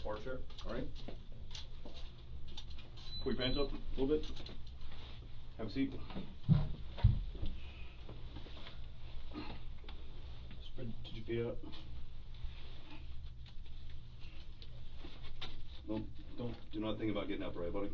Portrait. All right. Pull your pants up a little bit. Have a seat. Spread your feet out. Do not think about getting up, right, buddy?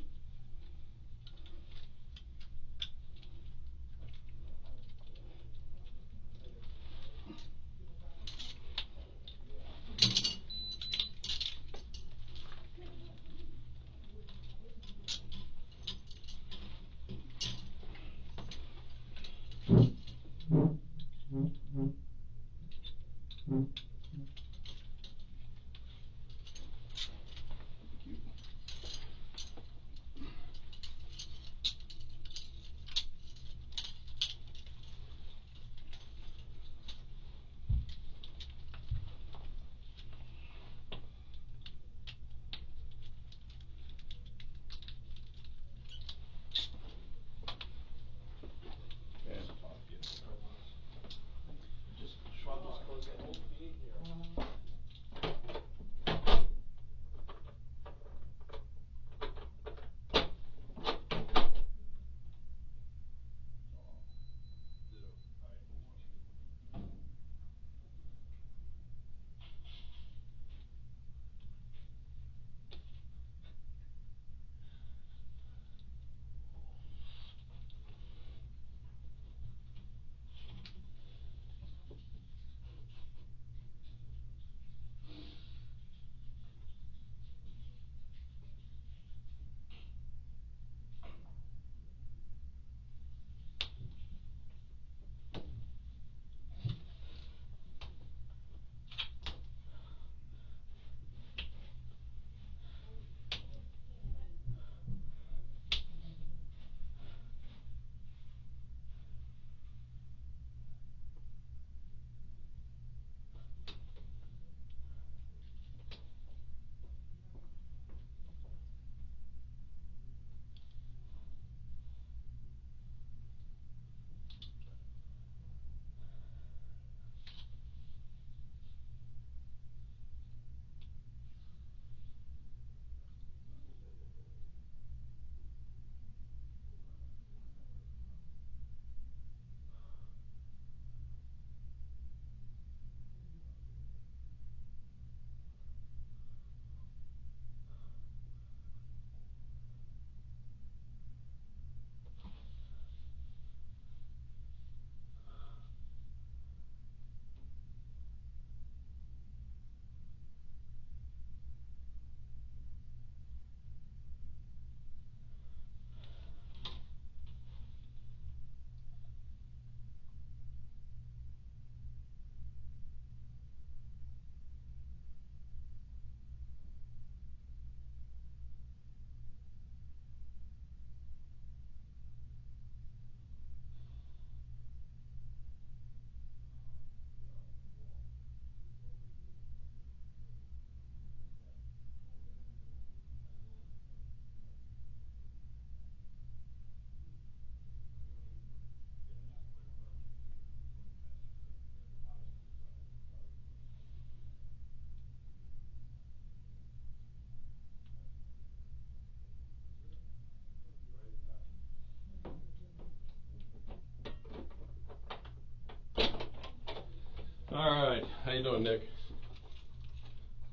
All right, how you doing, Nick?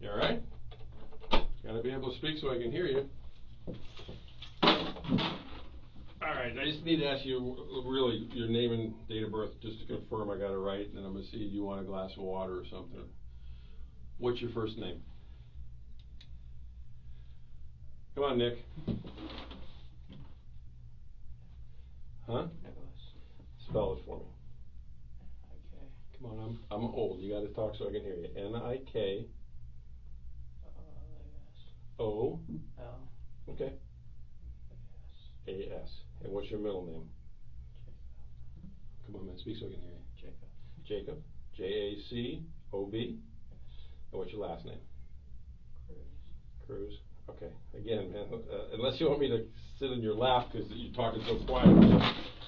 You all right? Gotta be able to speak so I can hear you. All right, I just need to ask you really your name and date of birth just to confirm I got it right, and then I'm gonna see if you want a glass of water or something. What's your first name? Come on, Nick. Huh? Nikolas. Spell it for me. Okay. Come on, I'm old. You got to talk so I can hear you. N-I-K. O. L. Okay. A-S. And what's your middle name? Jacob. Come on, man. Speak so I can hear you. Jacob. Jacob. J-A-C-O-B. And what's your last name? Cruz. Cruz. Okay. Again, man, unless you want me to sit in your lap because you're talking so quiet,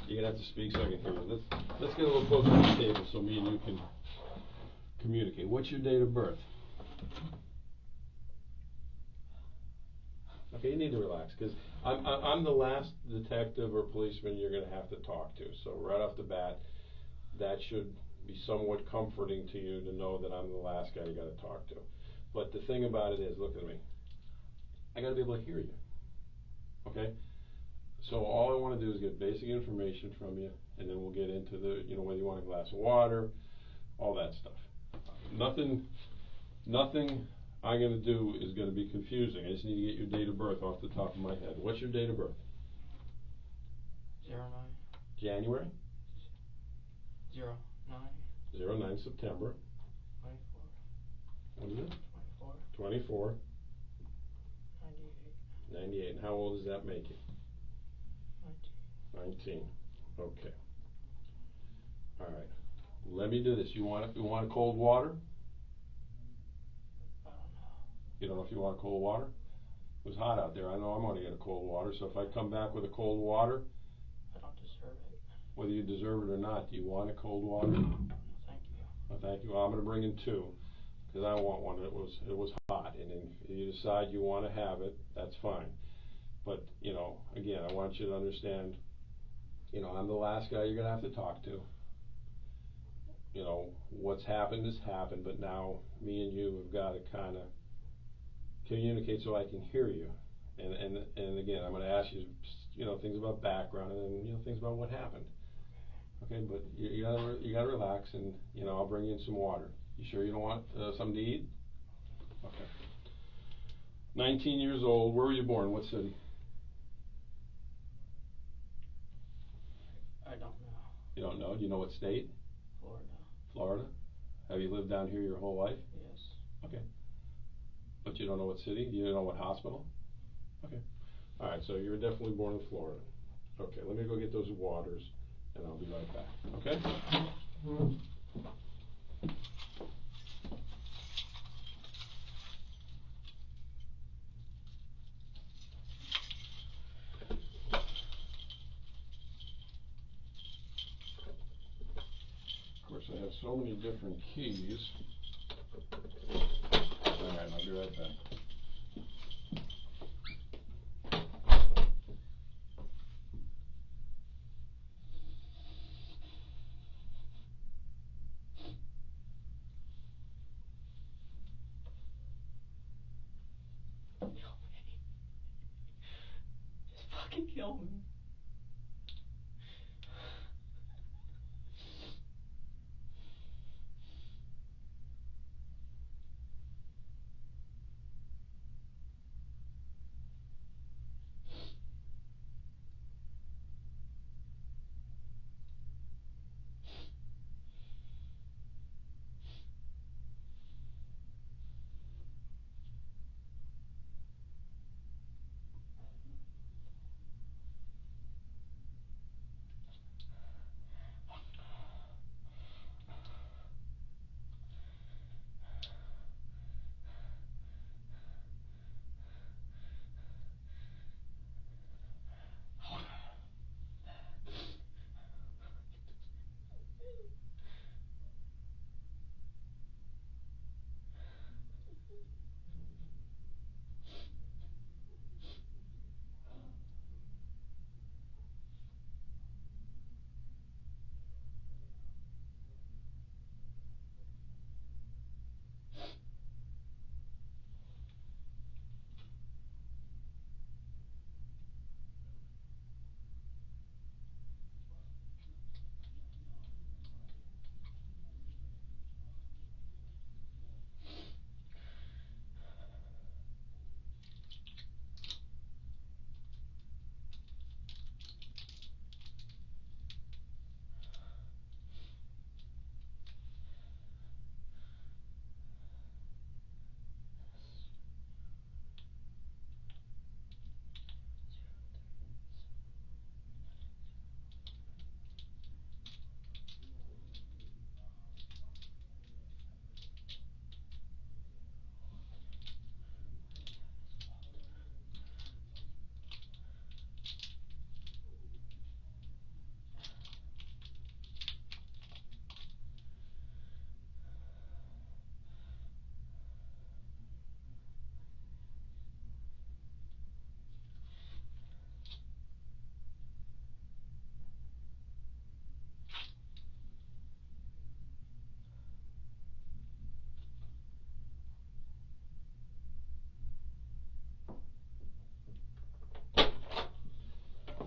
you're gonna have to speak so I can hear you. Let's get a little closer to the table so me and you can communicate. What's your date of birth? Okay, you need to relax, because I'm the last detective or policeman you're going to have to talk to. So right off the bat, that should be somewhat comforting to you to know that I'm the last guy you got to talk to. But the thing about it is, look at me. I got to be able to hear you. Okay? So all I want to do is get basic information from you, and then we'll get into the, whether you want a glass of water, all that stuff. Nothing I'm going to do is going to be confusing. I just need to get your date of birth off the top of my head. What's your date of birth? 09. January? 09. 09 September. 24. What is it? 24. 24. 98. 98. And how old does that make you? 19. 19. Okay. All right. Let me do this. You want cold water? I don't know. You don't know if you want cold water? It was hot out there. I know I'm going to get a cold water. So if I come back with a cold water, I don't deserve it. whether you deserve it or not, do you want a cold water? No, thank you. Well, thank you. Well, I'm going to bring in 2, because I want one. It was hot, and if you decide you want to have it, that's fine. But again, I want you to understand. I'm the last guy you're going to have to talk to. What's happened has happened, but now me and you have got to kind of communicate so I can hear you. And again, I'm going to ask you, things about background, and then things about what happened. Okay, but you gotta relax, and I'll bring you in some water. You sure you don't want something to eat? Okay. 19 years old. Where were you born? What city? I don't know. You don't know? Do you know what state? Florida. Florida. Have you lived down here your whole life? Yes. Okay. But you don't know what city? You don't know what hospital? Okay. All right. So you're definitely born in Florida. Okay. Let me go get those waters, and I'll be right back. Okay. Of course, I have so many different keys. All right, I'll be right back. Just fucking kill me.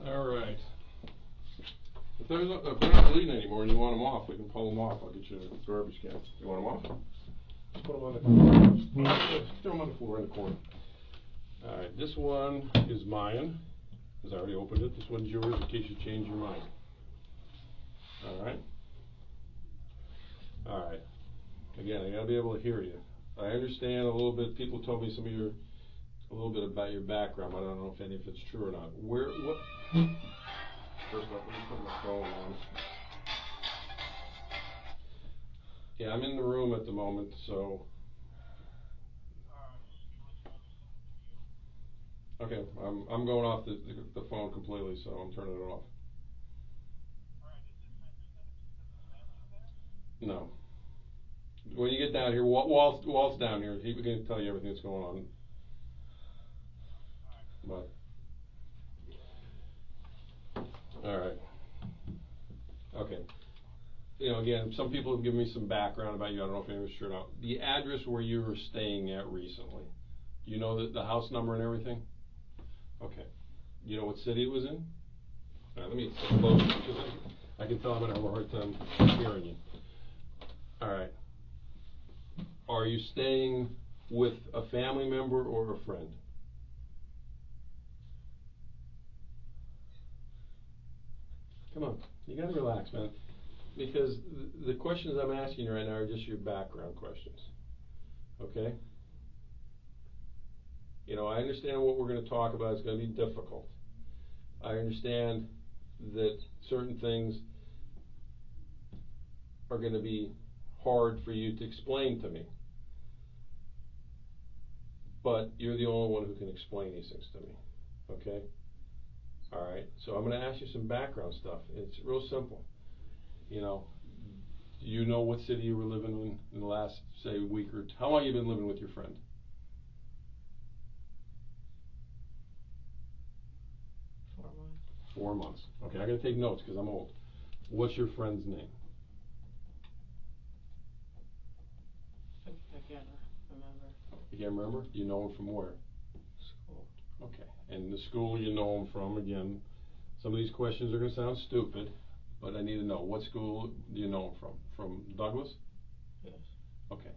All right. If they're not bleeding anymore and you want them off, we can pull them off. I'll get you a garbage can. You want them off? Just put them on the corner. Throw them on the floor in the corner. All right. This one is mine, because I already opened it. This one's yours in case you change your mind. All right. All right. Again, I gotta be able to hear you. I understand a little bit. People told me a little bit about your background. I don't know if any of it's true or not. What? First off, let me put my phone on. Yeah, I'm in the room at the moment, so. Okay, I'm going off the phone completely, so I'm turning it off. No. When you get down here, Walt's down here. He can tell you everything that's going on. But. All right. Okay. You know, again, some people have given me some background about you. I don't know if anyone's sure or not. The address where you were staying at recently. Do you know the house number and everything? Okay. Do you know what city it was in? All right, let me sit close because I can tell I'm going to have a hard time hearing you. All right. Are you staying with a family member or a friend? Come on. You got to relax, man. Because the questions I'm asking you right now are just your background questions. Okay? You know, I understand what we're going to talk about is going to be difficult. I understand that certain things are going to be hard for you to explain to me. But you're the only one who can explain these things to me. Okay? All right. So I'm going to ask you some background stuff. It's real simple. You know, do you know what city you were living in the last, say, week or how long have you been living with your friend? 4 months. 4 months. Okay, I got to take notes because I'm old. What's your friend's name? I can't remember. You can't remember? Do you know him from where? School. Okay. And the school you know him from, again, some of these questions are going to sound stupid, but I need to know. What school do you know him from? From Douglas? Yes. Okay.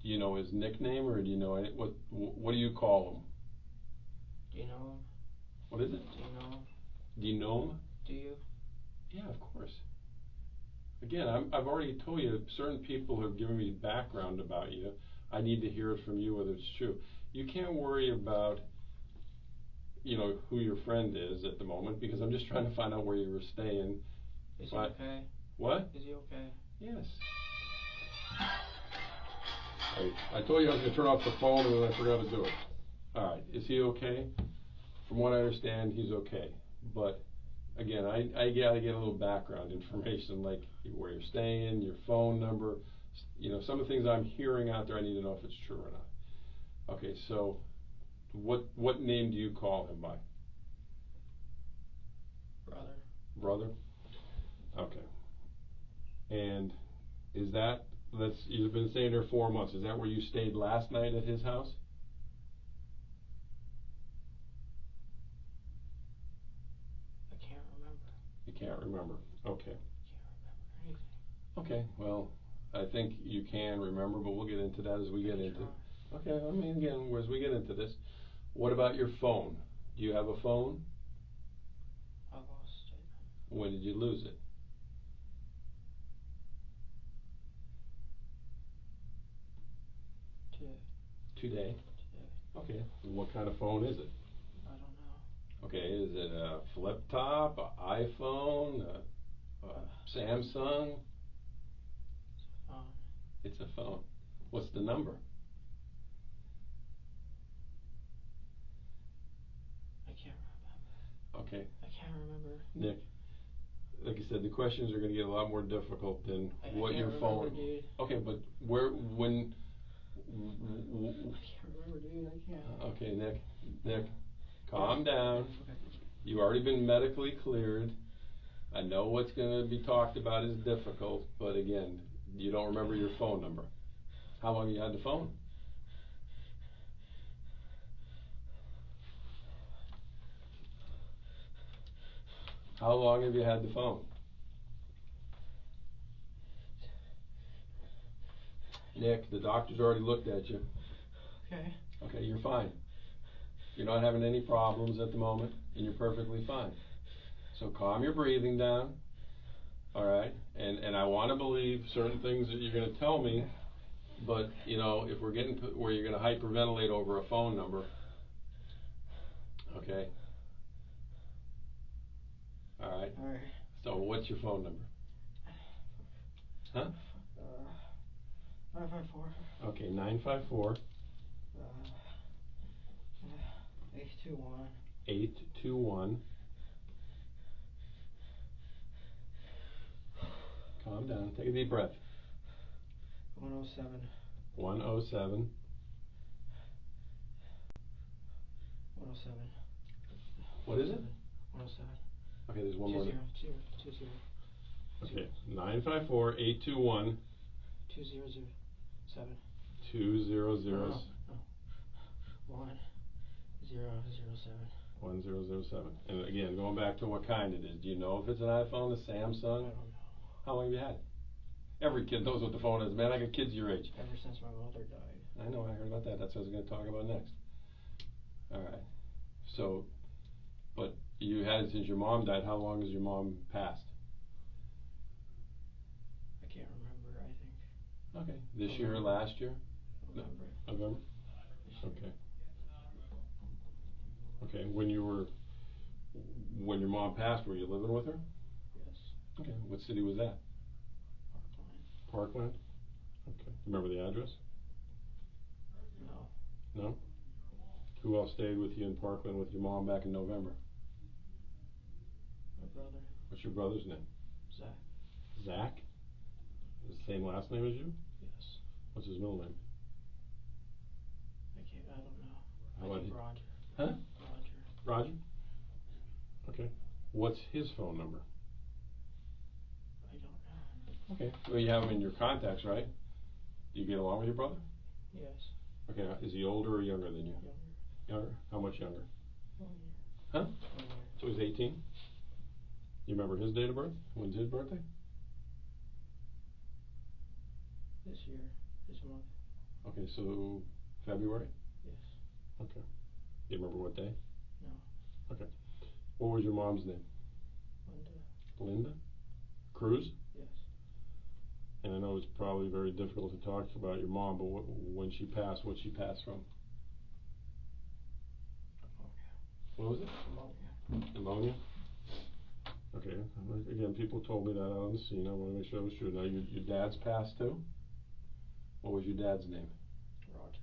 Do you know his nickname or do you know what do you call him? Do you know him? What is it? Do you know him? Do you know him? Do you? Yeah, of course. Again, I've already told you certain people have given me background about you. I need to hear it from you whether it's true. You can't worry about, you know, who your friend is at the moment because I'm just trying to find out where you were staying. Is he okay? What? Is he okay? Yes. I told you I was going to turn off the phone and then I forgot to do it. All right. Is he okay? From what I understand, he's okay. But again, I got to get a little background information like where you're staying, your phone number. You know, some of the things I'm hearing out there, I need to know if it's true or not. Okay, so what name do you call him by? Brother. Brother? Okay. And you've been staying there 4 months. Is that where you stayed last night at his house? I can't remember. You can't remember. Okay. I can't remember anything. Okay, well, I think you can remember, but we'll get into that as we get into it. Okay, I mean, again, as we get into this. What about your phone? Do you have a phone? I lost it. When did you lose it? Today. Today? Today. Okay. What kind of phone is it? I don't know. Okay, is it a flip top, an iPhone, a Samsung? It's a phone. What's the number? I can't remember. Okay. I can't remember. Nick, like I said, the questions are going to get a lot more difficult than what your phone. Dude. Okay, but when? I can't remember, dude. I can't. Okay, Nick, calm down. Okay. You've already been medically cleared. I know what's going to be talked about is difficult, but again, you don't remember your phone number. How long you had the phone? How long have you had the phone? Nick, the doctor's already looked at you. Okay. Okay, you're fine. You're not having any problems at the moment, and you're perfectly fine. So calm your breathing down, all right? And I want to believe certain things that you're going to tell me, but, you know, if we're getting to where you're going to hyperventilate over a phone number, okay? All right? All right. So what's your phone number? Huh? 954. Okay, 954. 821. 821. Calm down. Take a deep breath. 107. 107. 107. What is it? 107. Okay, there's one more. 20. Okay, 954 821 2007. 2007. No. 1007. 1007. And again, going back to what kind it is. Do you know if it's an iPhone, a Samsung? I don't know. How long have you had it? Every kid knows what the phone is, man. I got kids your age. Ever since my mother died. I know, I heard about that. That's what I was going to talk about next. All right. So, but you had it since your mom died. How long has your mom passed? I can't remember, I think. Okay. This year or last year? November. November? Okay. Okay. When your mom passed, were you living with her? Yes. Okay. What city was that? Parkland. Parkland? Okay. Remember the address? No. No? Who else stayed with you in Parkland with your mom back in November? My brother. What's your brother's name? Zach. Zach? The same last name as you? Yes. What's his middle name? I don't know. How I about think he- Roger. Huh? Roger. Roger? Okay. What's his phone number? I don't know. Okay. Well, you have him in your contacts, right? Do you get along with your brother? Yes. Okay. Is he older or younger than you? Younger. Younger? How much younger? 1 year. Huh? 1 year. So he's 18? You remember his date of birth? When's his birthday? This year. This month. Okay, so February? Yes. Okay. Do you remember what day? No. Okay. What was your mom's name? Linda. Linda? Cruz? Yes. And I know it's probably very difficult to talk about your mom, but when she passed, what she passed from? What was it? Pneumonia. Pneumonia? Okay. Again, people told me that out on the scene. I want to make sure it was true. Now, your dad's passed too? What was your dad's name? Roger.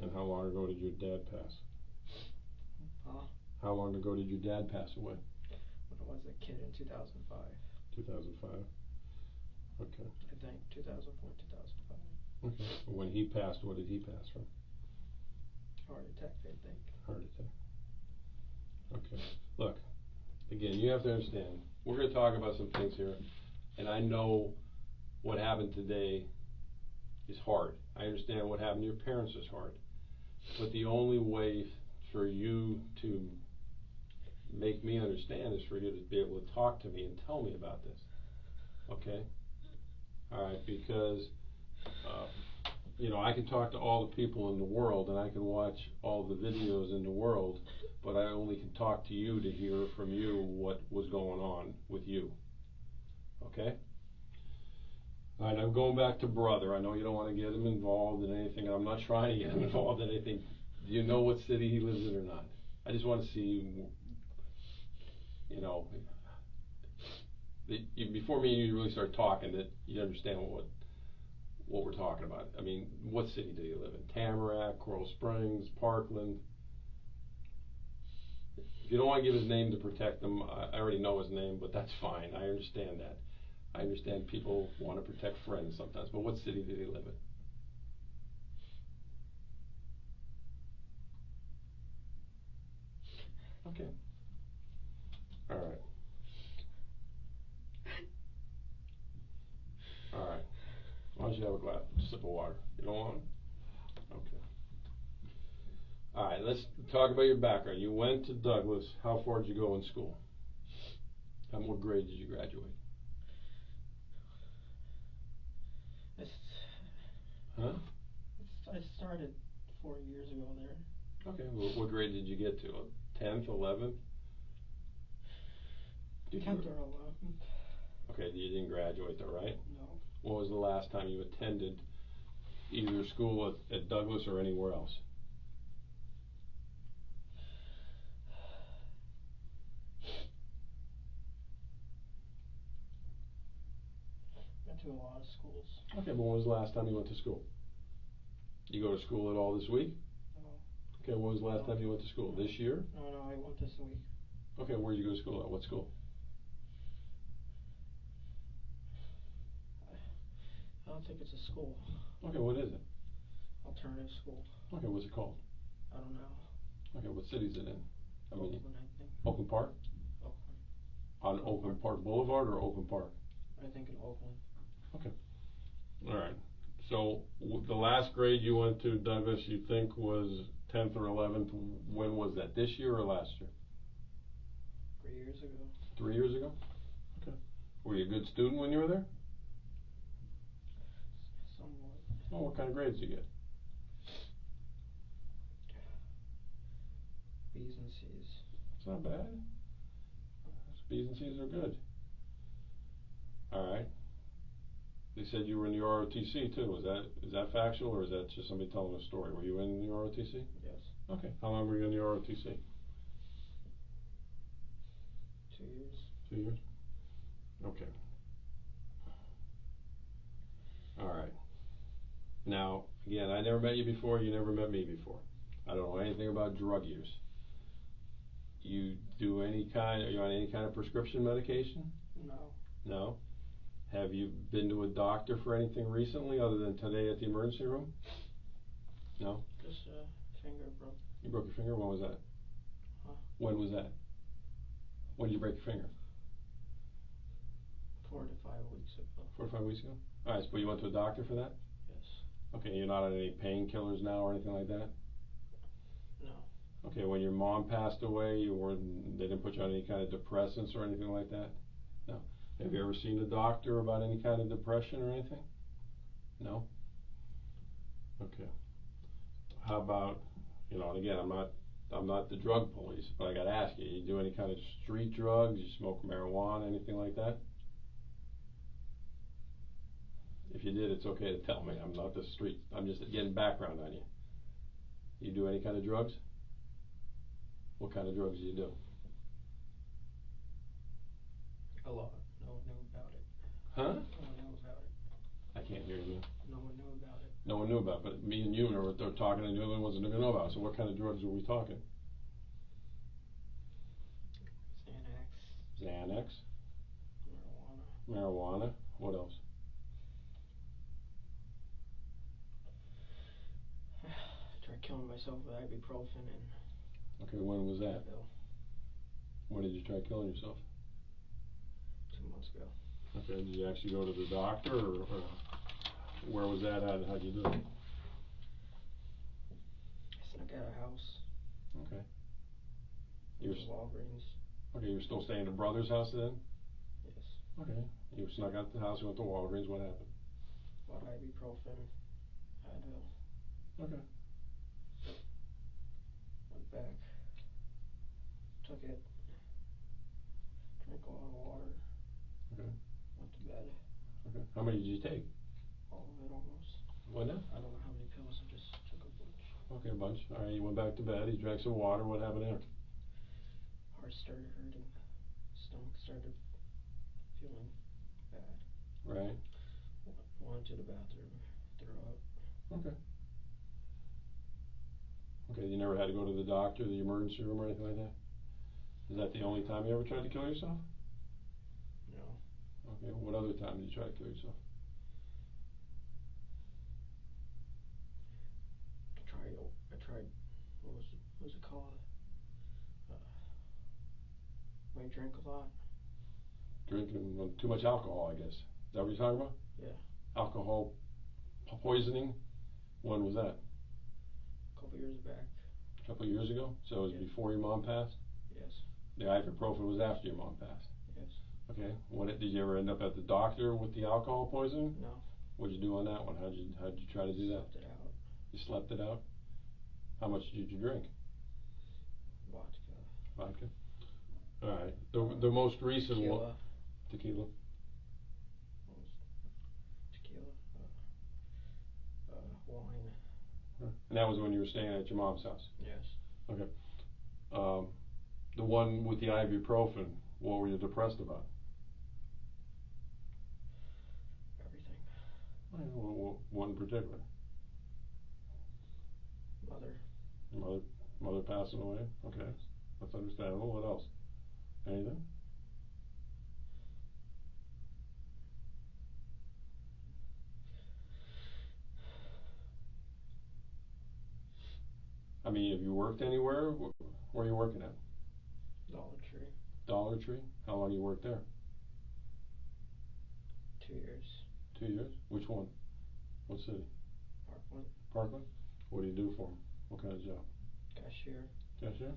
And how long ago did your dad pass? Huh? How long ago did your dad pass away? When I was a kid in 2005. 2005. Okay. I think 2004, 2005. Okay. When he passed, what did he pass from? Heart attack, I think. Heart attack. Okay. Look, again, you have to understand, we're going to talk about some things here, and I know what happened today is hard. I understand what happened to your parents is hard. But the only way for you to make me understand is for you to be able to talk to me and tell me about this. Okay? All right, because I can talk to all the people in the world and I can watch all the videos in the world, but I only can talk to you to hear from you what was going on with you. Okay? All right, I'm going back to brother. I know you don't want to get him involved in anything, and I'm not trying to get him involved in anything. Do you know what city he lives in or not? I just want to see, before me and you really start talking, that you understand what we're talking about. I mean, what city do you live in? Tamarack, Coral Springs, Parkland? If you don't want to give his name to protect him, I already know his name, but that's fine. I understand that. I understand people want to protect friends sometimes, but what city do they live in? Okay. All right. All right. Why don't you have a sip of water? You don't want one? Okay. All right, let's talk about your background. You went to Douglas. How far did you go in school? What grade did you graduate? Huh? I started 4 years ago there. Okay, what grade did you get to? 10th, 11th? 10th or 11th. Okay, you didn't graduate though, right? No. When was the last time you attended either school at Douglas or anywhere else? Went to a lot of schools. Okay, but when was the last time you went to school? You go to school at all this week? No. Okay, when was the last time you went to school? This year? No, I went this week. Okay, where did you go to school at? What school? I don't think it's a school. Okay, what is it? Alternative school. Okay, what's it called? I don't know. Okay, what city is it in? Oakland, I think. Oakland Park? Oakland. On Oakland Park Boulevard or Oakland Park? I think in Oakland. Okay. All right. So the last grade you went to, Douglas, you think was 10th or 11th. When was that? This year or last year? 3 years ago. 3 years ago? Okay. Were you a good student when you were there? Somewhat. Oh, what kind of grades did you get? B's and C's. It's not bad. B's and C's are good. All right. They said you were in the ROTC too. Is that factual or is that just somebody telling a story? Were you in the ROTC? Yes. Okay. How long were you in the ROTC? 2 years. 2 years? Okay. All right. Now, again, I never met you before. You never met me before. I don't know anything about drug use. Are you on any kind of prescription medication? No. No? Have you been to a doctor for anything recently other than today at the emergency room? No? Just a finger broke. You broke your finger? When was that? Huh? When was that? When did you break your finger? 4 to 5 weeks ago. 4 to 5 weeks ago? Alright, so you went to a doctor for that? Yes. Okay, you're not on any painkillers now or anything like that? No. Okay, when your mom passed away, they didn't put you on any kind of depressants or anything like that? No. Have you ever seen a doctor about any kind of depression or anything? No? Okay. How about, and again, I'm not the drug police, but I gotta ask you, you do any kind of street drugs? You smoke marijuana, anything like that? If you did, it's okay to tell me. I'm not the street. I'm just getting background on you. You do any kind of drugs? What kind of drugs do you do? A lot. No one knew about it. Huh? No one knew about it. I can't hear you. No one knew about it. No one knew about it, but me and you are talking and the other ones didn't know about it. So what kind of drugs are we talking? Xanax. Xanax? Marijuana. Marijuana? What else? I tried killing myself with ibuprofen and Okay, when was that? Advil. When did you try killing yourself? 2 months ago. Okay, did you actually go to the doctor or where was that at and how'd you do it? I snuck out of house. Okay. You're Walgreens. Okay, you're still staying at a brother's house then? Yes. Okay. You snuck out the house, you went to Walgreens, what happened? Bought ibuprofen, Advil. Okay. Went back. Took it. Drank a lot of water. Okay. Went to bed. Okay. How many did you take? All of it almost. What now? I don't know how many pills, I just took a bunch. Okay, a bunch. Alright, you went back to bed, you drank some water, what happened there? Heart started hurting. Stomach started feeling bad. Right. Went to the bathroom, threw up. Okay. Okay, you never had to go to the doctor, the emergency room or anything like that? Is that the only time you ever tried to kill yourself? No. Okay, what other time did you try to kill yourself? I tried, what was it called? When you drink a lot. Drinking too much alcohol, I guess. Is that what you're talking about? Yeah. Alcohol poisoning? When was that? A couple years back. A couple of years ago? So it was Yeah. before your mom passed? Yes. The ibuprofen was after your mom passed? Yes. Okay, did you ever end up at the doctor with the alcohol poisoning? No. What'd you do on that one? How'd you try to do that? Slept it out. You slept it out? How much did you drink? Vodka? Alright, the most recent one. Tequila. Tequila. Wine. And that was when you were staying at your mom's house? Yes. Okay. The one with the ibuprofen, what were you depressed about? Everything. What in particular? Mother passing away? Okay. That's understandable. What else? Anything? I mean, have you worked anywhere? Where are you working at? Dollar Tree. Dollar Tree? How long you worked there? 2 years. 2 years? Which one? What city? Parkland. Parkland? What do you do for them? What kind of job? Cashier. Cashier?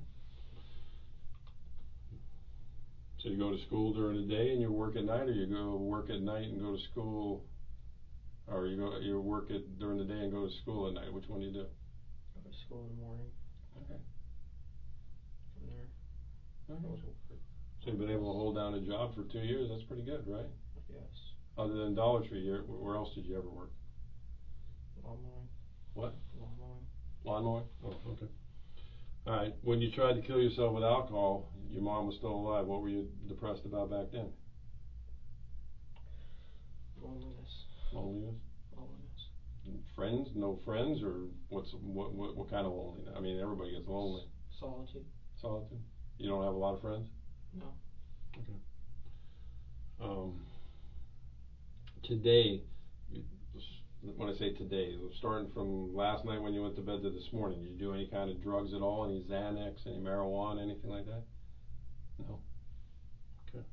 So you go to school during the day and you work at night, or you go work at night and go to school, or you work during the day and go to school at night? Which one do you do? Go to school in the morning. Okay. From there. Okay. So you've been able to hold down a job for 2 years. That's pretty good, right? Yes. Other than Dollar Tree, where else did you ever work? Lawn mowing. What? Lawn mowing. Lawn mowing? Oh, okay. All right. When you tried to kill yourself with alcohol, your mom was still alive. What were you depressed about back then? Loneliness. Loneliness? Loneliness. Friends? No friends? Or what kind of loneliness? I mean, everybody gets lonely. Solitude. Solitude? You don't have a lot of friends? No. Okay. Today, when I say today, starting from last night when you went to bed to this morning, did you do any kind of drugs at all? Any Xanax, any marijuana, anything like that? No? Okay.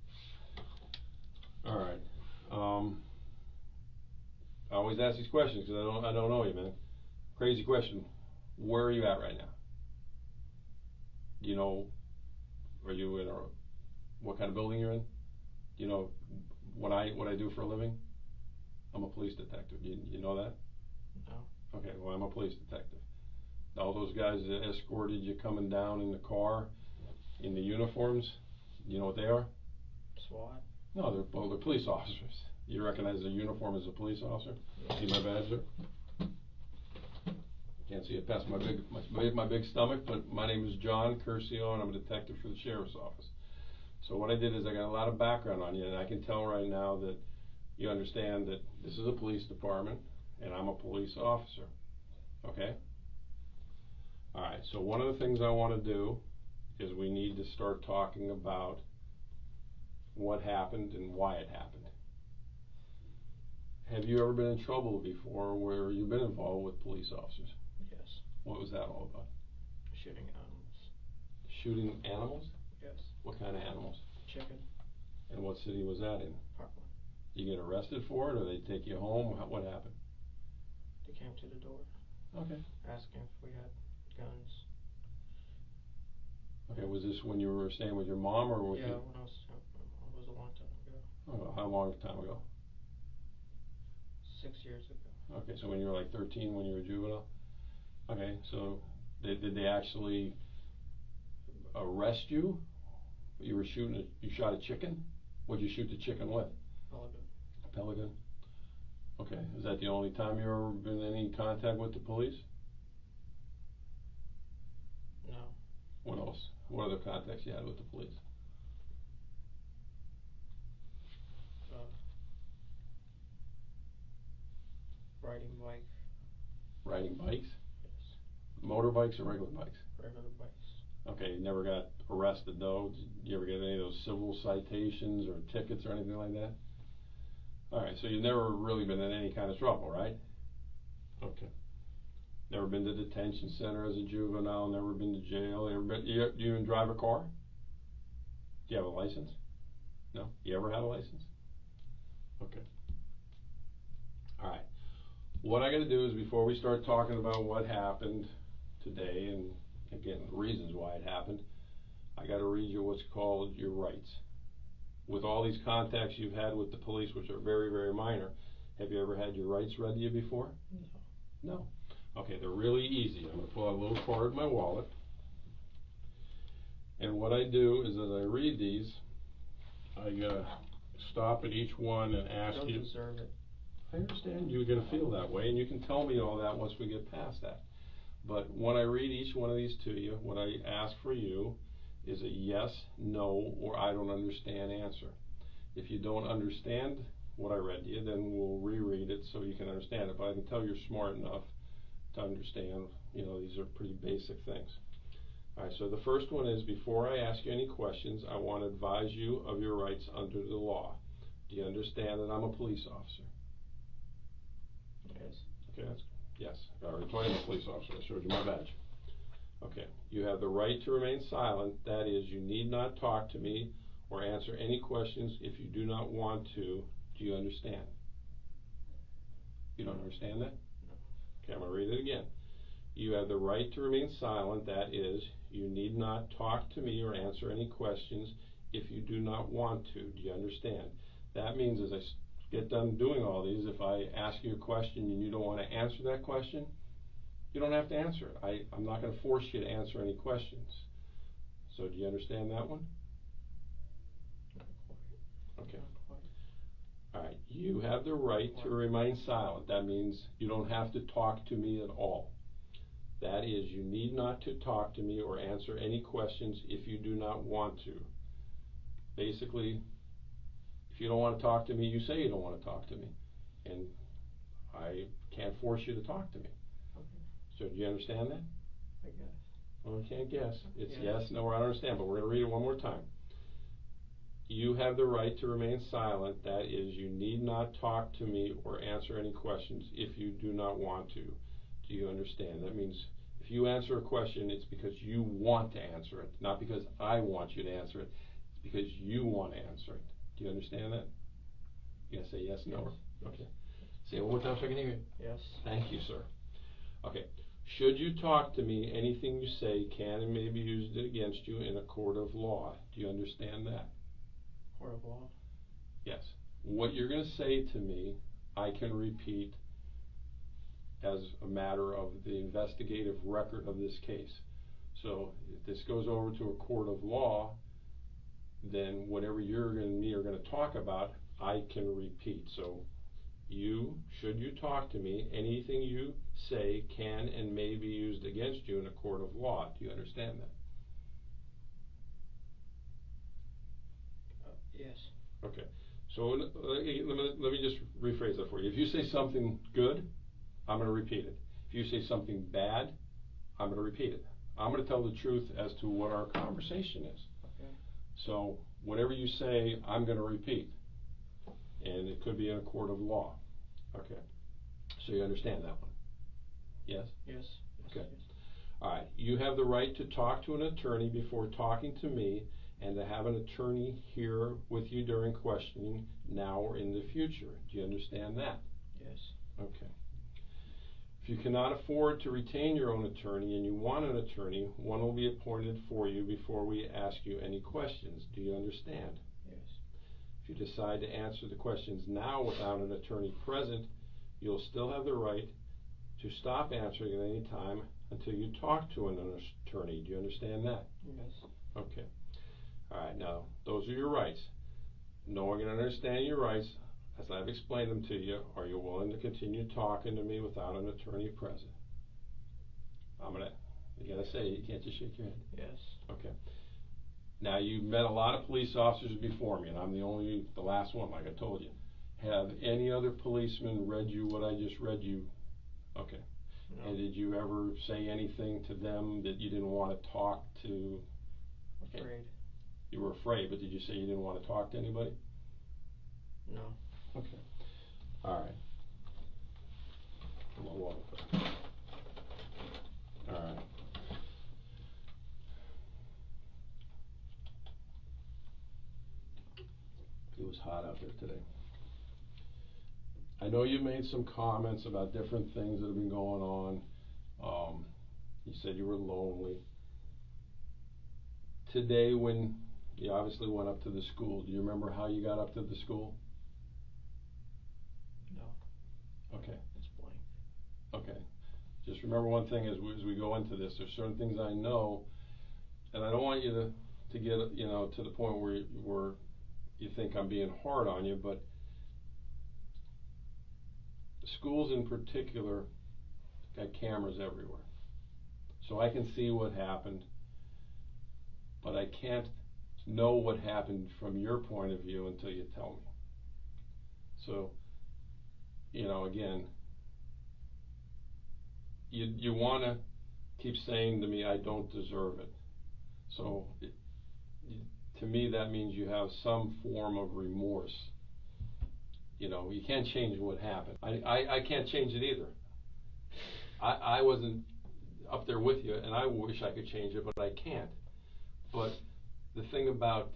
All right. I always ask these questions because I don't know you, man. Crazy question. Where are you at right now? Do you know, are you in what kind of building you're in? Do you know what I do for a living? I'm a police detective. You know that? No. Okay, well, I'm a police detective. All those guys that escorted you coming down in the car in the uniforms, you know what they are? SWAT. No, they're police officers. You recognize their uniform as a police officer? Yeah. See my badge there? Can't see it past my big stomach, but my name is John Curcio, and I'm a detective for the sheriff's office. So what I did is I got a lot of background on you, and I can tell right now that you understand that this is a police department, and I'm a police officer. Okay? Alright, so one of the things I want to do is we need to start talking about what happened and why it happened. Have you ever been in trouble before where you've been involved with police officers? Yes. What was that all about? Shooting animals. Shooting animals? Yes. What kind of animals? Chicken. And what city was that in? Parkland. You get arrested for it, or they take you home? What happened? They came to the door. Okay. Asking if we had guns. Okay, was this when you were staying with your mom, or with Yeah, you? when I was a long time ago. Oh, how long time ago? 6 years ago. Okay, so when you were like 13, when you were a juvenile? Okay, so did they actually arrest you? You shot a chicken? What'd you shoot the chicken with? Pelican. A pelican? Okay, is that the only time you ever been in any contact with the police? No. What else? What other contacts you had with the police? Riding bike. Riding bikes? Yes. Motorbikes or regular bikes? Regular bikes. Okay, you never got arrested though? Did you ever get any of those civil citations or tickets or anything like that? Alright, so you've never really been in any kind of trouble, right? Okay. Never been to detention center as a juvenile, never been to jail, you even drive a car? Do you have a license? No? You ever had a license? Okay. Alright. What I gotta do is, before we start talking about what happened today, and again, the reasons why it happened, I gotta read you what's called your rights. with all these contacts you've had with the police, which are very, very minor, have you ever had your rights read to you before? No. No. Okay, they're really easy. I'm going to pull out a little card in my wallet. And what I do is, as I read these, I stop at each one and ask you. I don't deserve it. I understand you're going to feel that way, and you can tell me all that once we get past that. But when I read each one of these to you, what I ask for you is a yes, no, or I don't understand answer. If you don't understand what I read to you, then we'll reread it so you can understand it. But I can tell you're smart enough to understand, these are pretty basic things. All right, so the first one is, before I ask you any questions, I want to advise you of your rights under the law. Do you understand that I'm a police officer? Yes. Okay, yes. I already told you I'm a police officer. I showed you my badge. Okay, you have the right to remain silent. That is, you need not talk to me or answer any questions if you do not want to. Do you understand? You don't understand that? No. Okay, I'm going to read it again. You have the right to remain silent. That is, you need not talk to me or answer any questions if you do not want to. Do you understand? That means, as I get done doing all these, if I ask you a question and you don't want to answer that question, you don't have to answer it. I'm not going to force you to answer any questions. So do you understand that one? Not quite. Okay. Not quite. All right. You have the right to remain silent. That means you don't have to talk to me at all. That is, you need not to talk to me or answer any questions if you do not want to. Basically, if you don't want to talk to me, you say you don't want to talk to me. And I can't force you to talk to me. Okay. So do you understand that? I guess. Well, I can't guess. It's Yes. yes, no, or I don't understand, but we're going to read it one more time. You have the right to remain silent. That is, you need not talk to me or answer any questions if you do not want to. Do you understand? That means if you answer a question, it's because you want to answer it, not because I want you to answer it. It's because you want to answer it. Do you understand that? You gotta say yes, no, or okay. Say it one more time so I can hear you. Yes. Thank you, sir. Okay. Should you talk to me, anything you say can and may be used against you in a court of law. Do you understand that? Court of law. Yes. What you're going to say to me, I can repeat as a matter of the investigative record of this case. So if this goes over to a court of law, then whatever you and me are going to talk about, I can repeat. So should you talk to me, anything you say can and may be used against you in a court of law. Do you understand that? Yes. Okay. So let me just rephrase that for you. If you say something good, I'm going to repeat it. If you say something bad, I'm going to repeat it. I'm going to tell the truth as to what our conversation is. Okay. So whatever you say, I'm going to repeat. And it could be in a court of law. Okay. So you understand that one? Yes? Yes. Okay. Yes. All right. You have the right to talk to an attorney before talking to me, and to have an attorney here with you during questioning now or in the future. Do you understand that? Yes. Okay. If you cannot afford to retain your own attorney and you want an attorney, one will be appointed for you before we ask you any questions. Do you understand? Yes. If you decide to answer the questions now without an attorney present, you'll still have the right to stop answering at any time until you talk to an attorney. Do you understand that? Yes. Okay. All right, now, those are your rights. Knowing and understanding your rights, as I've explained them to you, are you willing to continue talking to me without an attorney present? You gotta say it, you can't just shake your head. Yes. Okay. Now, you've met a lot of police officers before me, and I'm the last one, like I told you. Have any other policemen read you what I just read you? Okay. No. And did you ever say anything to them that you didn't want to talk to? Okay. Afraid. You were afraid, but did you say you didn't want to talk to anybody? No. Okay. All right. Come on, walk. All right. It was hot out there today. I know you made some comments about different things that have been going on. You said you were lonely. Today, when You obviously went up to the school. Do you remember how you got up to the school? No. Okay. It's blank. Okay. Just remember one thing as we go into this. There's certain things I know, and I don't want you to get, you know, to the point where you think I'm being hard on you, but schools in particular got cameras everywhere. So I can see what happened, but I can't know what happened from your point of view until you tell me. So, you know, again, you want to keep saying to me, I don't deserve it. So, to me, that means you have some form of remorse. You know, you can't change what happened. I can't change it either. I wasn't up there with you, and I wish I could change it, but I can't. But the thing about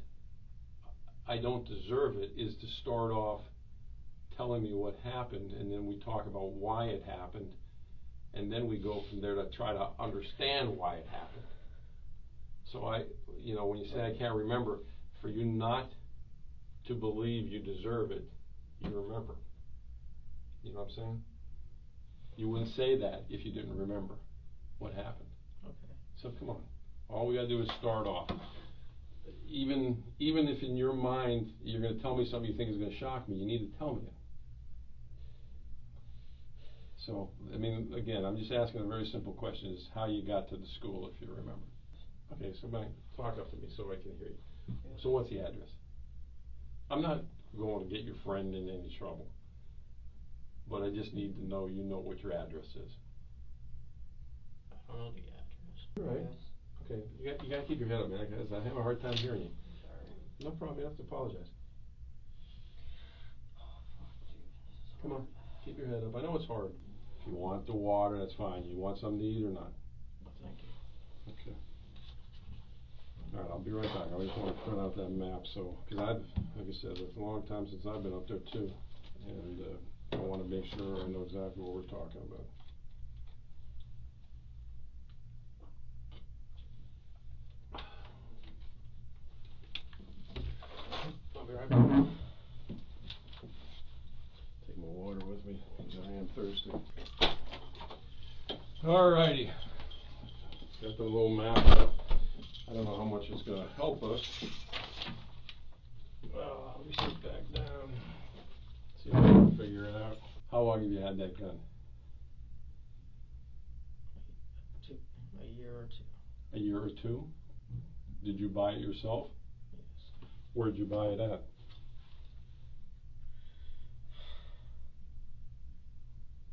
I don't deserve it is to start off telling me what happened, and then we talk about why it happened, and then we go from there to try to understand why it happened. So you know, when you say I can't remember, for you not to believe you deserve it, you remember. You know what I'm saying? You wouldn't say that if you didn't remember what happened. Okay. So come on. All we gotta do is start off. Even if in your mind you're gonna tell me something you think is gonna shock me, you need to tell me it. So, I mean, again, I'm just asking a very simple question, is how you got to the school, if you remember. Okay, so talk up to me so I can hear you. Yes. So what's the address? I'm not going to get your friend in any trouble, but I just need to know you know what your address is. I don't know the address. All right. Yes. Okay, you gotta keep your head up, man, because I have a hard time hearing you. Sorry. No problem, you don't have to apologize. Oh, fuck, dude. This is Come on, hard. keep your head up. I know it's hard. If you want the water, that's fine. You want something to eat or not? No, thank you. Okay. All right, I'll be right back. I just want to print out that map, so, because like I said, it's a long time since I've been up there too, and I want to make sure I know exactly what we're talking about. I'll be right back. Take my water with me, because I am thirsty. All righty. Got the little map up. I don't know how much it's going to help us. Let me sit back down. See if I can figure it out. How long have you had that gun? A year or two. A year or two? Did you buy it yourself? Yes. Where'd you buy it at?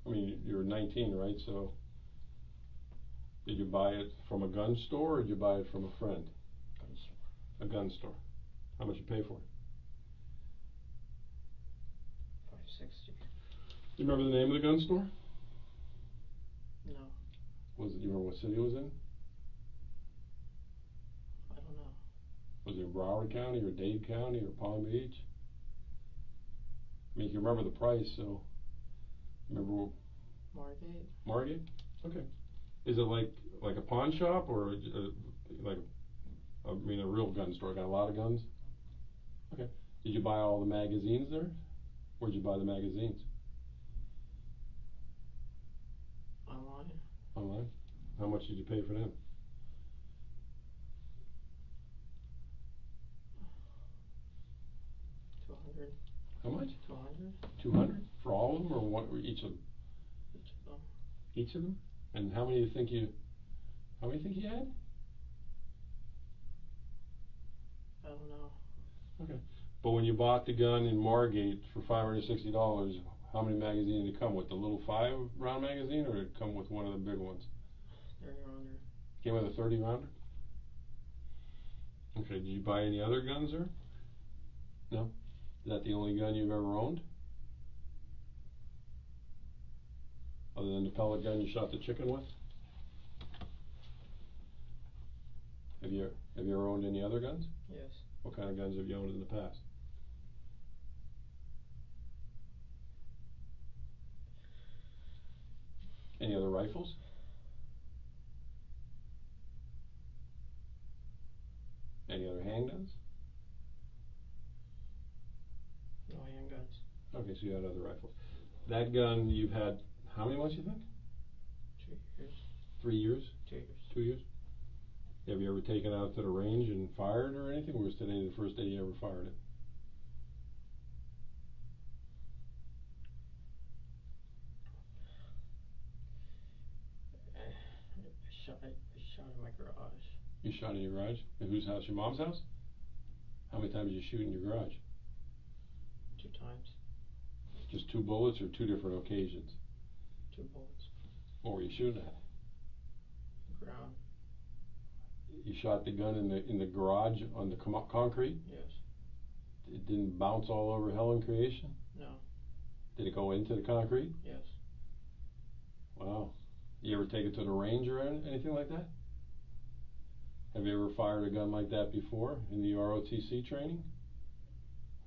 I mean, you're 19, right? So, did you buy it from a gun store, or did you buy it from a friend? Gun store. A gun store. How much you pay for it? $5.60. You remember the name of the gun store? No. You remember what city it was in? I don't know. Was it Broward County or Dade County or Palm Beach? I mean, you remember the price, so remember Margate. Margate? Okay. Is it like a pawn shop or like a real gun store? Got a lot of guns? Okay. Did you buy all the magazines there? Where'd you buy the magazines? Online. Online? How much did you pay for them? $200. How much? 200. 200 for all of them, or what? Or each of them? Each of them. Each of them? And how many do you think you had? I don't know. Okay. But when you bought the gun in Margate for $560, how many magazines did it come with? The little 5-round magazine, or did it come with one of the big ones? 30-rounder. Came with a 30-rounder? Okay, did you buy any other guns there? No? Is that the only gun you've ever owned? Other than the pellet gun you shot the chicken with? Have you ever owned any other guns? Yes. What kind of guns have you owned in the past? Any other rifles? Any other handguns? Okay, so you had other rifles. That gun you've had how many months, you think? 2 years. 3 years? 2 years. 2 years? Have you ever taken it out to the range and fired or anything? Or was today the first day you ever fired it? I shot in my garage. You shot in your garage? In whose house? Your mom's house? How many times did you shoot in your garage? 2 times. Just 2 bullets or 2 different occasions? 2 bullets. What were you shooting at? The ground. You shot the gun in the garage on the concrete? Yes. It didn't bounce all over hell and creation? No. Did it go into the concrete? Yes. Wow. You ever take it to the range or anything like that? Have you ever fired a gun like that before in the ROTC training?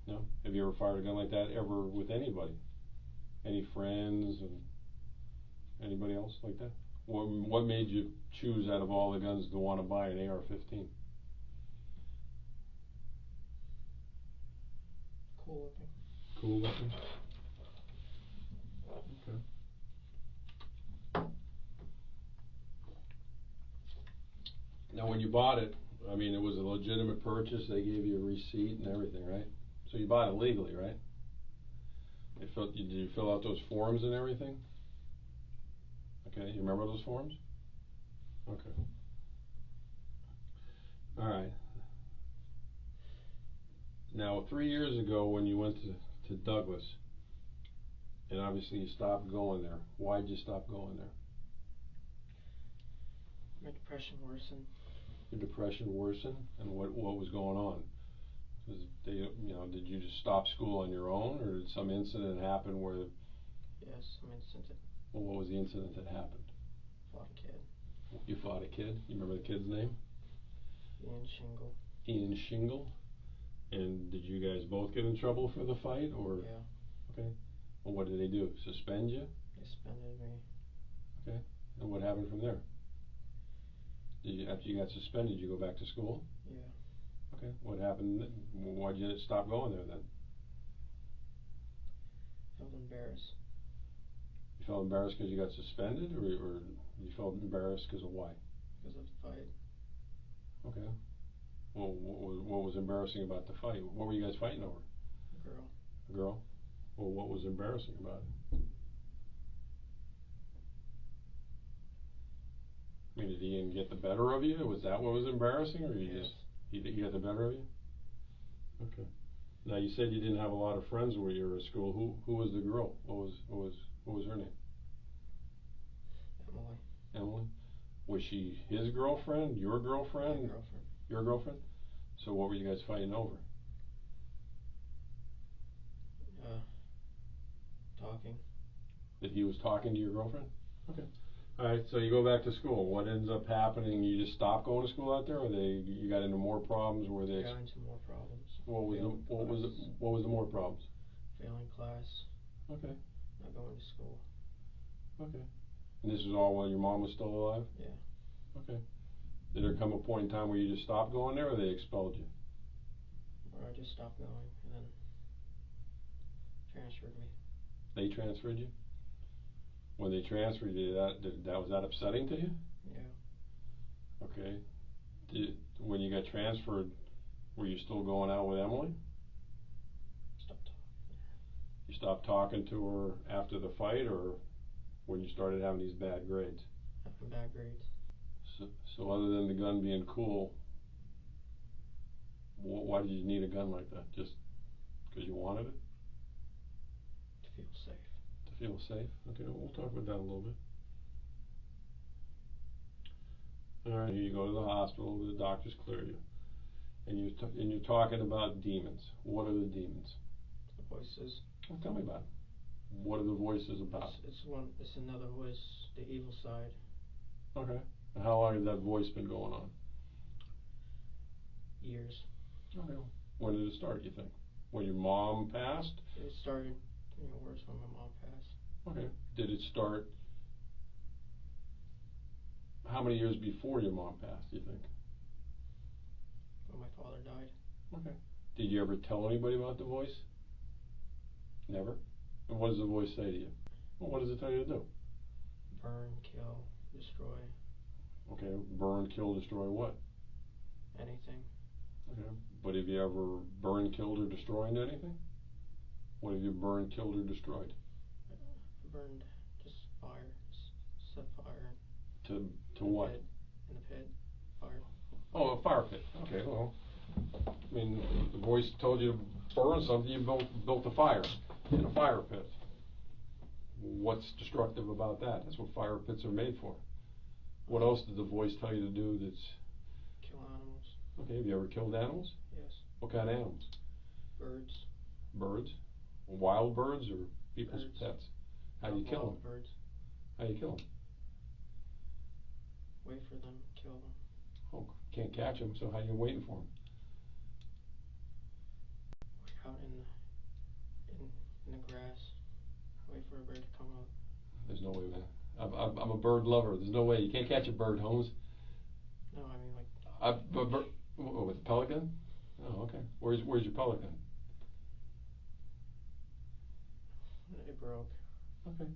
No? Have you ever fired a gun like that ever with anybody? Any friends and anybody else like that? What made you choose out of all the guns to want to buy an AR-15? Cool looking. Cool looking? Okay. Now when you bought it, I mean, it was a legitimate purchase. They gave you a receipt and everything, right? So you bought it legally, right? Did you fill out those forms and everything? Okay, you remember those forms? Okay. All right. Now, 3 years ago when you went to Douglas, and obviously you stopped going there, why'd you stop going there? My depression worsened. Your depression worsened? And what was going on? Did you just stop school on your own, or did some incident happen where... Yes, some incident. Well, what was the incident that happened? Fought a kid. You fought a kid? You remember the kid's name? Ian Shingle. Ian Shingle? And did you guys both get in trouble for the fight, or? Yeah. Okay. Well, what did they do? Suspend you? They suspended me. Okay. And what happened from there? After you got suspended, you go back to school? Yeah. Okay. What happened? Why'd you stop going there then? Felt embarrassed. You felt embarrassed because you got suspended, or you felt embarrassed because of why? Because of the fight. Okay. Well, what was embarrassing about the fight? What were you guys fighting over? A girl. A girl? Well, what was embarrassing about it? I mean, did Ian get the better of you? Was that what was embarrassing, or Yes. He got the better of you? Okay. Now you said you didn't have a lot of friends where you were at school. Who was the girl? What was her name? Emily. Emily. Was she his girlfriend? Your girlfriend? My girlfriend. Your girlfriend? So what were you guys fighting over? Talking. That he was talking to your girlfriend? Okay. All right. So you go back to school. What ends up happening? You just stop going to school out there, or you got into more problems? Where they got into more problems. What was the more problems? Failing class. Okay. Not going to school. Okay. And this was all while your mom was still alive? Yeah. Okay. Did there come a point in time where you just stopped going there, or they expelled you? Or I just stopped going and then transferred me. They transferred you? When they transferred you, was that upsetting to you? Yeah. Okay. When you got transferred, were you still going out with Emily? Stopped talking. You stopped talking to her after the fight, or when you started having these bad grades? Having bad grades. So other than the gun being cool, why did you need a gun like that? Just because you wanted it? To feel safe. To feel safe? Okay, we'll talk about that a little bit. All right, you go to the hospital, the doctors clear you, and you're talking about demons. What are the demons? The voices. Well, tell me about it. What are the voices about? It's another voice, the evil side. Okay. And how long has that voice been going on? Years. Okay. When did it start, you think? When your mom passed? It started worse when my mom passed. Okay. Did it start how many years before your mom passed, do you think? When my father died. Okay. Did you ever tell anybody about the voice? Never? And what does the voice say to you? Well, what does it tell you to do? Burn, kill, destroy, Okay, burn, kill, destroy what? anything. Okay, but have you ever burned, killed, or destroyed anything? What have you burned, killed, or destroyed? Burned, just fire, set fire. To what? Pit. In the pit, fire. Oh, a fire pit. Okay, well, I mean, the voice told you to burn something, you built a fire in a fire pit. What's destructive about that? That's what fire pits are made for. What else did the voice tell you to do that's... Kill animals. Okay, have you ever killed animals? Yes. What kind of animals? Birds. Birds? Wild birds or people's Birds. pets? How do you kill them? Birds. How do you kill them? Wait for them, kill them. Oh, can't catch them, so how are you waiting for them? Out in the grass. Wait for a bird to come up. There's no way, man. I'm a bird lover. There's no way. You can't catch a bird, Holmes. No, I mean like... With a pelican? Oh, okay. Where's your pelican? It broke. Okay.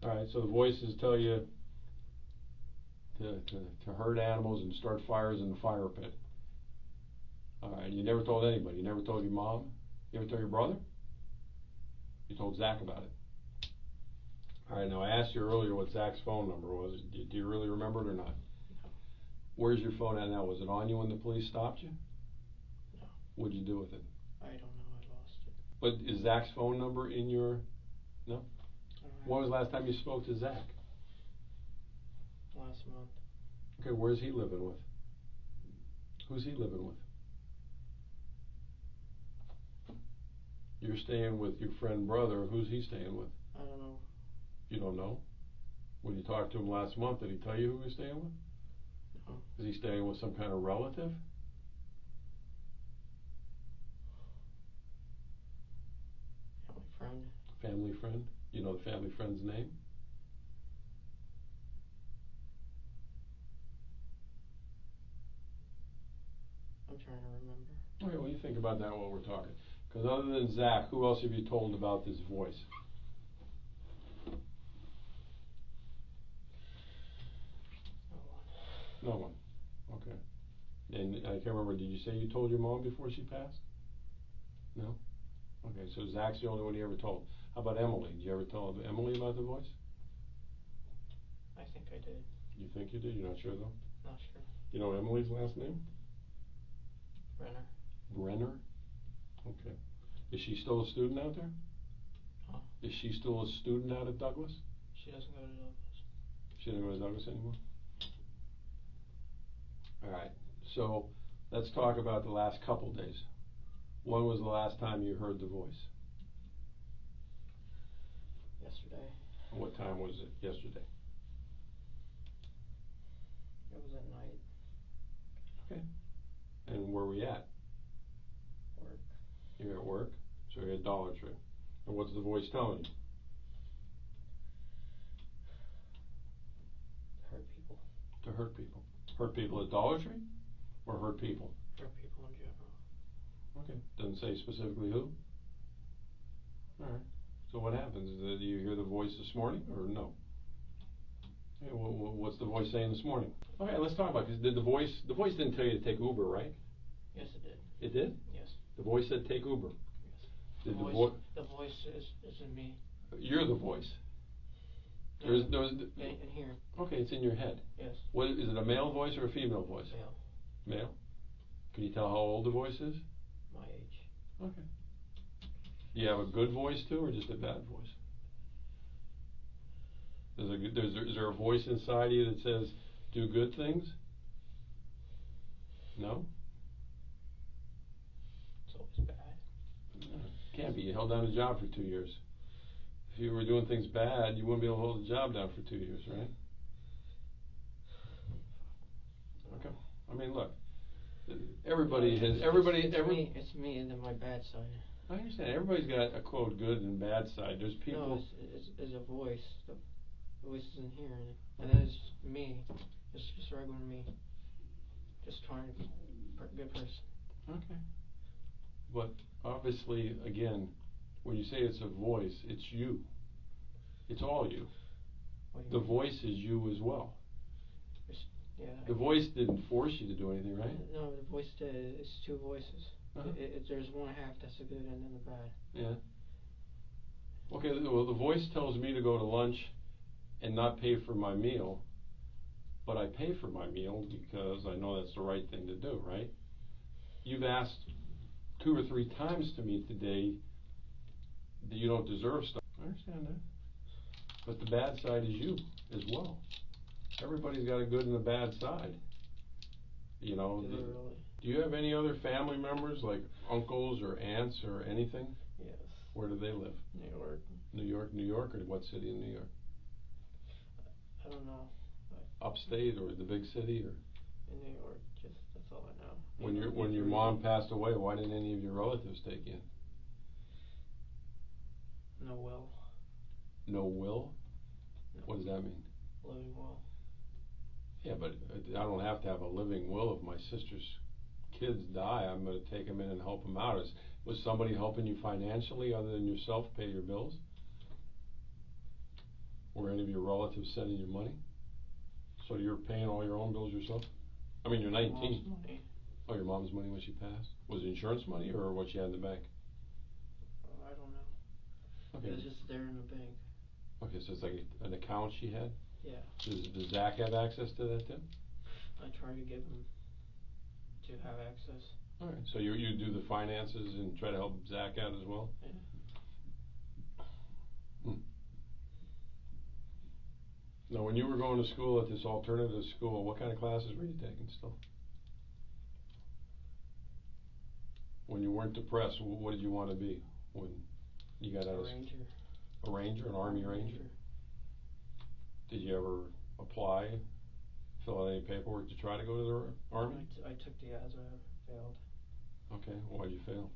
All right. So the voices tell you to hurt animals and start fires in the fire pit. All right. You never told anybody. You never told your mom. You ever told your brother? You told Zach about it. All right. Now I asked you earlier what Zach's phone number was. Do you really remember it or not? No. Where's your phone at now? Was it on you when the police stopped you? No. What'd you do with it? I don't know. I lost it. But is Zach's phone number in your... No? When was the last time you spoke to Zach? Last month. Okay, where's he living with? Who's he living with? You're staying with your friend brother. Who's he staying with? I don't know. You don't know? When you talked to him last month, did he tell you who he was staying with? No. Is he staying with some kind of relative? Family friend. Family friend? You know the family friend's name? I'm trying to remember. Okay, well, you think about that while we're talking. Because other than Zach, who else have you told about this voice? No one. No one. Okay. And I can't remember, did you say you told your mom before she passed? No? Okay, so Zach's the only one you ever told. How about Emily? Did you ever tell Emily about the voice? I think I did. You think you did? You're not sure, though? Not sure. You know Emily's last name? Brenner. Brenner? Okay. Is she still a student out there? Huh? Is she still a student out at Douglas? She doesn't go to Douglas. She doesn't go to Douglas anymore? All right. So let's talk about the last couple days. When was the last time you heard the voice? Yesterday. What time was it yesterday? It was at night. Okay. And where were you at? Work. You're at work? So you're at Dollar Tree. And what's the voice telling you? Hurt people. To hurt people. Hurt people at Dollar Tree? Or hurt people? Hurt people in general. Okay. Doesn't say specifically who? Alright. So what happens? Did you hear the voice this morning or no? Okay, what's the voice saying this morning? Okay, let's talk about it. Did the voice didn't tell you to take Uber, right? Yes, it did. It did? Yes. The voice said take Uber. Yes. Did the voice is in me. You're the voice. No, There's in here. Okay, it's in your head. Yes. What is it, a male voice or a female voice? Male. Male? Can you tell how old the voice is? My age. Okay. Do you have a good voice too, or just a bad voice? Is there a voice inside you that says, do good things? No? It's always bad. Can't be. You held down a job for 2 years. If you were doing things bad, you wouldn't be able to hold the job down for 2 years, right? Okay. I mean, look. It's me and then my bad side. I understand. Everybody's got a quote good and bad side. There's people. No, it's a voice. The voice is in here, and then it's me. It's just regular me. Just trying to be a good person. Okay. But obviously, again, When you say it's a voice, it's you. It's all you. What do The you mean? voice is you as well. Yeah. The voice didn't force you to do anything, right? No, the voice it's two voices. Uh-huh. There's one half that's the good and then the bad. Yeah. Okay, well, the voice tells me to go to lunch and not pay for my meal, but I pay for my meal because I know that's the right thing to do, right? You've asked 2 or 3 times to me today that you don't deserve stuff. I understand that. But the bad side is you as well. Everybody's got a good and a bad side. You know, Do they really? do you have any other family members, like uncles or aunts or anything? Yes. Where do they live? New York. New York, or what city in New York? I don't know. Upstate or the big city, or? In New York, just that's all I know. When your mom passed away, why didn't any of your relatives take you in? No will. No will? No. What does that mean? Living will. Yeah, but I don't have to have a living will. If my sister's kids die, I'm going to take them in and help them out. Was somebody helping you financially other than yourself pay your bills? Were any of your relatives sending you money? So you're paying all your own bills yourself? I mean, you're 19. Mom's money. Oh, your mom's money when she passed? Was it insurance money or what she had in the bank? I don't know. Okay. It was just there in the bank. Okay, so it's like an account she had? Yeah. Does Zach have access to that too? I try to get him to have access. All right. So you do the finances and try to help Zach out as well? Yeah. Now, when you were going to school at this alternative school, what kind of classes were you taking still? When you weren't depressed, what did you want to be when you got out of school? Ranger. A ranger, an Army Ranger? Did you ever apply, fill out any paperwork to try to go to the Army? I took the ASVAB, failed. Okay, why'd you fail?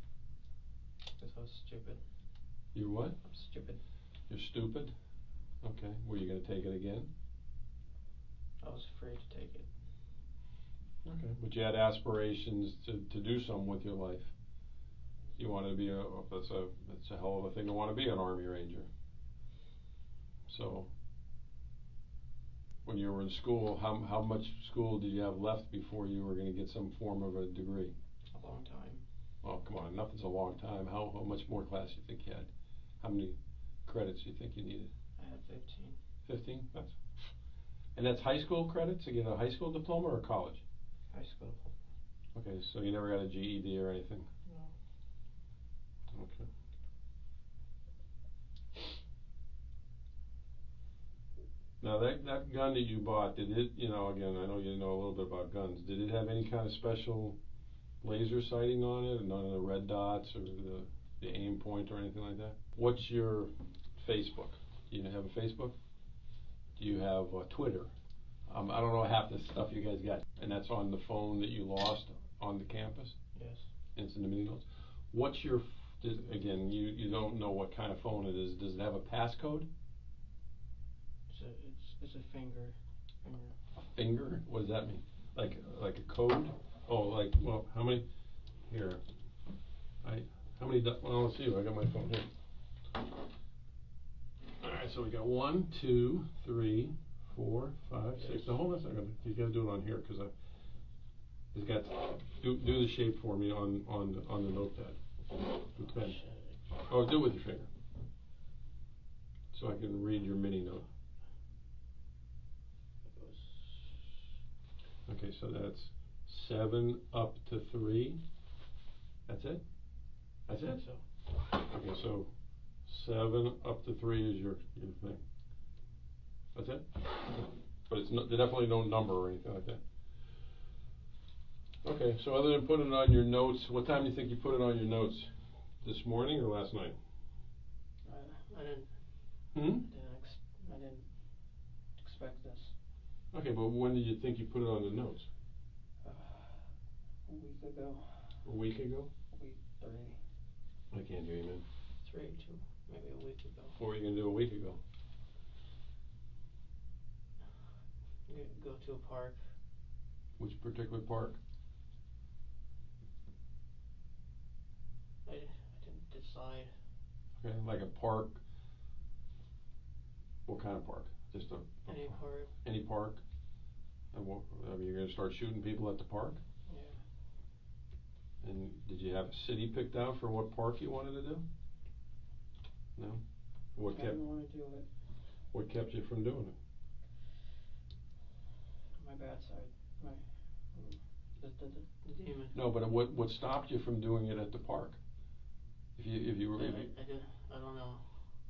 Because I was stupid. You what? I'm stupid. You're stupid? Okay, were you going to take it again? I was afraid to take it. Okay, but you had aspirations to do something with your life. You wanted to be that's a hell of a thing to want to be an Army Ranger. So, when you were in school, how much school did you have left before you were going to get some form of a degree? A long time. Oh, come on, nothing's a long time. How much more class do you think you had? How many credits do you think you needed? I had 15. 15? And that's high school credits to get a high school diploma or college? High school. Okay, so you never got a GED or anything? No. Okay. Now that gun that you bought, did it, again, I know you know a little bit about guns, did it have any kind of special laser sighting on it, or none of the red dots or the aim point or anything like that? What's your Facebook? Do you have a Facebook? Do you have Twitter? I don't know half the stuff you guys got. And that's on the phone that you lost on the campus? Yes. It's in the mini notes. What's your, again, you don't know what kind of phone it is. Does it have a passcode? It's a finger. A finger? What does that mean? Like a code? Oh, well, how many? Here. Well, let's see. I got my phone here. Alright, so we got 1, 2, 3, 4, 5, 6. Now hold on a second. You got to do it on here because it's got do the shape for me on the notepad. With pen. Oh, do it with your finger, so I can read your mini note. Okay, so that's 7 up to 3. That's it? That's it? So. Okay, so 7 up to 3 is your thing. That's it? But it's definitely no number or anything like that. Okay, so other than putting it on your notes, what time do you think you put it on your notes? This morning or last night? I didn't. I didn't expect this. Okay, but when did you think you put it on the notes? A week ago. A week ago? Week 3. I can't hear you, man. 3, 2, maybe a week ago. What were you going to do a week ago? Go to a park. Which particular park? I didn't decide. Okay, like a park. What kind of park? Just Any park. Any park? And what, I mean, you're gonna start shooting people at the park? Yeah. And did you have a city picked out for what park you wanted to do? No? I didn't want to do it. What kept you from doing it? My bad side. The demon. No, but what stopped you from doing it at the park? If you were, I don't know.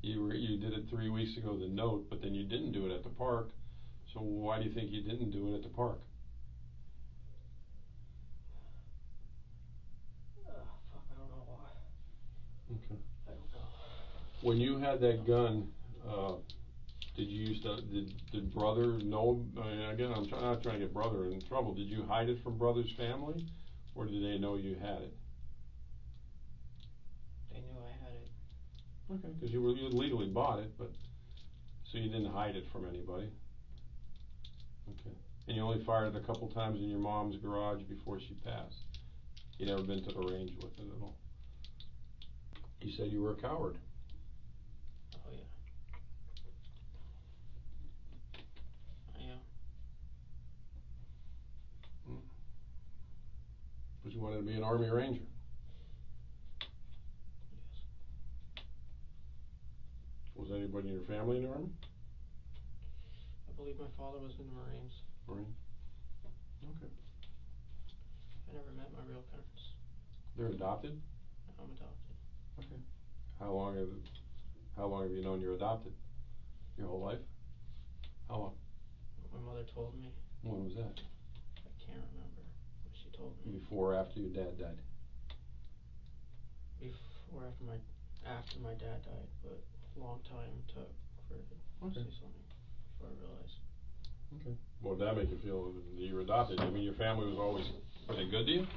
You did it 3 weeks ago, the note, but then you didn't do it at the park. So why do you think you didn't do it at the park? Fuck, I don't know why. Okay. I don't know. When you had that gun, did brother know? I mean, again, I'm not trying to get brother in trouble. Did you hide it from brother's family, or did they know you had it? They knew I had it. Okay, because you legally bought it, but so you didn't hide it from anybody. Okay, and you only fired it a couple times in your mom's garage before she passed. You never been to the range with it at all. You said you were a coward. Oh yeah. I am. But you wanted to be an Army Ranger. Yes. Was anybody in your family in the Army? I believe my father was in the Marines. Marine. Okay. I never met my real parents. They're adopted? I'm adopted. Okay. How long have you known you're adopted? Your whole life? How long? My mother told me. When was that? I can't remember what she told me. Before or after your dad died? Before after my dad died, but a long time took for her to say something before I realized. Okay. What did that make you feel that you were adopted? I mean, your family was always, were they good to you?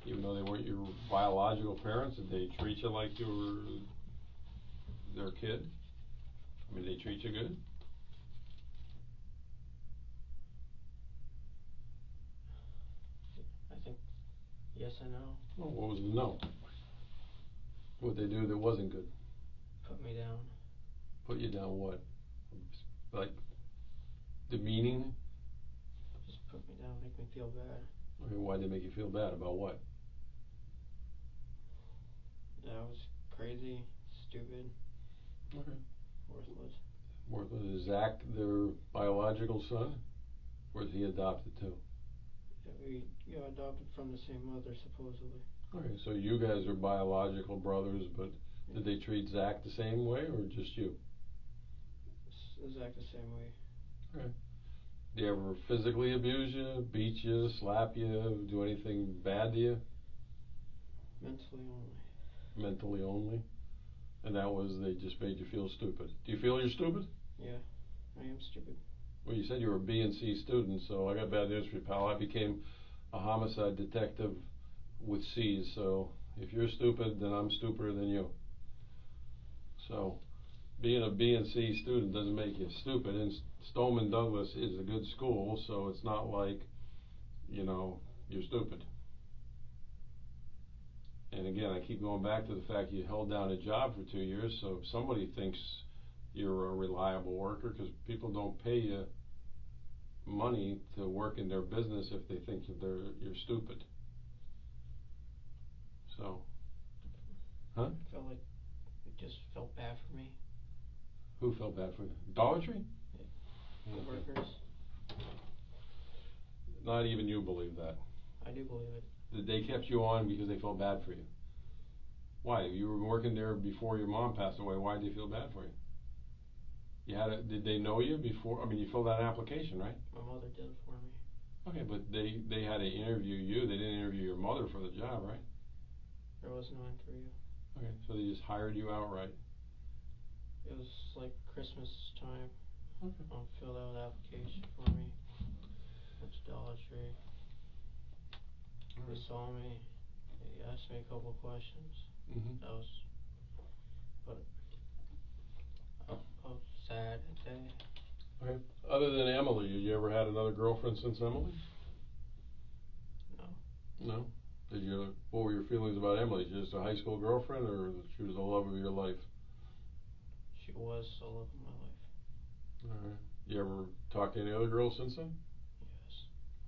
Even though they weren't your biological parents, did they treat you like you were their kid? I mean, did they treat you good? I think yes and no. Well, what was the no? What they do that wasn't good? Put me down. Put you down what? Like demeaning? Just put me down, make me feel bad. Okay, why'd they make you feel bad? About what? That I was crazy, stupid. Okay. Worthless. Worthless. Is Zach their biological son? Or is he adopted too? Yeah, we got adopted from the same mother, supposedly. Okay, so you guys are biological brothers, but did they treat Zach the same way or just you? Zach the same way. Okay. Did they ever physically abuse you, beat you, slap you, do anything bad to you? Mentally only. Mentally only? And that was, they just made you feel stupid. Do you feel you're stupid? Yeah, I am stupid. Well, you said you were a B and C student, so I got bad news for you, pal. I became a homicide detective with C's, so if you're stupid, then I'm stupider than you. So, being a B and C student doesn't make you stupid, and Stoneman Douglas is a good school, so it's not like, you're stupid. And again, I keep going back to the fact you held down a job for 2 years, so if somebody thinks you're a reliable worker, because people don't pay you money to work in their business if they think you're stupid. So, huh? I felt like it just felt bad for me. Who felt bad for you? Dollar Tree? Yeah. The workers. Not even you believe that. I do believe it. That they kept you on because they felt bad for you. Why? You were working there before your mom passed away. Why did they feel bad for you? Did they know you before? I mean, you filled out an application, right? My mother did it for me. Okay, but they had to interview you. They didn't interview your mother for the job, right? There was no interview. Okay, so they just hired you outright. It was like Christmas time. Okay. Filled out an application for me. Went to Dollar Tree. They saw me. They asked me a couple questions. Mm-hmm. But I was sad that day. Okay. Other than Emily, you ever had another girlfriend since Emily? No. No? What were your feelings about Emily? Just a high school girlfriend, or she was the love of your life? She was the love of my life. Alright. You ever talked to any other girls since then? Yes.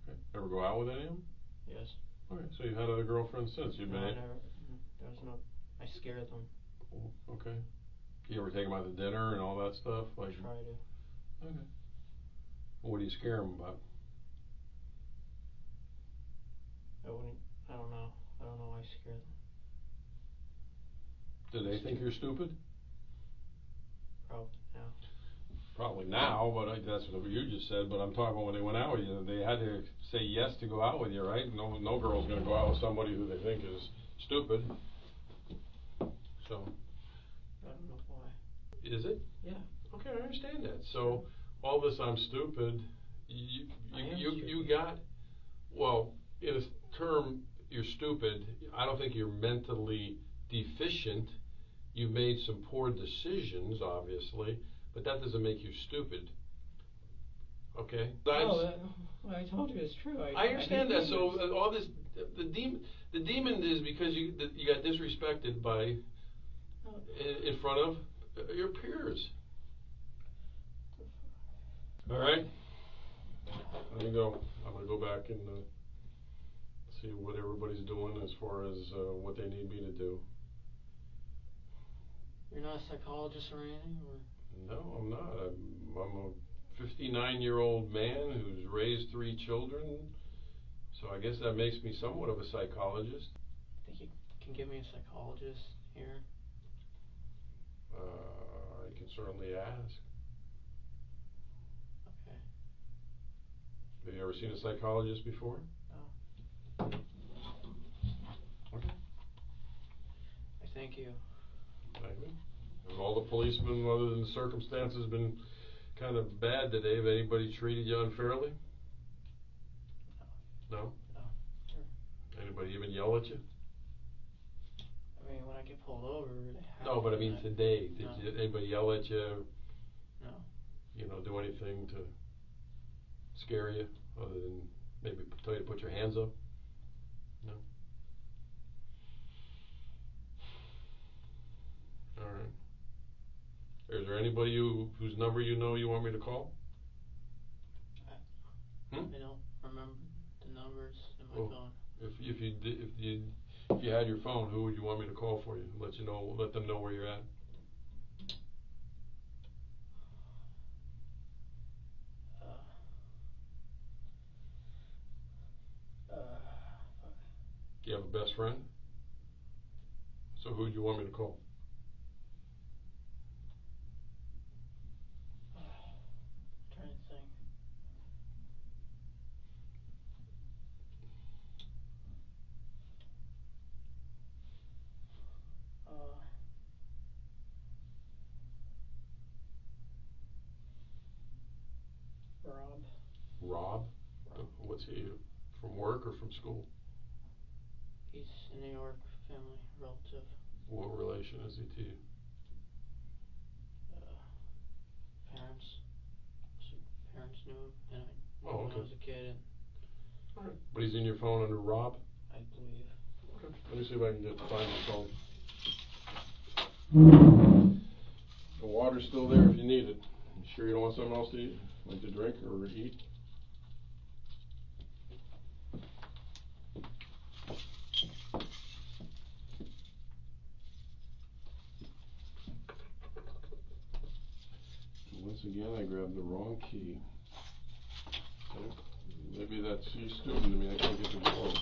Okay. Ever go out with any of them? Yes. Okay, so you've had other girlfriends since. You've No, been I never. There was no. I scared them. Oh, okay. You ever take them out to dinner and all that stuff? Like. Try to. Okay. What do you scare them about? I wouldn't. I don't know. I don't know why I scared them. Do they think you're stupid? Probably now. Probably now, but that's what you just said. But I'm talking about when they went out with you. They had to say yes to go out with you, right? No girl's going to go out with somebody who they think is stupid. So. I don't know why. Is it? Yeah. Okay, I understand that. So all this, I'm stupid. You got. Well, in a term, you're stupid. I don't think you're mentally deficient. You made some poor decisions, obviously, but that doesn't make you stupid. Okay? No, what I told you is true. I understand that. So all this, the demon is because you got disrespected by in front of your peers. All right. Let me go. I'm gonna go back and see what everybody's doing as far as what they need me to do. You're not a psychologist or anything, or? No, I'm not. I'm a 59-year-old man who's raised 3 children, so I guess that makes me somewhat of a psychologist. Think you can give me a psychologist here? I can certainly ask. Okay. Have you ever seen a psychologist before? No. Okay. I thank you. Thank you. Have all the policemen, other than the circumstances, been kind of bad today? Have anybody treated you unfairly? No? No. Sure. Anybody even yell at you? I mean, when I get pulled over, they have. No, but I mean today. Did anybody yell at you? No. You know, do anything to scare you, other than maybe tell you to put your hands up? No? All right. Is there anybody whose number you know you want me to call? I don't remember the numbers in my phone. If you had your phone, who would you want me to call for you? Let them know where you're at. Do you have a best friend? So who do you want me to call? I'm trying to think. Rob. Rob? What's he? From work or from school? He's a New York family relative. What relation is he to you? Parents. So parents knew him, and I knew when I was a kid. All right. But he's in your phone under Rob? I believe. Okay. Let me see if I can find his phone. The water's still there if you need it. You sure you don't want something else to eat? Like to drink or eat? Once again, I grabbed the wrong key. Okay. Maybe that's he's student to me. I can't get the door.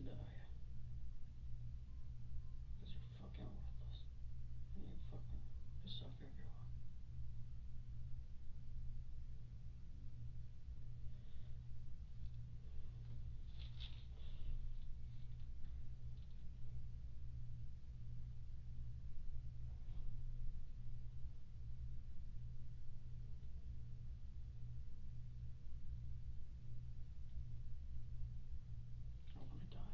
to die. Because you're fucking worthless. And you fucking piss off everyone. I want to die.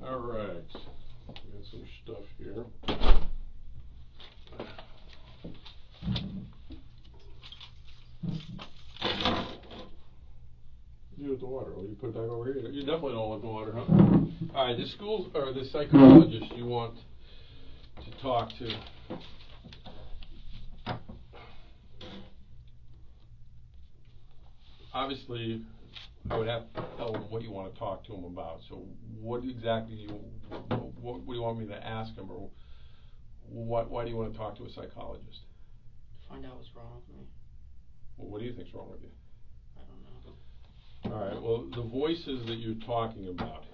All right, got some stuff here. You with the water? Oh, you put it back over here. You definitely don't want the water, huh? All right, the school or the psychologist you want to talk to. Obviously, I would have to tell him what you want to talk to him about. So, what exactly what do you want me to ask him, or why do you want to talk to a psychologist? Find out what's wrong with me. Well, what do you think's wrong with you? I don't know. All right. Well, the voices that you're talking about.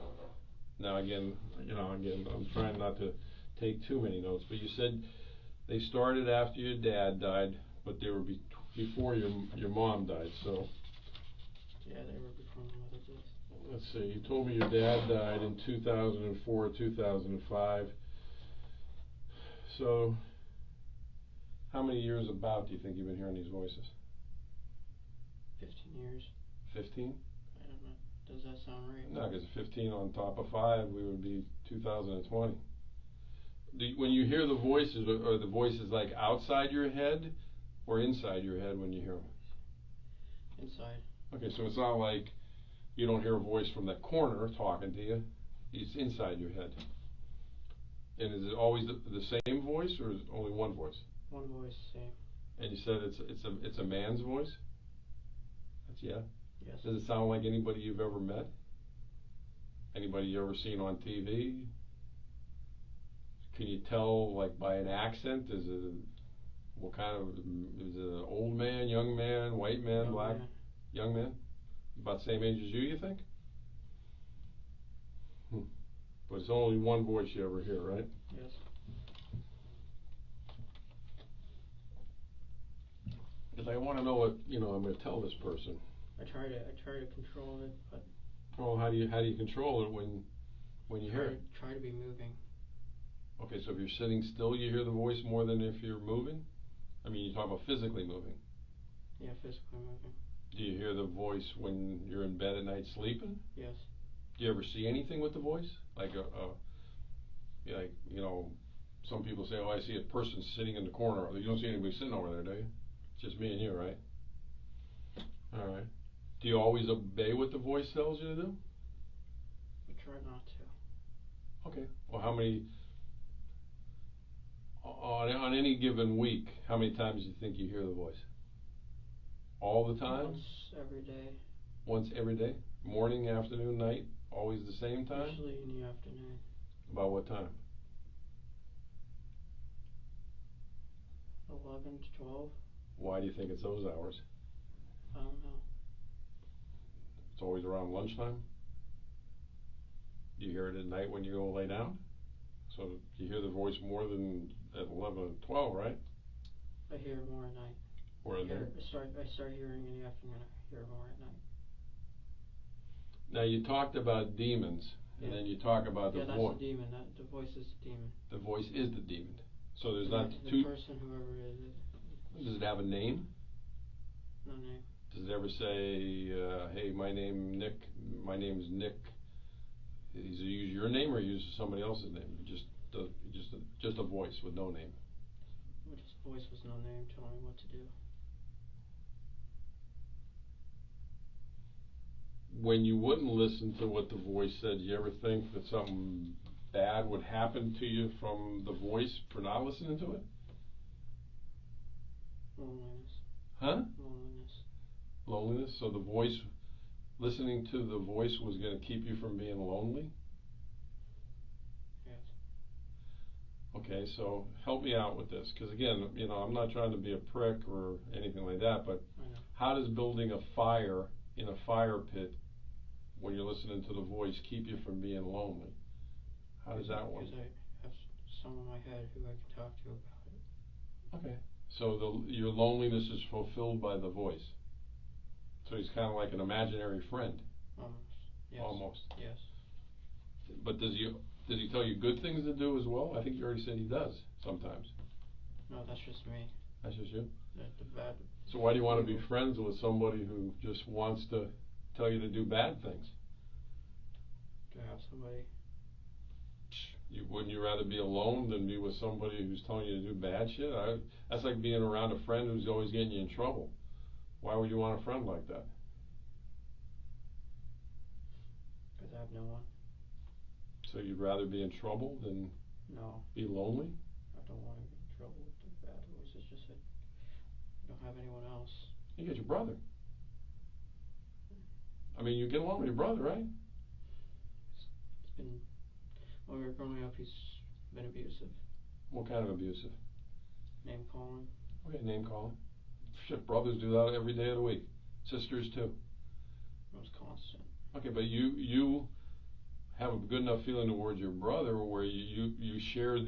Now, again, I'm trying not to take too many notes, but you said they started after your dad died, but they were before your mom died. So. Yeah, they were before my mother did. Let's see. You told me your dad died in 2004, 2005. So, how many years about do you think you've been hearing these voices? 15 years. 15? I don't know. Does that sound right? No, because 15 on top of 5, we would be 2020. When you hear the voices, are the voices like outside your head or inside your head when you hear them? Inside. Okay, so it's not like you don't hear a voice from that corner talking to you. It's inside your head. And is it always the same voice, or is it only one voice? One voice, same. And you said it's a man's voice? That's yeah. Yes. Does it sound like anybody you've ever met? Anybody you ever seen on TV? Can you tell, like, by an accent? Is it what kind of? Is it an old man, young man, white man, Young black? Man. Young man? About the same age as you think? But it's only one voice you ever hear, right? Yes. Because I want to know what I'm going to tell this person. I try to control it, but. Oh, how do you control it when you hear it? Try to be moving. Okay, so if you're sitting still, you hear the voice more than if you're moving? I mean, you talk about physically moving. Yeah, physically moving. Do you hear the voice when you're in bed at night sleeping? Yes. Do you ever see anything with the voice? Like some people say, oh, I see a person sitting in the corner. You don't see anybody sitting over there, do you? It's just me and you, right? All right. Do you always obey what the voice tells you to do? I try not to. Okay. Well, how many, on any given week, how many times do you think you hear the voice? All the time? Once every day. Once every day? Morning, afternoon, night? Always the same time? Usually in the afternoon. About what time? 11 to 12. Why do you think it's those hours? I don't know. It's always around lunchtime? Do you hear it at night when you go lay down? So you hear the voice more than at 11 and 12, right? I hear it more at night. Or at night? I start hearing in the afternoon. I hear it more at night. Now you talked about demons, and then you talk about the voice. Yeah, that's the demon. The voice is the demon. The voice is the demon. So there's the not the two. Person, whoever it is. Does it have a name? No name. Does it ever say, "Hey, my name's Nick. Does it use your name or use somebody else's name? Just a voice with no name. Just a voice with no name telling me what to do. When you wouldn't listen to what the voice said, do you ever think that something bad would happen to you from the voice for not listening to it? Loneliness. Huh? Loneliness. Loneliness? So the voice, listening to the voice was going to keep you from being lonely? Yes. Okay, so help me out with this, because again, you know, I'm not trying to be a prick or anything like that, but I know. how does building a fire in a fire pit when you're listening to the voice keep you from being lonely? How does that work? Because I have someone in my head who I can talk to about it. Okay. So your loneliness is fulfilled by the voice. So he's kind of like an imaginary friend. Almost. Yes. Almost. Yes. But does he tell you good things to do as well? I think you already said he does sometimes. No, that's just me. That's just you? The bad. So why do you want to be friends with somebody who just wants to tell you to do bad things? To have somebody. Wouldn't you rather be alone than be with somebody who's telling you to do bad shit? That's like being around a friend who's always getting you in trouble. Why would you want a friend like that? Because I have no one. So you'd rather be in trouble than No. be lonely? I don't want to get in trouble with the bad voices. Just that I don't have anyone else. You got your brother. I mean, you get along with your brother, right? It's been, when we were growing up, he's been abusive. What kind of abusive? Name calling. Okay, name calling. Shit, brothers do that every day of the week. Sisters too. It was constant. Okay, but you have a good enough feeling towards your brother where you share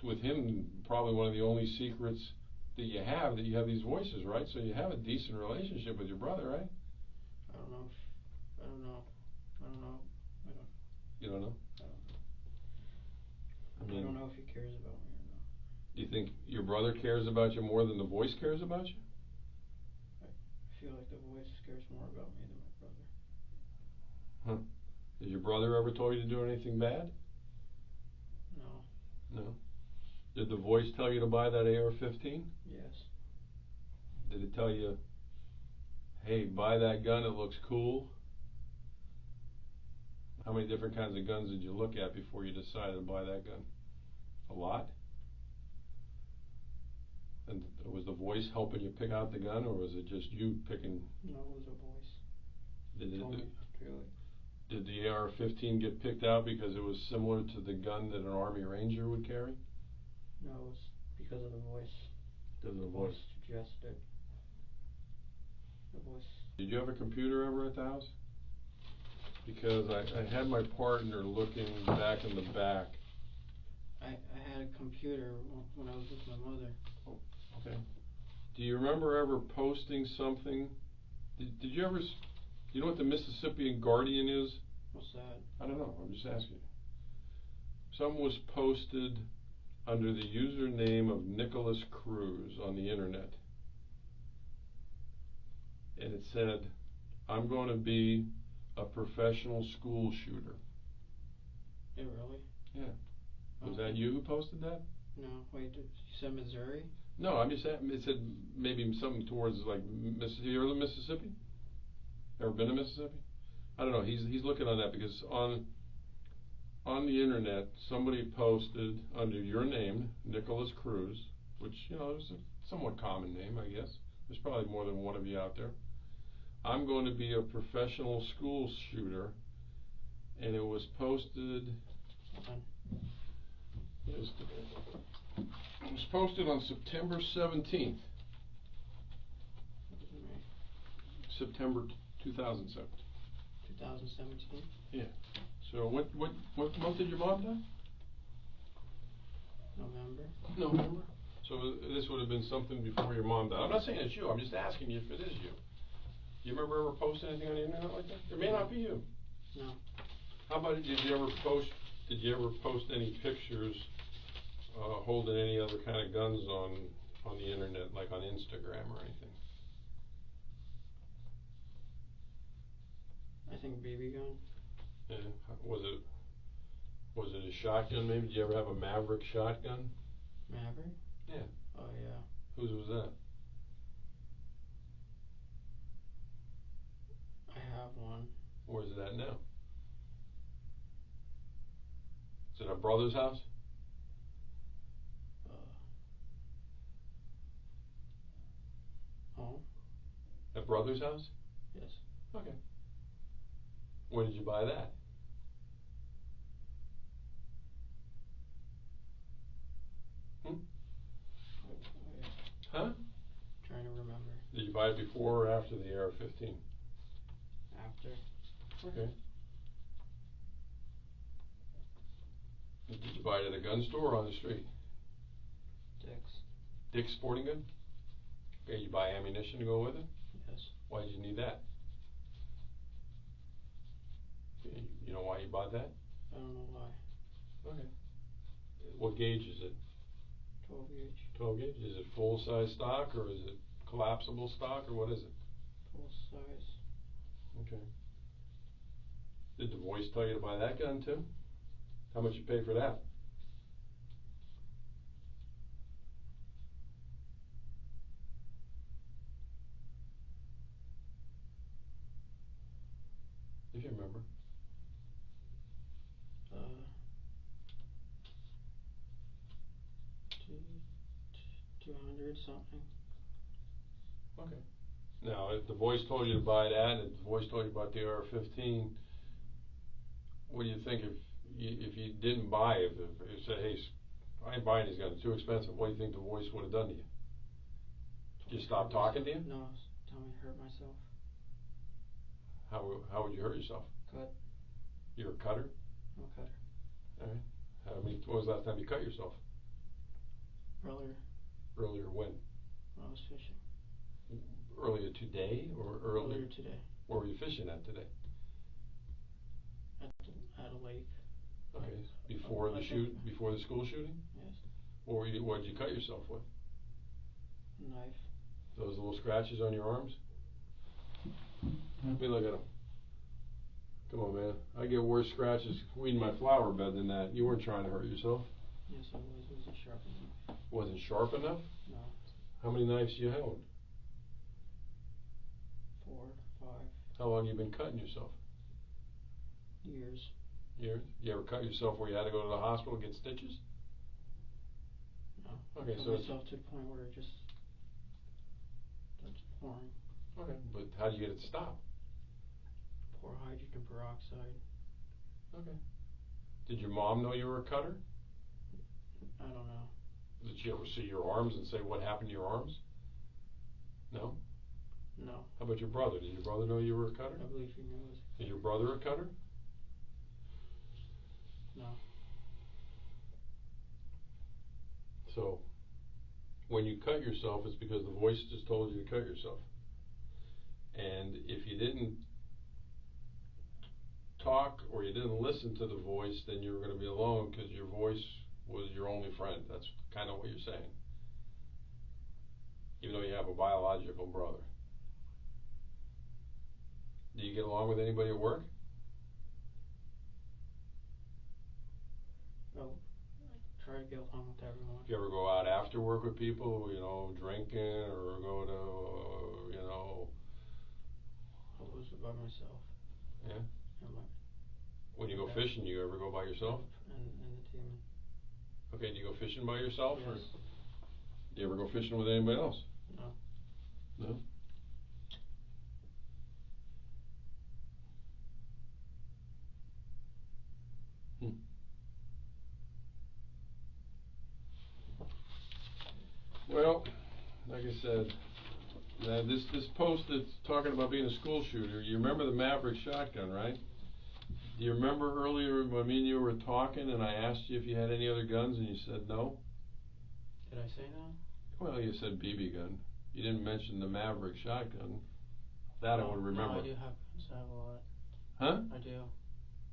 with him probably one of the only secrets that you have these voices, right? So you have a decent relationship with your brother, right? I don't know. You don't know? I mean, I don't know if he cares about me or not. Do you think your brother cares about you more than the voice cares about you? I feel like the voice cares more about me than my brother. Huh. Has your brother ever told you to do anything bad? No. No. Did the voice tell you to buy that AR-15? Yes. Did it tell you, hey, buy that gun, it looks cool? How many different kinds of guns did you look at before you decided to buy that gun? A lot? And was the voice helping you pick out the gun, or was it just you picking? No, it was a voice. Did the AR-15 get picked out because it was similar to the gun that an Army Ranger would carry? No, it was because of the voice. Because of the voice. Suggested. The voice. Did you have a computer ever at the house? Because I had my partner looking back in the back. I had a computer when I was with my mother. Oh, okay. Do you remember ever posting something? Did you ever? You know what the Mississippian Guardian is? What's that? I don't know. I'm just asking. Something was posted under the username of Nikolas Cruz on the internet. And it said, I'm going to be a professional school shooter. Yeah, really? Yeah. Was that you who posted that? No. Wait, you said Missouri? No, I'm just saying, it said maybe something towards like Mississippi. You ever lived in Mississippi? Ever been to Mississippi? I don't know. He's looking on that because on the internet somebody posted under your name, Nikolas Cruz, which you know is a somewhat common name, I guess. There's probably more than one of you out there. I'm going to be a professional school shooter, and it was posted. It was posted on September 17th. September 2007. 2017? Yeah. So what month did your mom die? November. So this would have been something before your mom died. I'm not saying it's you. I'm just asking you if it is you. Do you remember ever posting anything on the internet like that? It may not be you. No. How about did you ever post any pictures holding any other kind of guns on the internet, like on Instagram or anything? I think BB gun. Yeah. Was it a shotgun maybe? Did you ever have a Maverick shotgun? Maverick? Yeah. Oh yeah. Whose was that? I have one. Where's it at now? Is it at brother's house? Home? brother's house? Yes. Okay. When did you buy that? Huh? Trying to remember. Did you buy it before or after the AR-15? After. Okay. Did you buy it at a gun store or on the street? Dick's. Dick's Sporting Good? Okay, you buy ammunition to go with it? Yes. Why did you need that? You know why you bought that? I don't know why. Okay. What gauge is it? 12 gauge. 12 gauge? Is it full size stock or is it collapsible stock or what is it? Full size. Okay. Did the voice tell you to buy that gun too? How much you pay for that? If you remember. 200 something. Okay. Now, if the voice told you to buy that, and if the voice told you about the AR-15, what do you think if you didn't buy it? If you said, "Hey, I ain't buying these guns; it's too expensive," what do you think the voice would have done to you? Just stop talking to you? No, tell me to hurt myself. How would you hurt yourself? Cut. You're a cutter? I'm a cutter. All right. When was the last time you cut yourself? Earlier. Earlier when? When I was fishing. Earlier today or earlier? Earlier today. Where were you fishing at today? At a lake. Okay. Before the school shooting? Yes. What did you cut yourself with? Knife. Those little scratches on your arms? Let me look at them. Come on, man. I get worse scratches weeding my flower bed than that. You weren't trying to hurt yourself. Yes, I was. It wasn't sharp enough. Wasn't sharp enough? No. How many knives do you own? 4, 5. How long you been cutting yourself? Years. Years? You ever cut yourself where you had to go to the hospital and get stitches? No. Okay, I so cut myself to the point where it just starts pouring. Okay, but how do you get it to stop? Pour hydrogen peroxide. Okay. Did your mom know you were a cutter? I don't know. Did she ever see your arms and say what happened to your arms? No? No. How about your brother? Did your brother know you were a cutter? I believe he knows. Is your brother a cutter? No. So, when you cut yourself, it's because the voice just told you to cut yourself. And if you didn't talk or you didn't listen to the voice, then you were going to be alone because your voice was your only friend. That's kind of what you're saying. Even though you have a biological brother. Do you get along with anybody at work? No. I try to get along with everyone. Do you ever go out after work with people, drinking or go to, I was by myself. Yeah? And When you go fishing, do you ever go by yourself? And the team. Okay, do you go fishing by yourself? Yes. Or do you ever go fishing with anybody else? No. No? Well, like I said, this post that's talking about being a school shooter, you remember the Maverick shotgun, right? Do you remember earlier when me and you were talking and I asked you if you had any other guns and you said no? Did I say no? Well, you said BB gun. You didn't mention the Maverick shotgun. That I would remember. No, I do have guns. I have a lot. Huh? I do.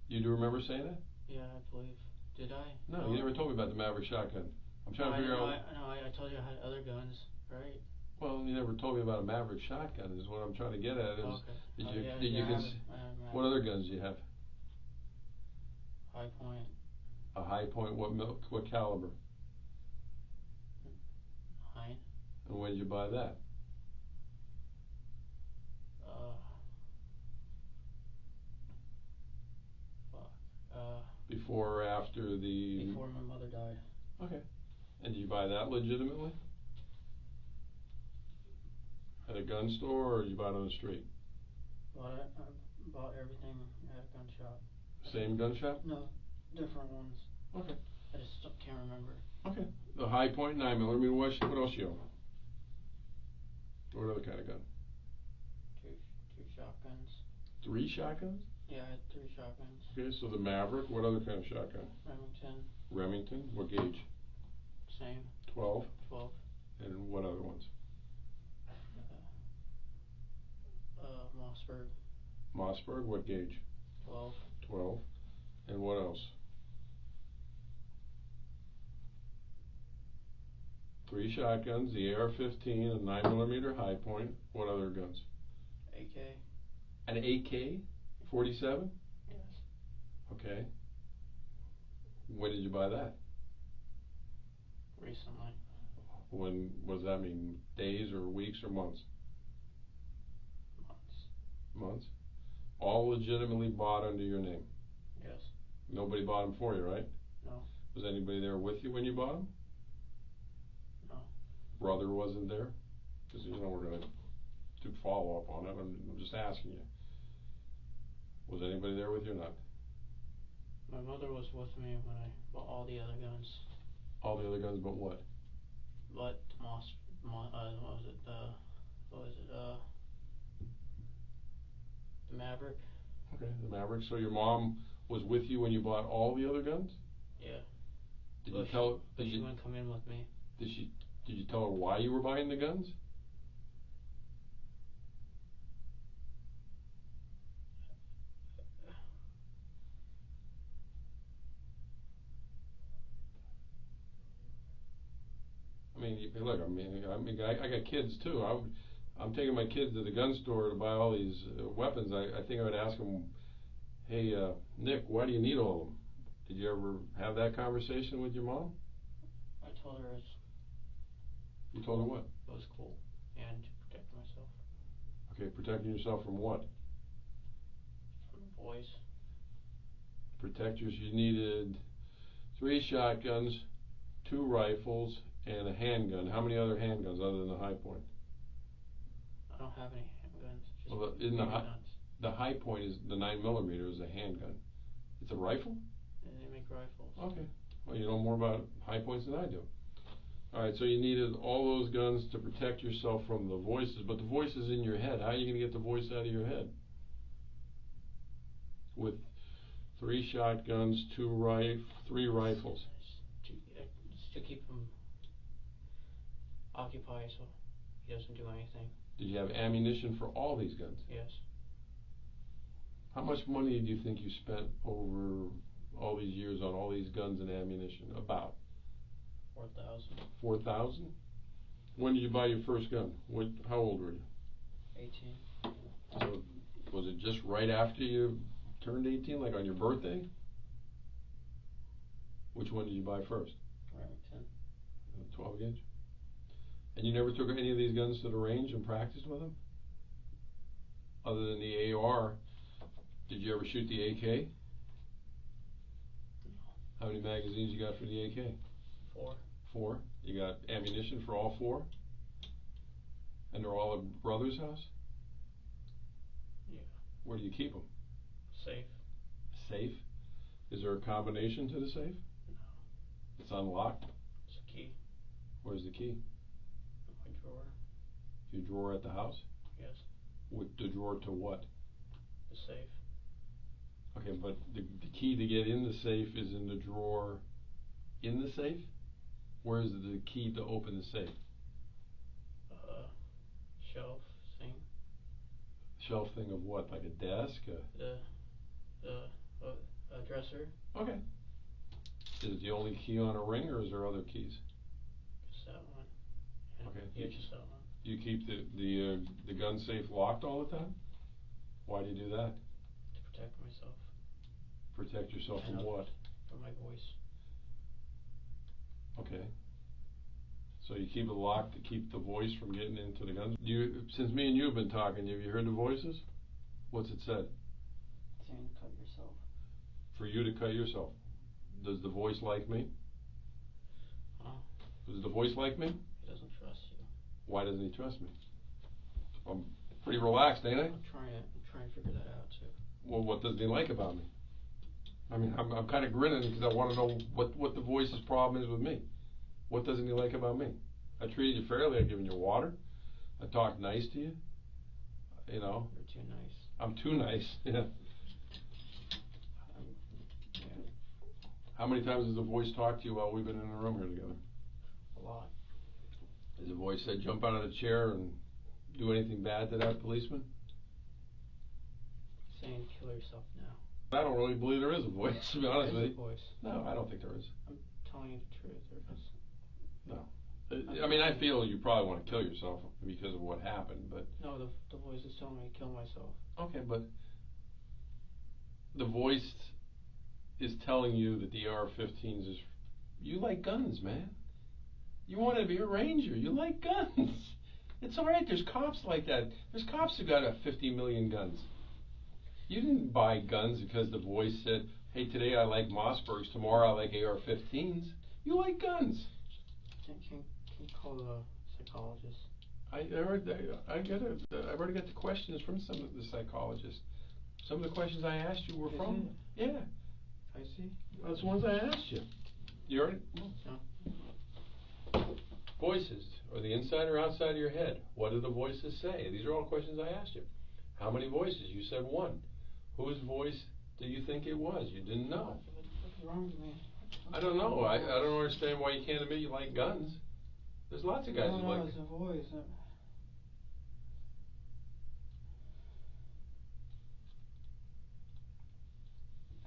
You do remember saying that? Yeah, I believe. Did I? No, you never told me about the Maverick shotgun. I'm trying to figure out. I told you I had other guns, right? Well, you never told me about a Maverick shotgun. Is what I'm trying to get at. Is Okay. What other guns do you have? High point. A High point. What caliber? 9. And when did you buy that? Before or after the? Before my mother died. Okay. And did you buy that legitimately? At a gun store, or you bought it on the street? I bought everything at a gun shop. Same gun shop? No, different ones. Okay. I just can't remember. Okay. The High Point 9mm. What else you own? What other kind of gun? Two shotguns. 3 shotguns? Yeah, I had 3 shotguns. Okay, so the Maverick. What other kind of shotgun? Remington. Remington. What gauge? Same. 12. 12. And what other ones? Mossberg. Mossberg. What gauge? 12. 12. And what else? 3 shotguns, the AR-15, a 9mm High Point. What other guns? AK. An AK-47? Yes. Okay. When did you buy that? Recently. When, what does that mean? Days or weeks or months? Months? All legitimately bought under your name? Yes. Nobody bought them for you, right? No. Was anybody there with you when you bought them? No. Brother wasn't there? Because, we're going to do follow-up on it. I'm just asking you. Was anybody there with you or not? My mother was with me when I bought all the other guns. All the other guns but what? But the Maverick. Okay, the Maverick. So your mom was with you when you bought all the other guns? Yeah. Did you tell? But she wouldn't come in with me. Did you tell her why you were buying the guns? Look, I got kids too. I'm taking my kids to the gun store to buy all these weapons. I think I would ask them, hey, Nick, why do you need all of them? Did you ever have that conversation with your mom? I told her You told her what? it was cool and to protect myself. Okay, protecting yourself from what? From the boys. Protect yourself. You needed 3 shotguns, 2 rifles, and a handgun. How many other handguns other than the High Point? I don't have any handguns. Just Well, isn't guns. the High Point is the 9mm is a handgun. It's a rifle? And they make rifles. Okay. Well, you know more about High Points than I do. Alright, so you needed all those guns to protect yourself from the voices, but the voice is in your head. How are you going to get the voice out of your head? With 3 shotguns, 3 rifles. Just to keep him occupied so he doesn't do anything. Did you have ammunition for all these guns? Yes. How much money do you think you spent over all these years on all these guns and ammunition? About? 4,000. 4,000? When did you buy your first gun? How old were you? 18. So, was it just right after you turned 18, like on your birthday? Which one did you buy first? Remington. 12 gauge? And you never took any of these guns to the range and practiced with them? Other than the AR, did you ever shoot the AK? No. How many magazines you got for the AK? 4. 4? You got ammunition for all 4? And they're all at brother's house? Yeah. Where do you keep them? Safe. Safe? Is there a combination to the safe? No. It's unlocked? It's a key. Where's the key? My drawer. Your drawer at the house? Yes. With the drawer to what? The safe. Okay, but the key to get in the safe is in the drawer in the safe? Where is the key to open the safe? Shelf thing. Shelf thing of what? Like a desk? A dresser. Okay. Is it the only key on a ring, or is there other keys? Just that one. And Okay. Yeah, just that one. You keep the gun safe locked all the time? Why do you do that? To protect myself. Protect yourself from what? From my voice. Okay. So you keep it locked to keep the voice from getting into the guns? Since me and you have been talking, have you heard the voices? What's it said? It's saying cut yourself. For you to cut yourself. Does the voice like me? Huh? Does the voice like me? He doesn't trust you. Why doesn't he trust me? I'm pretty relaxed, ain't I? I'm trying to figure that out too. Well, what doesn't he like about me? I mean, I'm kind of grinning because I want to know what the voice's problem is with me. What doesn't he like about me? I treated you fairly. I've given you water. I talked nice to you. You know. You're too nice. I'm too nice. Yeah. Yeah. How many times has the voice talked to you while we've been in the room here together? A lot. Has the voice said jump out of the chair and do anything bad to that policeman? Saying kill yourself now. I don't really believe there is a voice, to be honest with you. There's a voice. No, I don't think there is. I'm telling you the truth. There is. No. I mean, I feel you probably want to kill yourself because of what happened, but... No, the voice is telling me to kill myself. Okay, but the voice is telling you that the AR-15s is... You like guns, man. You want to be a ranger. You like guns. It's all right. There's cops like that. There's cops who got 50 million guns. You didn't buy guns because the voice said, hey, today I like Mossbergs, tomorrow I like AR-15s. You like guns. Can you call the psychologist? I've already got the questions from some of the psychologists. Some of the questions I asked you were from... Yeah. I see. That's the ones I asked you. You already... No. Voices. Are they inside or outside of your head? What do the voices say? These are all questions I asked you. How many voices? You said one. Whose voice do you think it was? You didn't know. What's wrong with me? I don't know. I don't understand why you can't admit you like guns. There's lots of guys who like... No, it's a voice.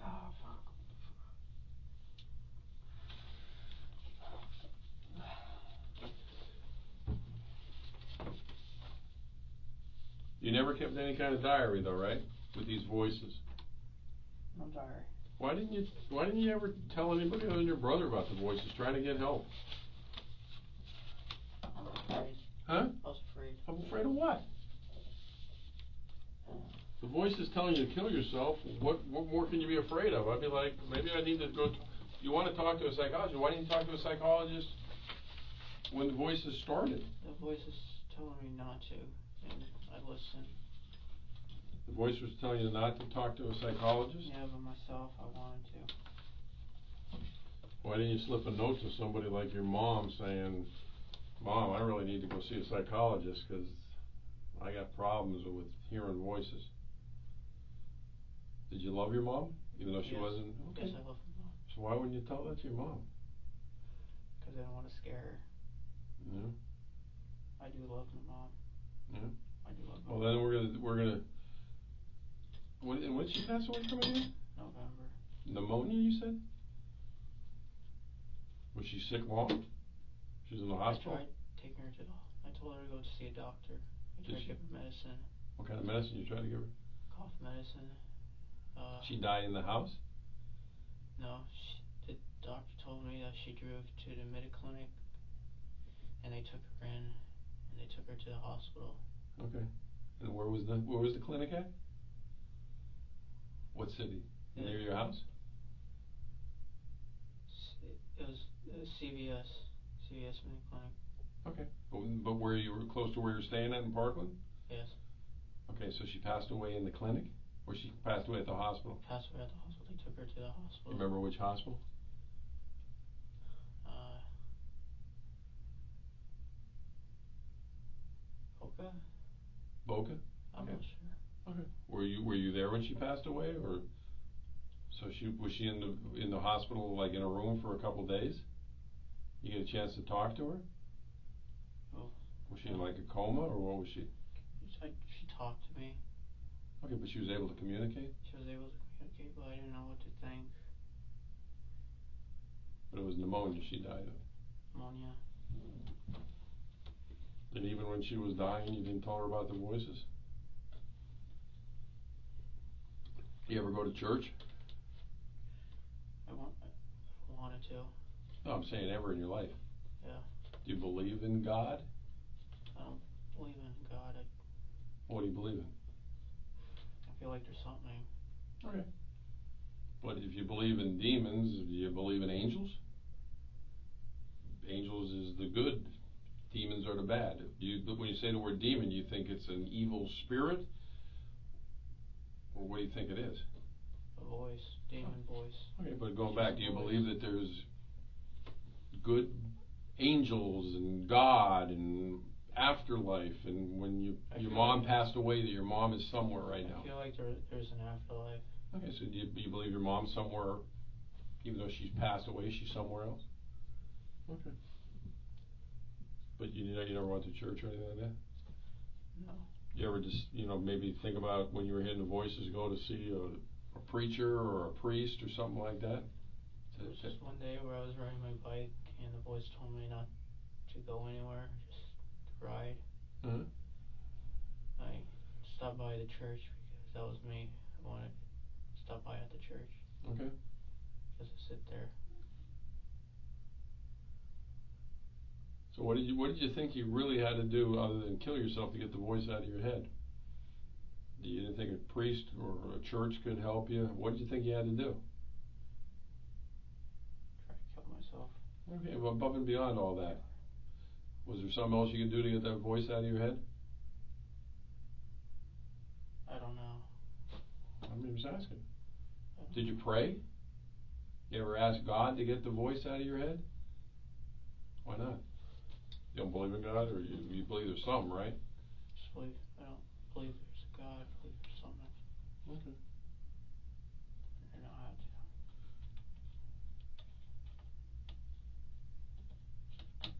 Oh, fuck. You never kept any kind of diary though, right? With these voices. No diary. Why didn't you ever tell anybody other than your brother about the voices, trying to get help? I was afraid. Huh? I was afraid. I'm afraid of what? The voice is telling you to kill yourself. What more can you be afraid of? I'd be like, maybe I need to go... You want to talk to a psychologist. Why didn't you talk to a psychologist when the voices started? The voice is telling me not to, and I listen. The voice was telling you not to talk to a psychologist? Yeah, but myself, I wanted to. Why didn't you slip a note to somebody like your mom saying, Mom, I really need to go see a psychologist because I got problems with hearing voices? Did you love your mom, even though she wasn't? Okay. Yes, I love my mom. So why wouldn't you tell that to your mom? Because I don't want to scare her. Yeah. I do love my mom. Yeah. I do love my Well, mom. then we're gonna. When did she pass away from again? November. Pneumonia, you said? Was she sick long? She was in the hospital? I tried taking her to the... I told her to go to see a doctor. I tried to give her medicine. What kind of medicine you tried to give her? Cough medicine. She died in the house? No, the doctor told me that she drove to the Mediclinic, and they took her in, and they took her to the hospital. Okay. And where was the clinic at? What city? Near your house? It was CVS Mediclinic. Okay. But where you were close to where you're staying at in Parkland? Yes. Okay, so she passed away in the clinic? Or she passed away at the hospital? Passed away at the hospital. They took her to the hospital. You remember which hospital? Boca? Boca? I'm Okay. not sure. Okay. Were you there when she passed away, or so was she in the hospital, like in a room for a couple days? You get a chance to talk to her? Oh. Was she in like a coma, or what was she? She talked to me. Okay, but she was able to communicate? She was able to communicate, but I didn't know what to think. But it was pneumonia she died of. Pneumonia. And even when she was dying, you didn't tell her about the voices? You ever go to church? I wanted to. No, I'm saying ever in your life. Yeah. Do you believe in God? I don't believe in God. What do you believe in? I feel like there's something. Okay. But if you believe in demons, do you believe in angels? Angels is the good. Demons are the or bad? When you say the word demon, do you think it's an evil spirit? Or what do you think it is? A voice, demon voice. Okay, but going back, do you believe that there's good angels and God and afterlife, and when your mom passed away, that your mom is somewhere right now? I feel like there's an afterlife. Okay, so do you believe your mom's somewhere, even though she's passed away, she's somewhere else? Okay. But you never went to church or anything like that? No. You ever just, maybe think about when you were hearing the voices, go to see a preacher or a priest or something like that? It was just one day where I was riding my bike and the voice told me not to go anywhere, just to ride. Uh-huh. I stopped by the church because that was me. I wanted to stop by at the church. Okay. Just to sit there. So what did you think you really had to do other than kill yourself to get the voice out of your head? You didn't think a priest or a church could help you? What did you think you had to do? Try to kill myself. Okay, well, above and beyond all that, was there something else you could do to get that voice out of your head? I don't know. I'm just asking. Did you pray? You ever ask God to get the voice out of your head? Why not? You don't believe in God, or you believe there's something, right? I don't believe there's a God. I believe there's something. Okay. I know how to.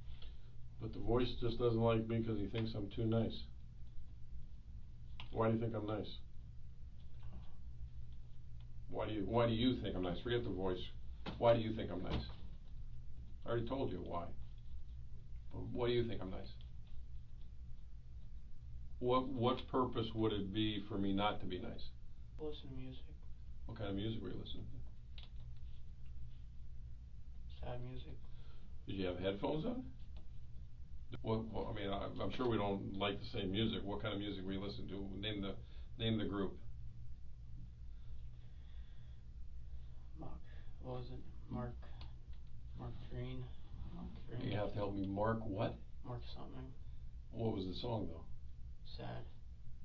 But the voice just doesn't like me because he thinks I'm too nice. Why do you think I'm nice? Why do you think I'm nice? Forget the voice. Why do you think I'm nice? I already told you why. But why do you think I'm nice? What purpose would it be for me not to be nice? Listen to music. What kind of music were you listening to? Sad music. Did you have headphones on? I'm sure we don't like the same music. What kind of music were you listening to? Name the group. What was it? Mark Green. You have to help me. Mark what? Mark something. What was the song though? Sad.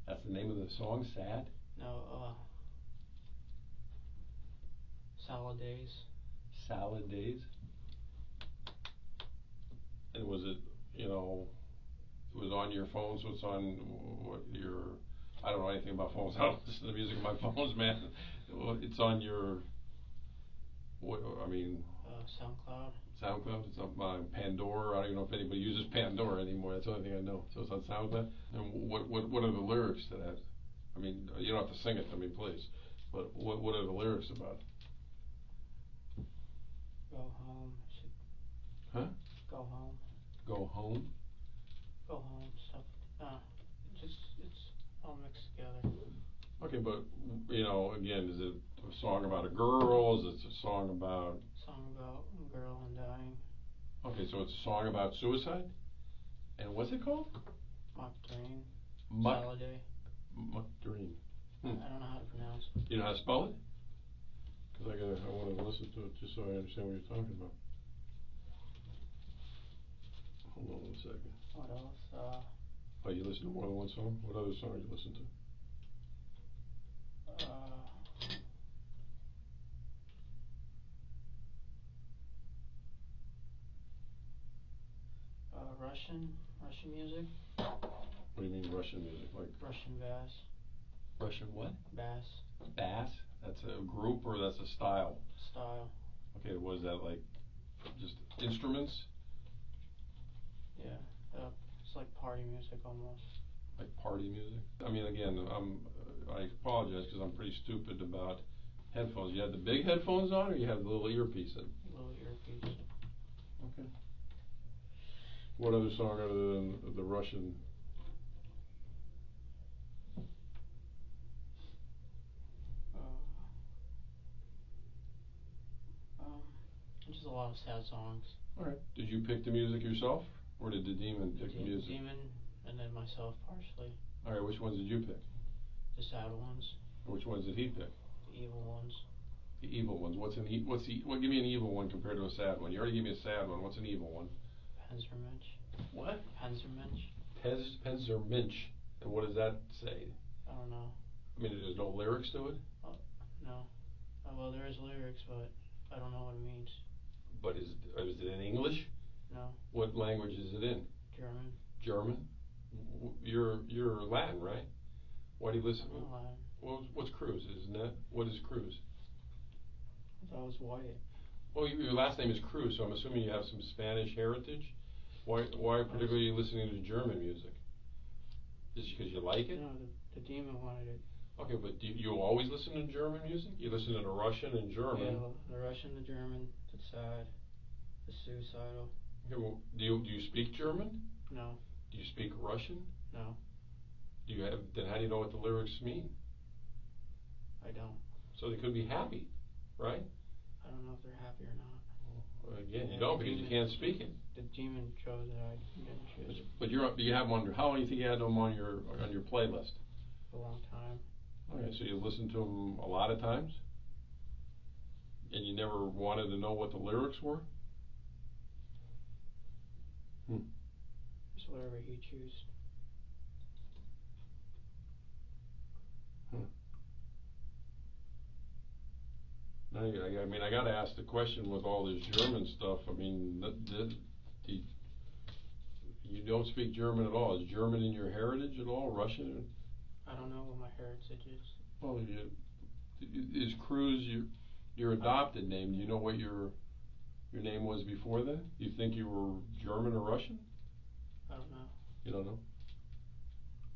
That's the name of the song, Sad? No, Salad Days. Salad Days? And was it, it was on your phone, so it's on I don't know anything about phones. I don't listen to music on my phones, man. It's on your, SoundCloud. SoundCloud? It's on Pandora. I don't even know if anybody uses Pandora anymore. That's the only thing I know. So it's on SoundCloud? And what are the lyrics to that? I mean, you don't have to sing it to me, please. But what are the lyrics about? Go home. Huh? Go home. Go home? Go home. Stuff. It's all mixed together. Okay, but, again, is it a song about a girl? Is it a song about... Song about a girl and dying. Okay, so it's a song about suicide? And what's it called? Mock Dream. Muck Saladay. Muck Dream. I don't know how to pronounce it. You know how to spell it? Because I wanted to listen to it just so I understand what you're talking about. Hold on one second. What else? Oh, you listen to more than one song? What other song do you listen to? Russian music. What do you mean Russian music? Like Russian bass. Russian what? Bass. Bass? That's a group or that's a style? Style. Okay, was that like just instruments? Yeah, it's like party music almost. Like party music? I mean, again, I apologize because I'm pretty stupid about headphones. You have the big headphones on, or you have the little earpiece in? Little earpiece. Okay. What other song other than the Russian? Just a lot of sad songs. All right. Did you pick the music yourself, or did the demon pick the music? The demon, and then myself partially. All right. Which ones did you pick? The sad ones. Which ones did he pick? The evil ones. The evil ones. Give me an evil one compared to a sad one. You already gave me a sad one. What's an evil one? Panzer Mensch. What? Panzermensch. Panzermensch. And what does that say? I don't know. I mean, there's no lyrics to it? No. Well, there is lyrics, but I don't know what it means. But is it in English? No. What language is it in? German. German? You're Latin, right? Why do you listen? I'm not Latin. What's Cruz? Isn't that? What is Cruz? I thought it was Wyatt. Well, your last name is Cruz, so I'm assuming you have some Spanish heritage. Why particularly are you listening to German music? Is it because you like it? No, the demon wanted it. Okay, but do you always listen to German music? You listen to the Russian and German. Yeah, the Russian, the German, the sad, the suicidal. Okay, well, do you speak German? No. Do you speak Russian? No. Then how do you know what the lyrics mean? I don't. So they could be happy, right? I don't know if they're happy or not. Well, again, you don't because you can't speak it. The demon chose it. I didn't choose it. But you have them under. How long do you think you had them on your playlist? A long time. Okay, so you listened to them a lot of times, and you never wanted to know what the lyrics were. Just whatever he chooses. Now, I mean, I got to ask the question with all this German stuff. I mean, you don't speak German at all. Is German in your heritage at all? Russian? I don't know what my heritage is. Well, is Cruz your adopted name? Do you know what your name was before that? Do you think you were German or Russian? I don't know. You don't know?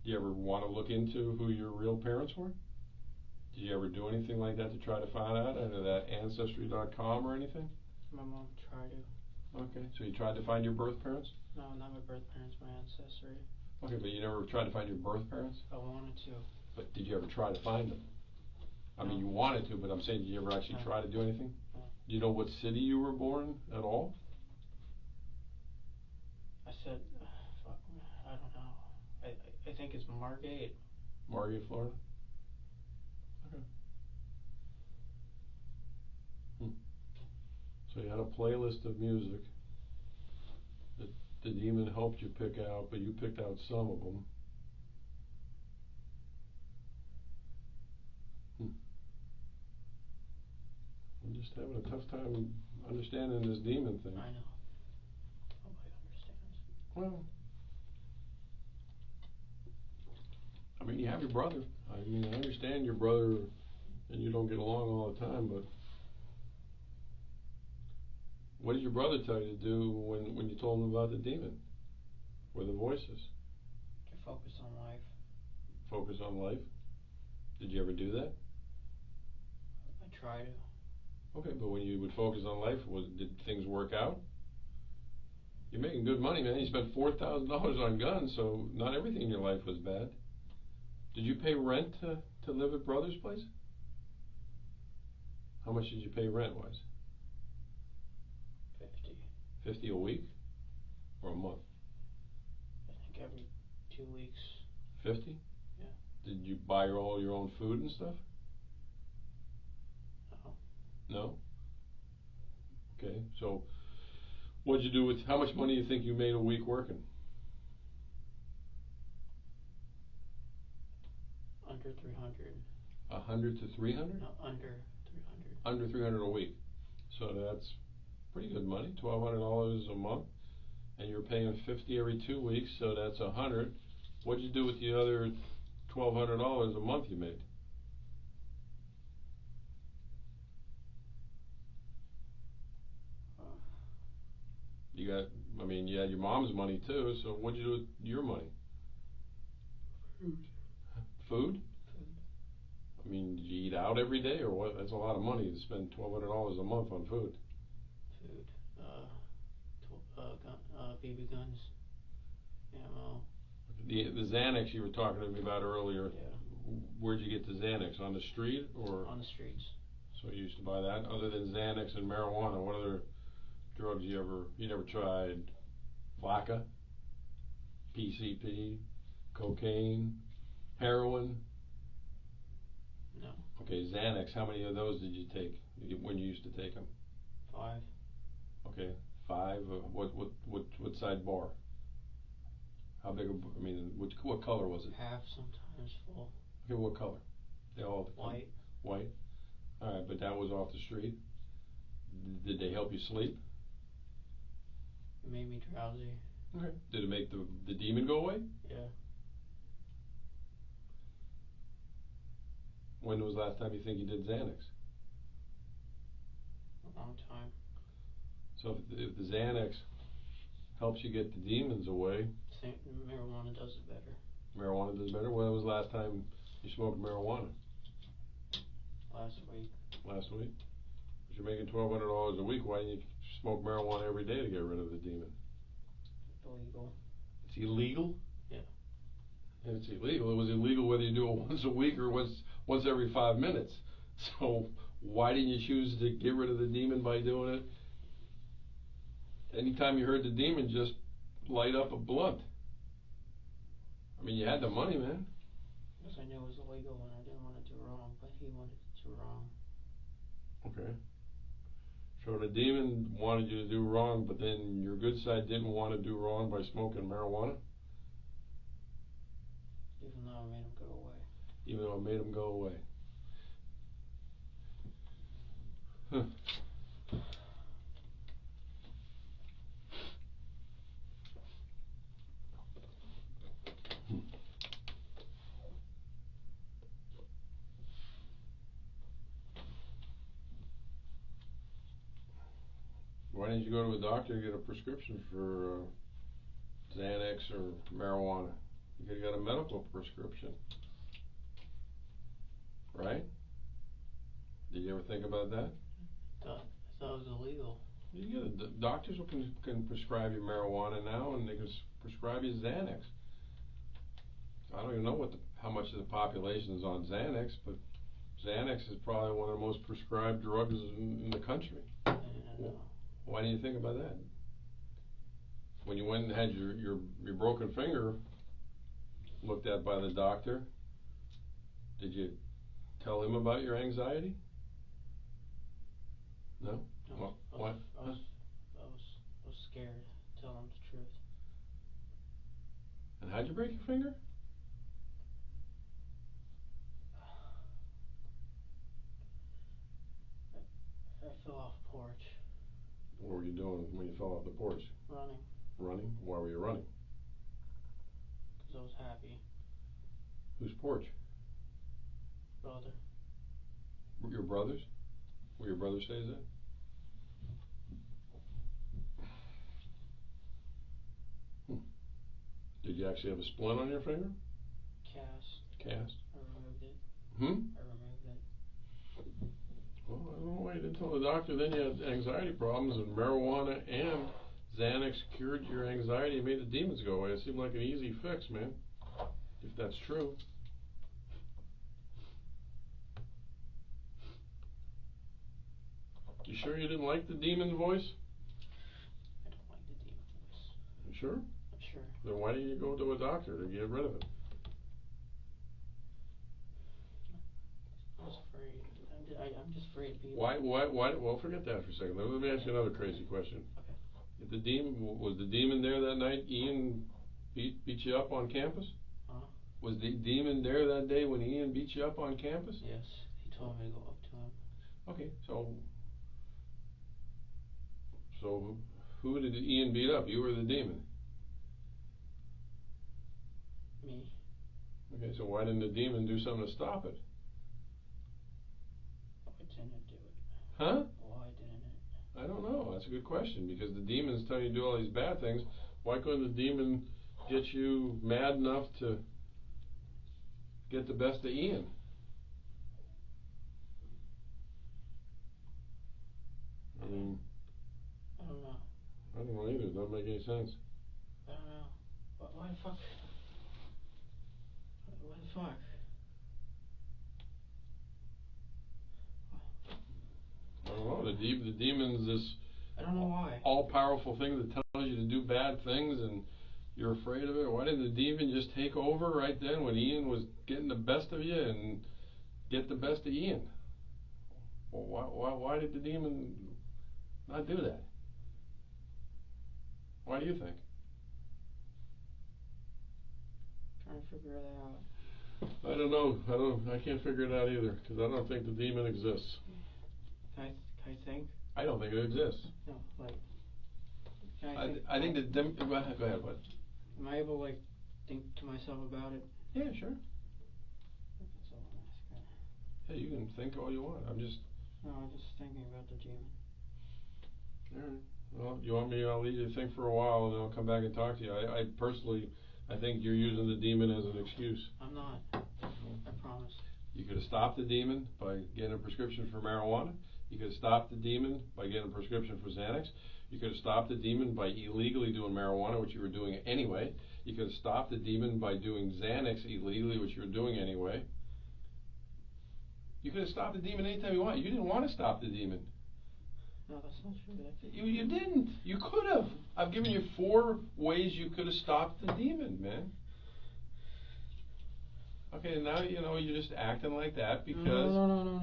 Do you ever want to look into who your real parents were? Did you ever do anything like that to try to find out, either that Ancestry.com or anything? My mom tried to. Okay, so you tried to find your birth parents? No, not my birth parents, my ancestry. Okay, but you never tried to find your birth parents? I wanted to. But did you ever try to find them? I mean, No. you wanted to, but I'm saying, did you ever actually try to do anything? No. Do you know what city you were born at all? I said, fuck, I don't know. I think it's Margate. Margate, Florida? Okay. So you had a playlist of music that the demon helped you pick out, but you picked out some of them. I'm just having a tough time understanding this demon thing. I know. Nobody understands. Well, I mean, you have your brother. I mean, I understand your brother and you don't get along all the time, but what did your brother tell you to do when you told him about the demon? Or the voices? To focus on life. Focus on life? Did you ever do that? I try to. Okay, but when you would focus on life, did things work out? You're making good money, man. You spent $4,000 on guns, so not everything in your life was bad. Did you pay rent to live at brother's place? How much did you pay rent-wise? 50. 50 a week? Or a month? I think every 2 weeks. 50? Yeah. Did you buy all your own food and stuff? No. No? Okay, so what'd you do with, how much money do you think you made a week working? Under 300. 100 to 300? No, under 300. Under 300 a week. So that's pretty good money, $1,200 a month. And you're paying 50 every 2 weeks, so that's 100. What'd you do with the other $1,200 a month you made? You got, I mean, you had your mom's money too, so what'd you do with your money? Food. Food? I mean, did you eat out every day, or what? That's a lot of money to spend $1,200 a month on food. Food. BB guns. Ammo. The Xanax you were talking to me about earlier. Yeah. Where'd you get the Xanax? On the street or? On the streets. So you used to buy that. Other than Xanax and marijuana, what other drugs you never tried? Flakka, PCP, cocaine, heroin? No. Okay, Xanax. How many of those did you take when you used to take them? 5. Okay, 5. What side bar? How big I mean, what color was it? Half, sometimes full. Okay, what color? They all White. White. All right, but that was off the street. Did they help you sleep? It made me drowsy. Okay. Did it make the demon go away? Yeah. When was the last time you think you did Xanax? A long time. So if the Xanax helps you get the demons away, Marijuana does it better. Marijuana does better? When was the last time you smoked marijuana? Last week. Last week? Because you're making $1,200 a week. Why didn't you smoke marijuana every day to get rid of the demon? Illegal. It's illegal? Yeah. It's illegal. It was illegal whether you do it once a week or once every 5 minutes. So why didn't you choose to get rid of the demon by doing it? Anytime you heard the demon, just light up a blunt. I mean, you had the money, man. Because I knew it was illegal and I didn't want to do wrong, but he wanted to do wrong. Okay. So the demon wanted you to do wrong, but then your good side didn't want to do wrong by smoking marijuana? Even though it made him go away. Even though it made him go away. Huh. Why didn't you go to a doctor and get a prescription for Xanax or marijuana? You could have got a medical prescription. Right? Did you ever think about that? I thought it was illegal. You get doctors can prescribe you marijuana now, and they can prescribe you Xanax. I don't even know how much of the population is on Xanax, but Xanax is probably one of the most prescribed drugs in the country. Why didn't you think about that? When you went and had your broken finger looked at by the doctor, did you tell him about your anxiety? No? Why? I was scared to tell him the truth. And how'd you break your finger? I fell off a porch. What were you doing when you fell off the porch? Running. Running? Why were you running? Because I was happy. Whose porch? Brother. Your brother's? Where your brother stays at? Did you actually have a splint on your finger? Cast? I removed it. Hmm? I removed it. Well, I don't know why you didn't tell the doctor then you had anxiety problems and marijuana and Xanax cured your anxiety and made the demons go away. It seemed like an easy fix, man. If that's true. You sure you didn't like the demon voice? I don't like the demon voice. You sure? I'm sure. Then why didn't you go to a doctor to get rid of it? I was afraid. I'm just afraid of people. Why, well, forget that for a second. Let me ask you another crazy question. Okay. If was the demon there that night? Ian beat you up on campus? Huh? Was the demon there that day when Ian beat you up on campus? Yes. He told me to go up to him. Okay, so who did Ian beat up? You or the demon? Me. Okay, so why didn't the demon do something to stop it? I didn't do it. Huh? Why didn't it? I don't know. That's a good question, because the demon's telling you to do all these bad things. Why couldn't the demon get you mad enough to get the best of Ian? I mean, I don't know. I don't know either. It doesn't make any sense. I don't know. Why the fuck? What the fuck? I don't know. The demon's this I don't know why. all-powerful thing that tells you to do bad things and you're afraid of it. Why didn't the demon just take over right then when Ian was getting the best of you and get the best of Ian? Well, why did the demon not do that? Why do you think? trying to figure that out. I don't know. I can't figure it out either, because I don't think the demon exists. Can I think? I don't think it exists. No, like. Can I think? I think that go ahead, bud. Am I able to like think to myself about it? Yeah, sure. That's all I'm asking. Yeah, you can think all you want. I'm just thinking about the demon. All right. Well, you want me? I'll leave you to think for a while, and then I'll come back and talk to you. I personally, I think you're using the demon as an excuse. I'm not. I promise. You could have stopped the demon by getting a prescription for marijuana. You could have stopped the demon by getting a prescription for Xanax. You could have stopped the demon by illegally doing marijuana, which you were doing anyway. You could have stopped the demon by doing Xanax illegally, which you were doing anyway. You could have stopped the demon anytime you want. You didn't want to stop the demon. No, that's not true. You didn't. You could have. I've given you 4 ways you could have stopped the demon, man. Okay, now you're just acting like that because. No.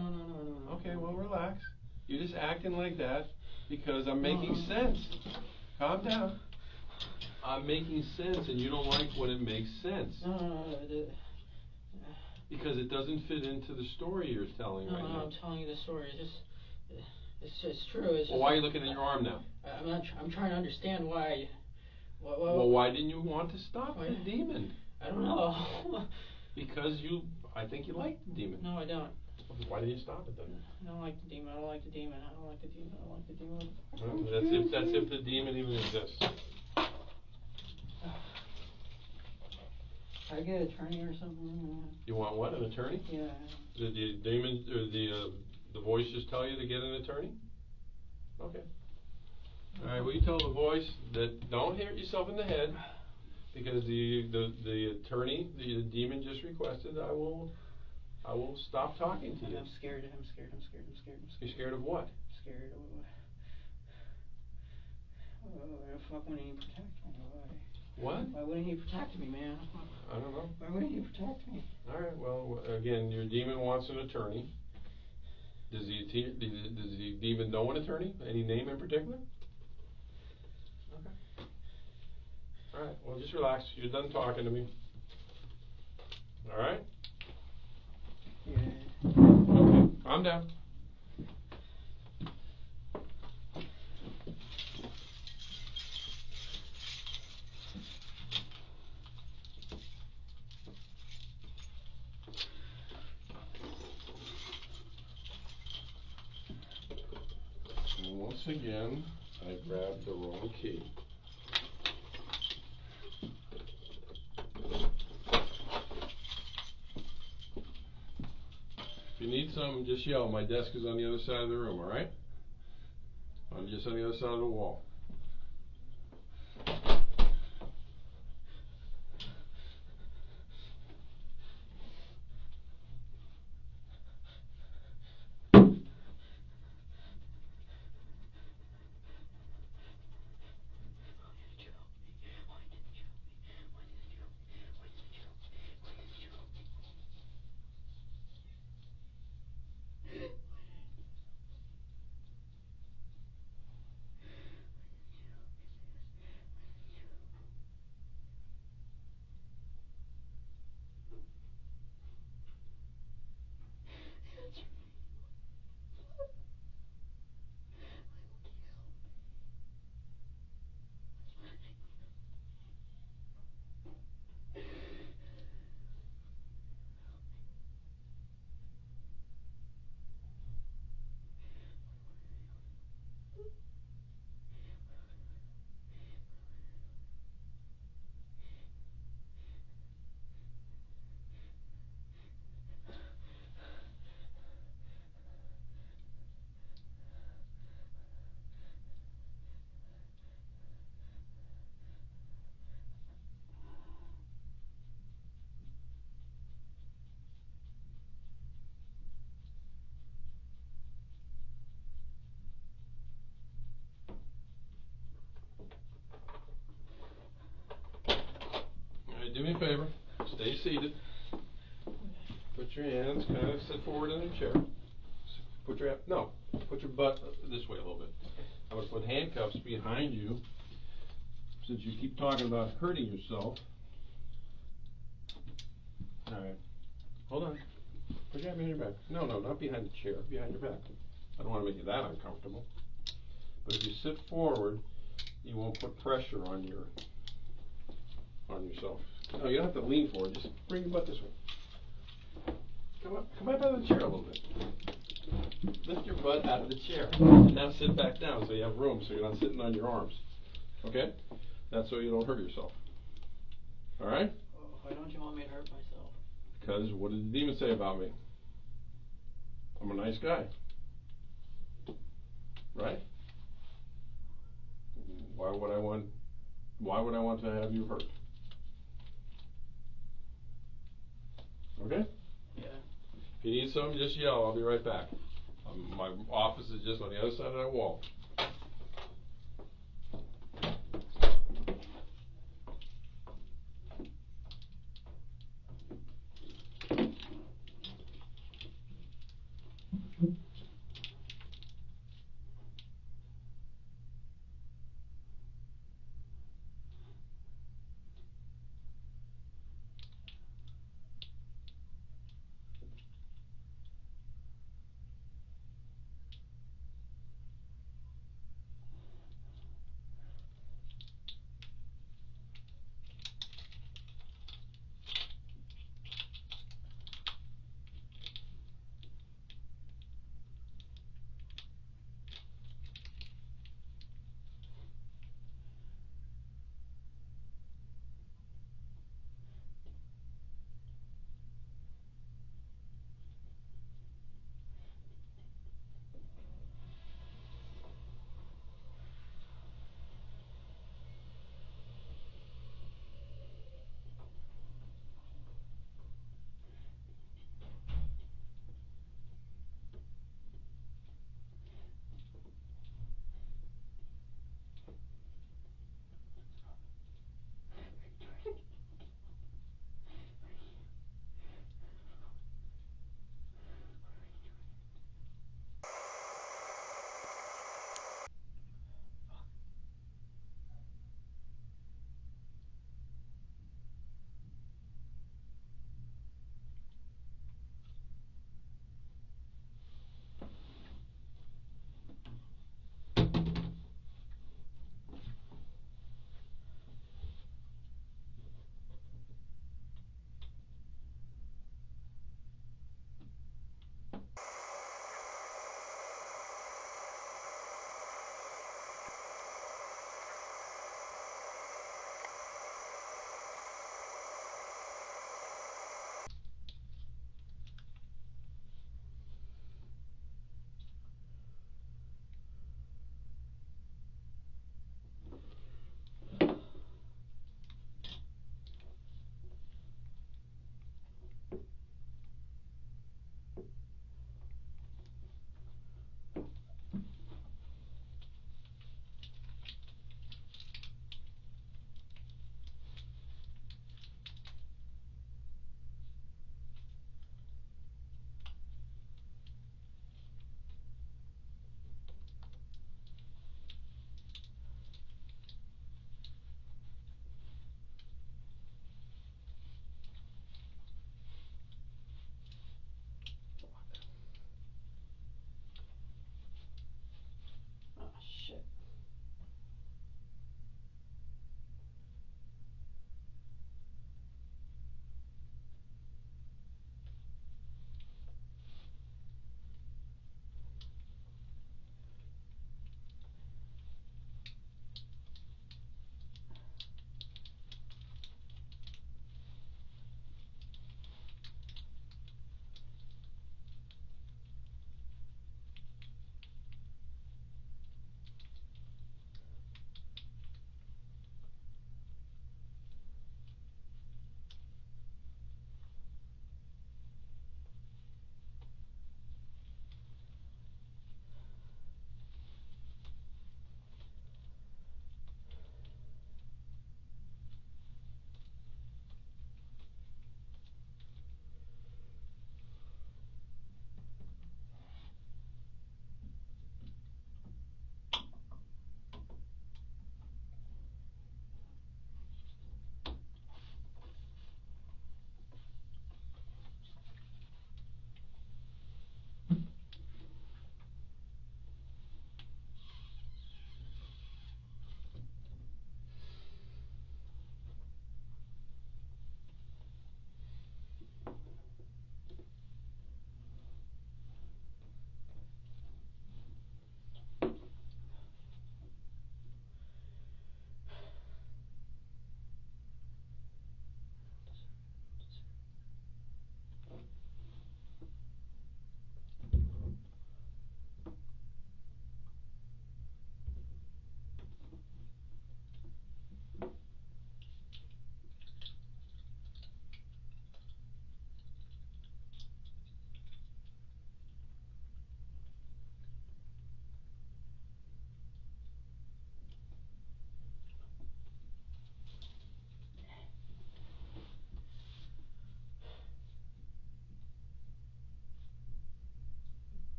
Okay, well, relax. You're just acting like that because I'm making sense. Calm down. I'm making sense, and you don't like when it makes sense. No. Because it doesn't fit into the story you're telling right now. No, I'm telling you the story. It's true. Well, why are you looking at your arm now? I'm trying to understand why. Well, why didn't you want to stop the demon? I don't know. Because I think you like the demon. No, I don't. Why didn't you stop it then? I don't like the demon. I don't like the demon. Well, that's if the demon even exists. Can I get an attorney or something? You want what? An attorney? Yeah. Did the demon or the voice just tell you to get an attorney? Okay. All right. Well, you tell the voice that don't hit yourself in the head, because the attorney, the demon just requested I will stop talking to you. I'm scared. You're scared of what? Scared of what? Fuck, wouldn't he protect me? What? Why wouldn't he protect me, man? I don't know. Why wouldn't he protect me? All right. Well, again, your demon wants an attorney. Does the demon know an attorney? Any name in particular? Okay. All right. Well, just relax. You're done talking to me. All right? Yeah. Okay. Calm down. And once again, I grabbed the wrong key. If you need something, just yell. My desk is on the other side of the room, all right? I'm just on the other side of the wall. Do me a favor, stay seated. Put your hands kind of sit forward in the chair. Put your butt this way a little bit. I'm going to put handcuffs behind you, since you keep talking about hurting yourself. Alright. Hold on. Put your hand behind your back. No, not behind the chair. Behind your back. I don't want to make you that uncomfortable. But if you sit forward, you won't put pressure on yourself. No, you don't have to lean forward. Just bring your butt this way. Come up out of the chair a little bit. Lift your butt out of the chair. And now sit back down so you have room, so you're not sitting on your arms. Okay? That's so you don't hurt yourself. Alright? Why don't you want me to hurt myself? Because what did the demon say about me? I'm a nice guy. Right? Why would I want to have you hurt? Okay? Yeah. If you need something, just yell. I'll be right back. My office is just on the other side of that wall.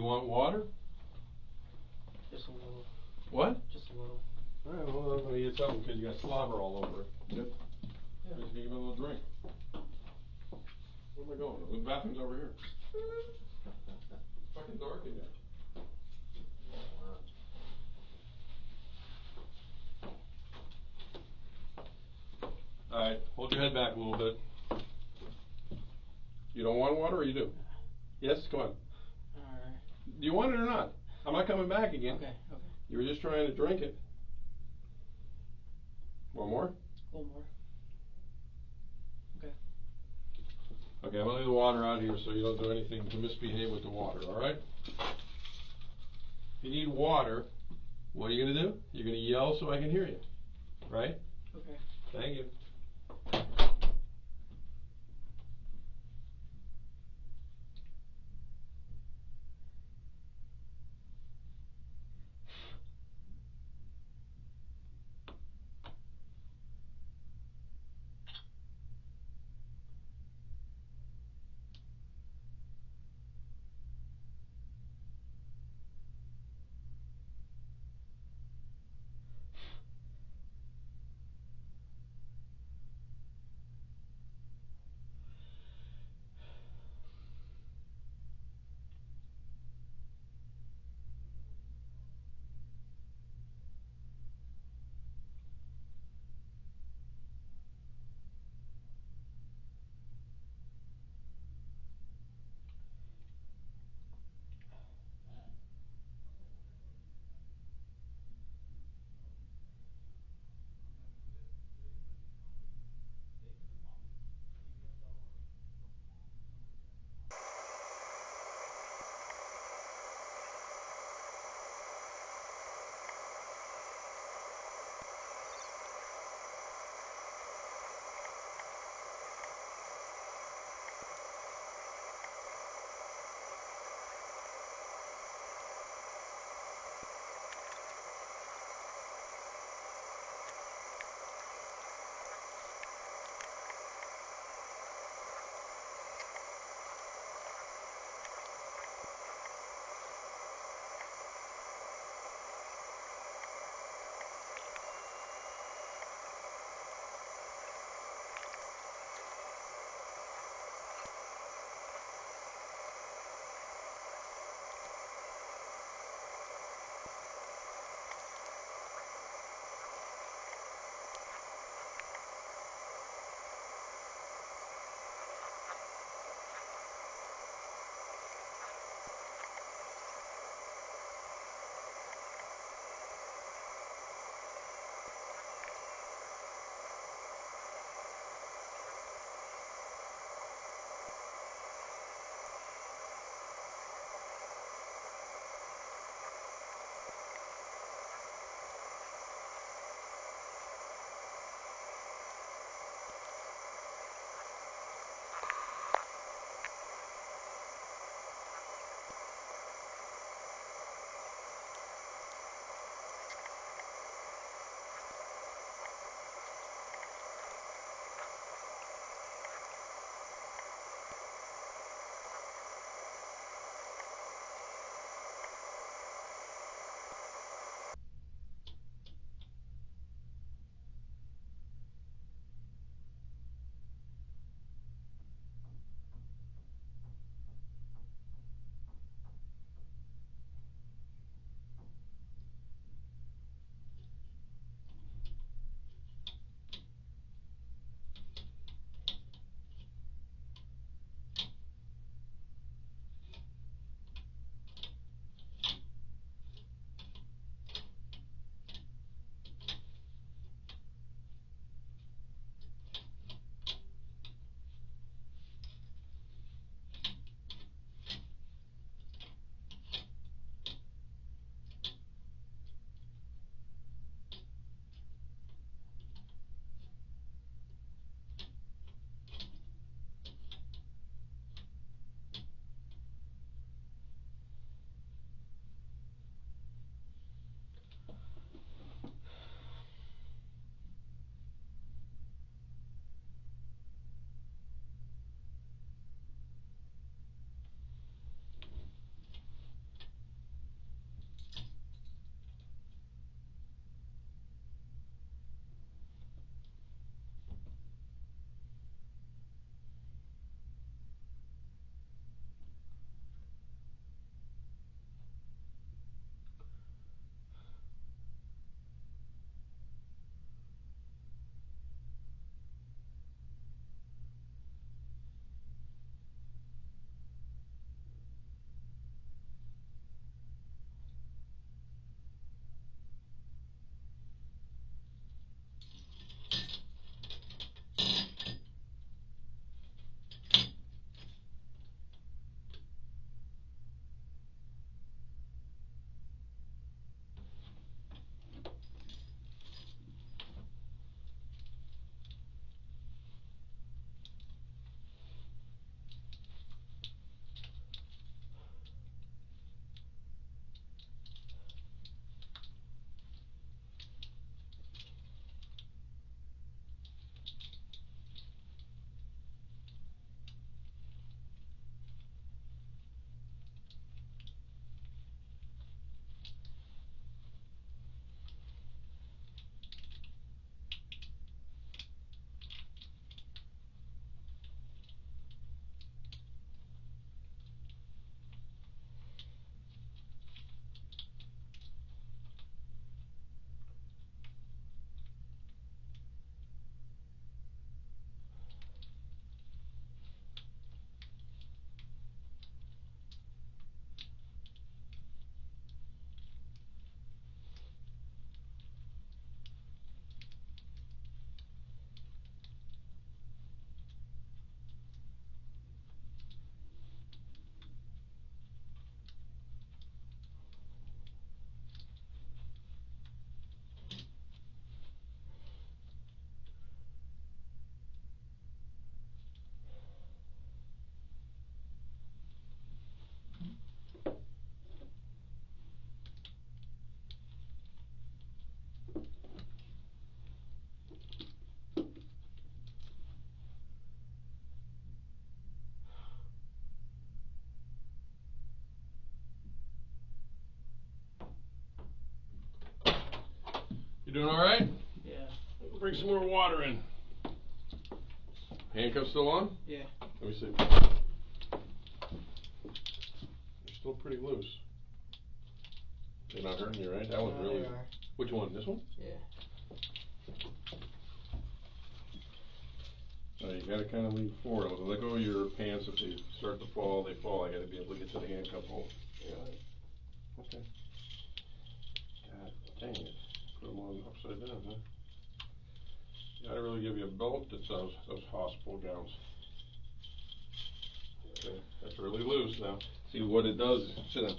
want water? Just a little. What? Just a little. Alright, well, I'm gonna get something because you got slobber all over it. Yep. Yeah, just give it a little drink. Where am I going? The bathroom's over here. Fucking dark in there. Alright, hold your head back a little bit. You don't want water or you do? Yes, come on. Alright. Do you want it or not? I'm not coming back again. Okay, okay. You were just trying to drink it. One more? One more. Okay. Okay, I'm gonna leave the water out here so you don't do anything to misbehave with the water, alright? If you need water, what are you gonna do? You're gonna yell so I can hear you. Right? Okay. Thank you. doing all right? Yeah. Bring some more water in. Handcuffs still on? Yeah. Let me see. You're still pretty loose. They're not hurting you, right? That one's really. They are. Which one? This one? Yeah. You gotta kind of lean forward. Let go of your pants. If they start to fall, they fall. I gotta be able to get to the handcuff hole. Really? Okay. God dang it. Put them on upside down, huh? Gotta really give you a belt that's those hospital gowns. Okay, that's really loose now. See what it does is, sit down.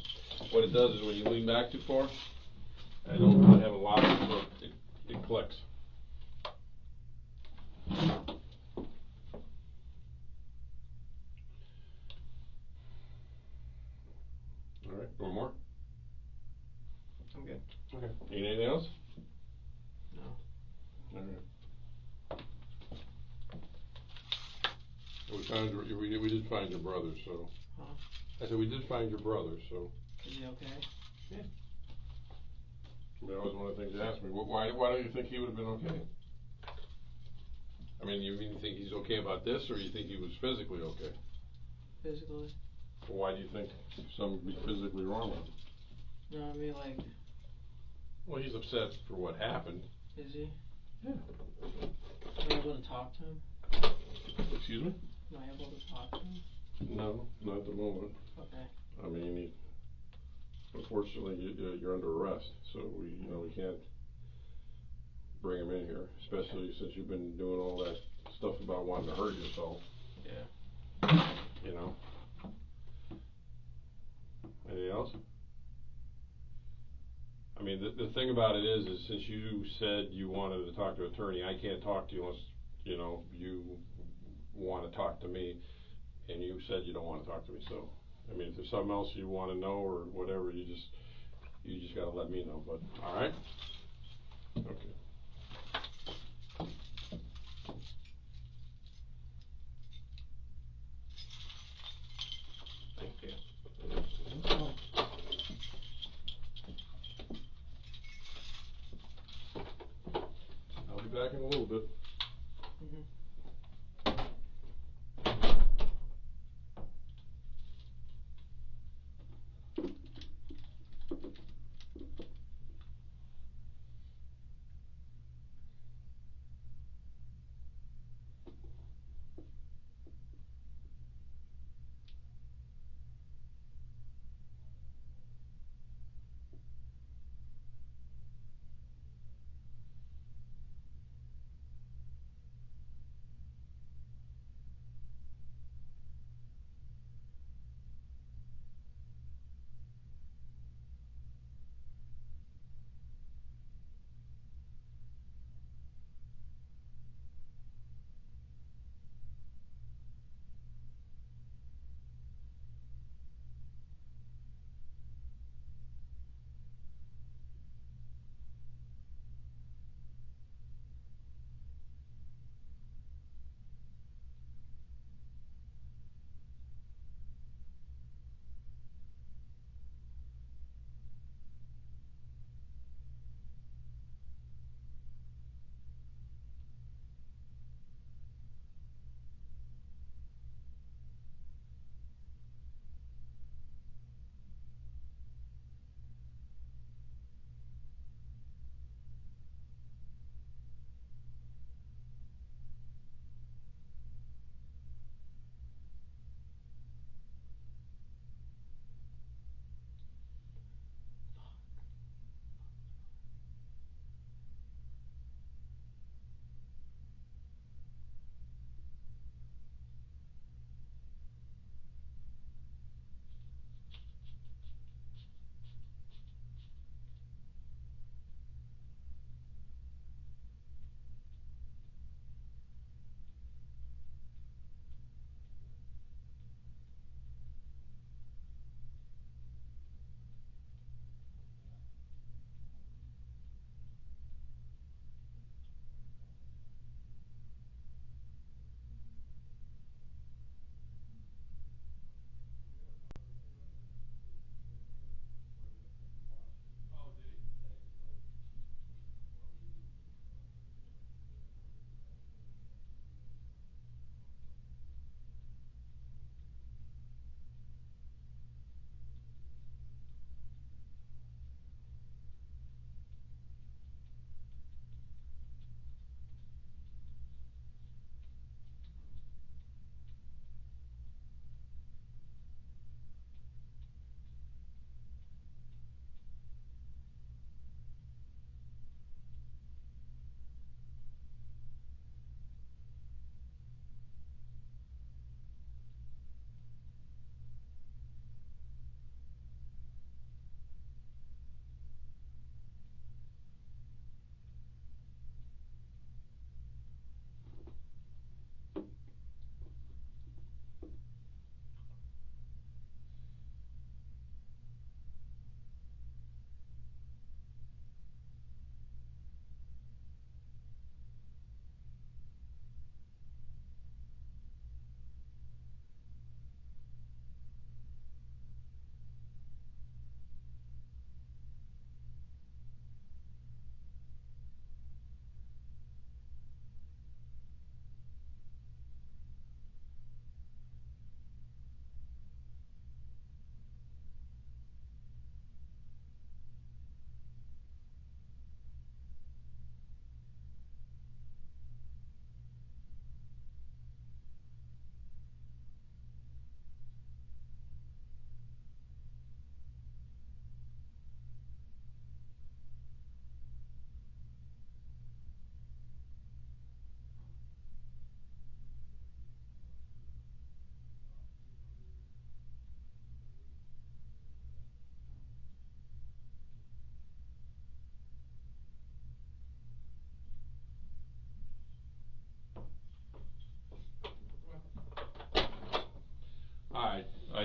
What it does is when you lean back too far, I don't really have a lock, so it clicks. Alright, one more? I'm good. Okay. Need anything else? No. Alright. We did find your brother, so. Huh? I said we did find your brother, so. Is he okay? Yeah. I mean, that was one of the things they asked me. Why don't you think he would have been okay? I mean, you think he's okay about this, or you think he was physically okay? Physically. Well, why do you think something would be physically wrong with him? No, I mean like. Well, he's upset for what happened. Is he? Yeah. Am I able to talk to him? Excuse me? Am I able to talk to him? No, not at the moment. Okay. I mean, unfortunately, you're under arrest, so we can't bring him in here, especially since you've been doing all that stuff about wanting to hurt yourself. Yeah. You know. Anything else? I mean, the thing about it is since you said you wanted to talk to an attorney, I can't talk to you unless, you want to talk to me, and you said you don't want to talk to me, so, I mean, if there's something else you want to know or whatever, you just gotta let me know, but, alright? Okay. Thank you. I'll be back in a little bit. Mhm.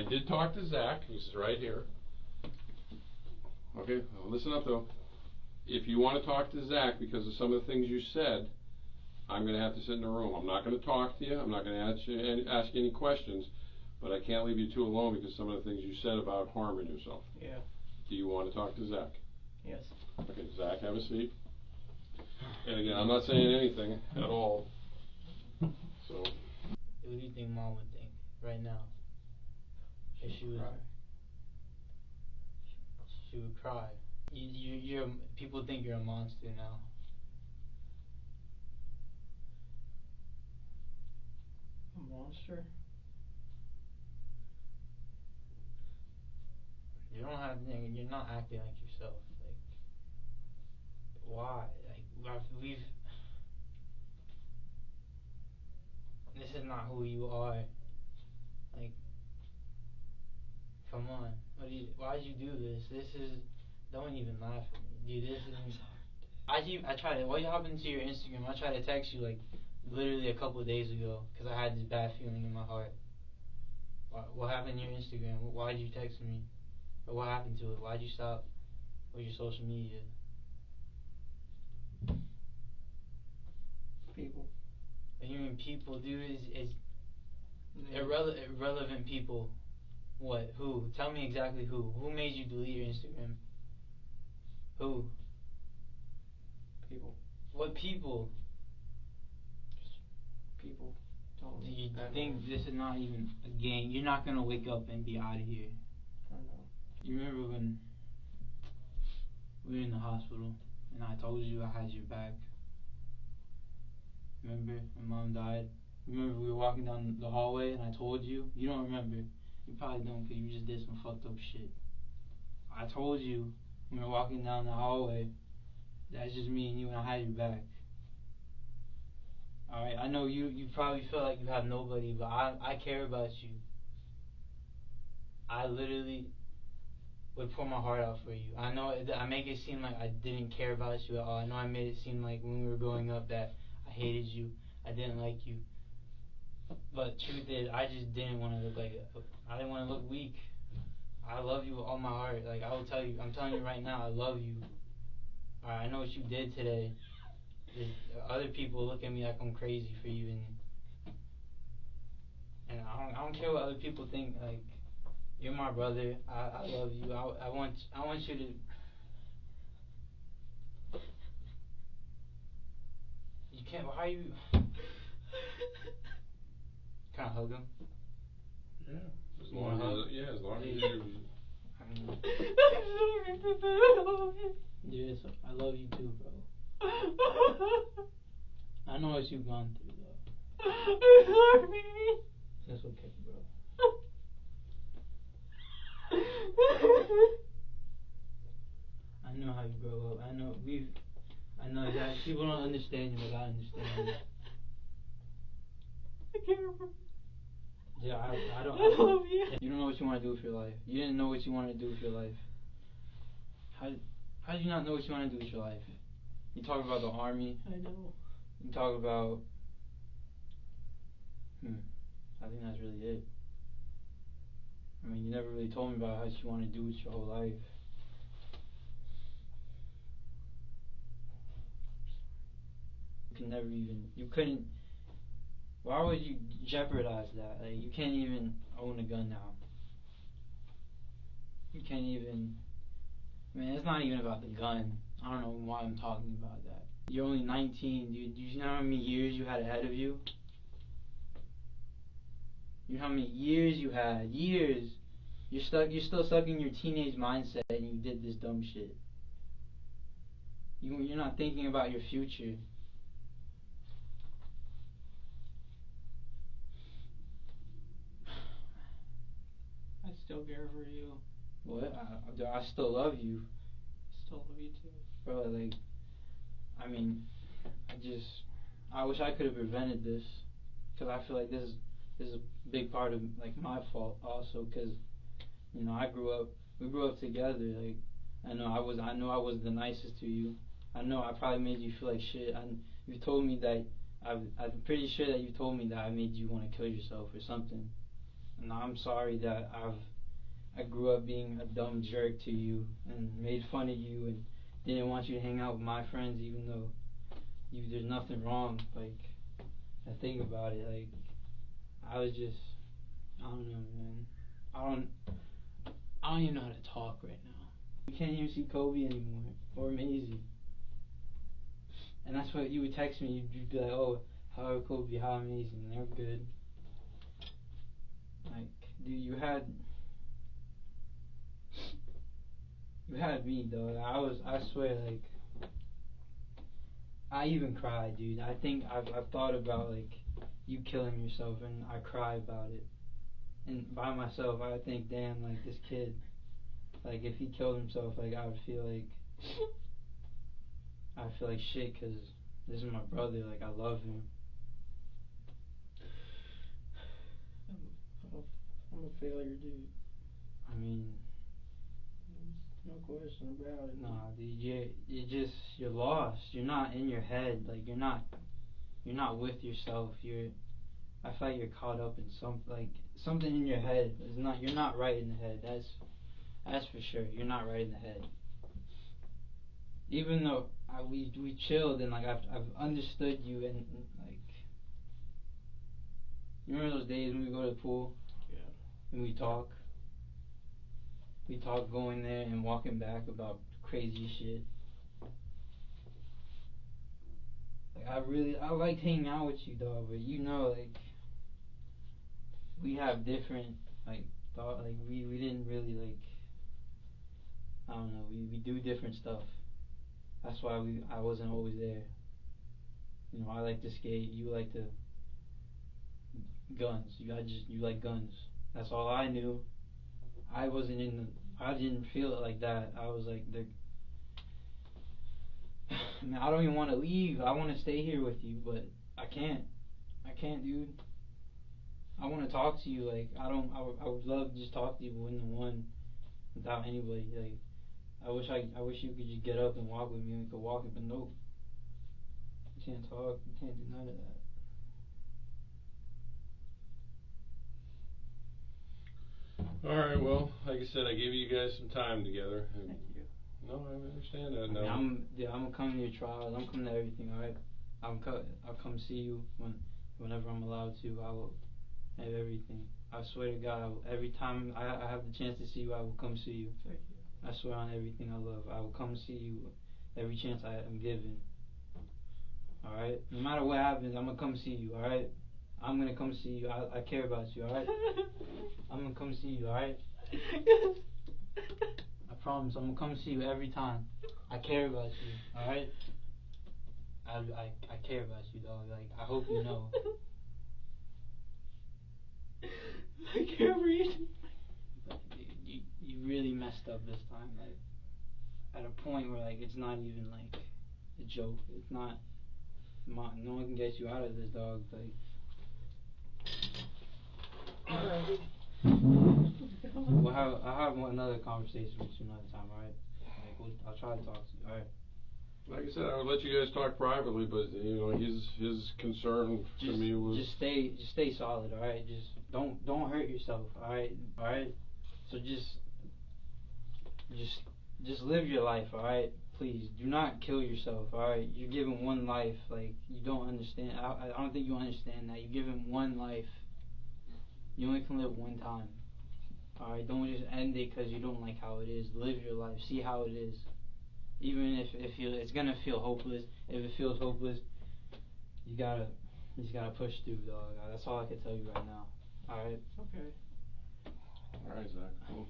I did talk to Zach, he's right here. Okay, listen up though. If you want to talk to Zach because of some of the things you said, I'm going to have to sit in the room. I'm not going to talk to you. I'm not going to ask you any questions, but I can't leave you two alone because some of the things you said about harming yourself. Yeah. Do you want to talk to Zach? Yes. Okay, Zach, have a seat. And again, I'm not saying anything at all. So. What do you think Mom would think right now? If she was, she would cry. People think you're a monster now. A monster? You don't have, you're not acting like yourself. Like, why? Like, this is not who you are. Like, come on. Why'd you do this? Don't even laugh at me. Dude, this is, I tried to, what happened to your Instagram? I tried to text you, like, literally a couple of days ago, because I had this bad feeling in my heart. What happened to your Instagram? Why'd you text me? Or what happened to it? Why'd you stop with your social media? People. What do you mean people, dude? It's irrelevant people. What? Who? Tell me exactly who. Who made you delete your Instagram? Who? People. What people? Just people. Do you think this is not even a game? You're not gonna wake up and be out of here. I know. You remember when we were in the hospital and I told you I had your back? Remember when Mom died? Remember we were walking down the hallway and I told you? You don't remember. You probably don't because you just did some fucked up shit. I told you when we were walking down the hallway, that's just me and you and I had your back. Alright, I know you probably feel like you have nobody, but I care about you. I literally would pour my heart out for you. I know I make it seem like I didn't care about you at all. I know I made it seem like when we were growing up that I hated you, I didn't like you. But truth is, I just didn't want to look like I didn't want to look weak. I love you with all my heart. Like, I will tell you, I'm telling you right now, I love you. Alright, I know what you did today. Other people look at me like I'm crazy for you, and I don't care what other people think. Like, you're my brother. I love you. I want you to. You can't. Why are you? Can I hug him? Yeah. As long as you. Yes, I love you too, bro. I know what you've gone through, though. I'm sorry. That's okay, bro. I know how you grow up. I know that people don't understand you, but I understand you. I can't remember. Yeah, I don't. I love you. You don't know what you want to do with your life. You didn't know what you wanted to do with your life. How did you not know what you want to do with your life? You talk about the army. I know. You talk about. I think that's really it. I mean, you never really told me about how you want to do with your whole life. You couldn't. Why would you jeopardize that? Like, you can't even own a gun now. You can't even. I mean, it's not even about the gun. I don't know why I'm talking about that. You're only 19, dude. Do you know how many years you had ahead of you? You know how many years you had? Years. You're still stuck in your teenage mindset, and you did this dumb shit. You're not thinking about your future. I still care for you. What? I still love you. Still love you too. Bro, like, I mean, I wish I could have prevented this, because I feel like this is a big part of, like, my fault also, because, you know, we grew up together. Like, I know I was the nicest to you. I know I probably made you feel like shit. You told me that, I'm pretty sure that you told me that I made you want to kill yourself or something. and I'm sorry that I grew up being a dumb jerk to you and made fun of you and didn't want you to hang out with my friends, even though there's nothing wrong. Like, I think about it, like, I was just, I don't know, man. I don't even know how to talk right now. We can't even see Kobe anymore, or Maisie. And that's what you would text me. You'd be like, "Oh, how are Kobe? How are Maisie?" And they're good. Like, dude, you had me, dog. I swear, like, I even cried, dude. I think I've thought about, like, you killing yourself, and I cry about it. And by myself, I think, damn, like, this kid, like, if he killed himself, like, I'd feel like shit, cause this is my brother, like, I love him. I'm a failure, dude. I mean, no question about it. nah, dude, you're lost. You're not in your head, like, you're not with yourself. I feel like you're caught up in something in your head. You're not right in the head. That's for sure. You're not right in the head. Even though we chilled and, like, I've understood you, and like, you remember those days when we go to the pool? Yeah. And we talk going there and walking back about crazy shit. Like, I liked hanging out with you, dog, but you know, like, we have different, like, thought, like, we didn't really, like, I don't know, we do different stuff. That's why I wasn't always there. You know, I like to skate, you like to guns. You like guns. That's all I knew. I didn't feel it like that. I was like, man, I don't even want to leave. I want to stay here with you, but I can't, dude. I want to talk to you. Like, I would love to just talk to you one without anybody. Like, I wish you could just get up and walk with me and we could walk it, but nope. You can't talk. You can't do none of that. Alright, well, like I said, I gave you guys some time together. Thank you. No, I understand that I now. mean, I'm gonna come to your trials. I'm coming to everything. All right, I'll come see you whenever I'm allowed to. I will have everything. I swear to God, every time I have the chance to see you, I will come see you. Thank you. I swear on everything I love, I will come see you every chance I am given. All right, no matter what happens, I'm gonna come see you. All right, I'm gonna come see you. I care about you. All right, I'm gonna come see you. All right. I promise, I'm gonna come see you every time. I care about you, alright? I care about you, dog. Like, I hope you know. I care for you. But you really messed up this time. Like, at a point where, like, it's not even, like, a joke. It's not, no one can get you out of this, dog. Like, Alright. I'll have another conversation with you another time, alright? Like, I'll try to talk to you, alright? Like I said, I would let you guys talk privately, but you know, his concern to me was just stay solid, alright? Just don't hurt yourself, alright? Alright? So just live your life, alright? Please do not kill yourself, alright? You're given one life. Like, you don't understand. I don't think you understand that. You're given one life. You only can live one time. Alright, don't just end it because you don't like how it is. Live your life. See how it is. Even if it's gonna feel hopeless. If it feels hopeless, you just gotta push through, dog. That's all I can tell you right now. Alright? Okay. alright, Zach. Cool.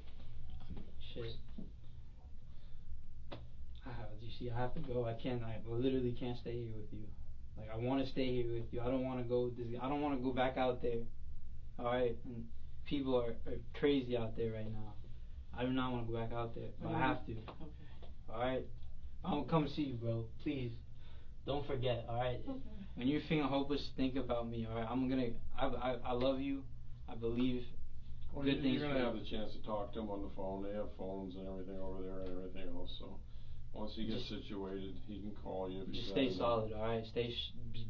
Shit. You see, I have to go. I literally can't stay here with you. Like, I want to stay here with you. I don't want to go back out there. Alright? And people are crazy out there right now. I do not want to go back out there, but I have to. Okay. Alright? I'm gonna come see you, bro. Please. Don't forget, alright? Okay. When you're feeling hopeless, think about me, alright? I love you. I believe Well, good things you're for gonna you. have the chance to talk to him on the phone. They have phones and everything over there and everything else. So once he gets situated, he can call you. If Just he's stay solid, alright?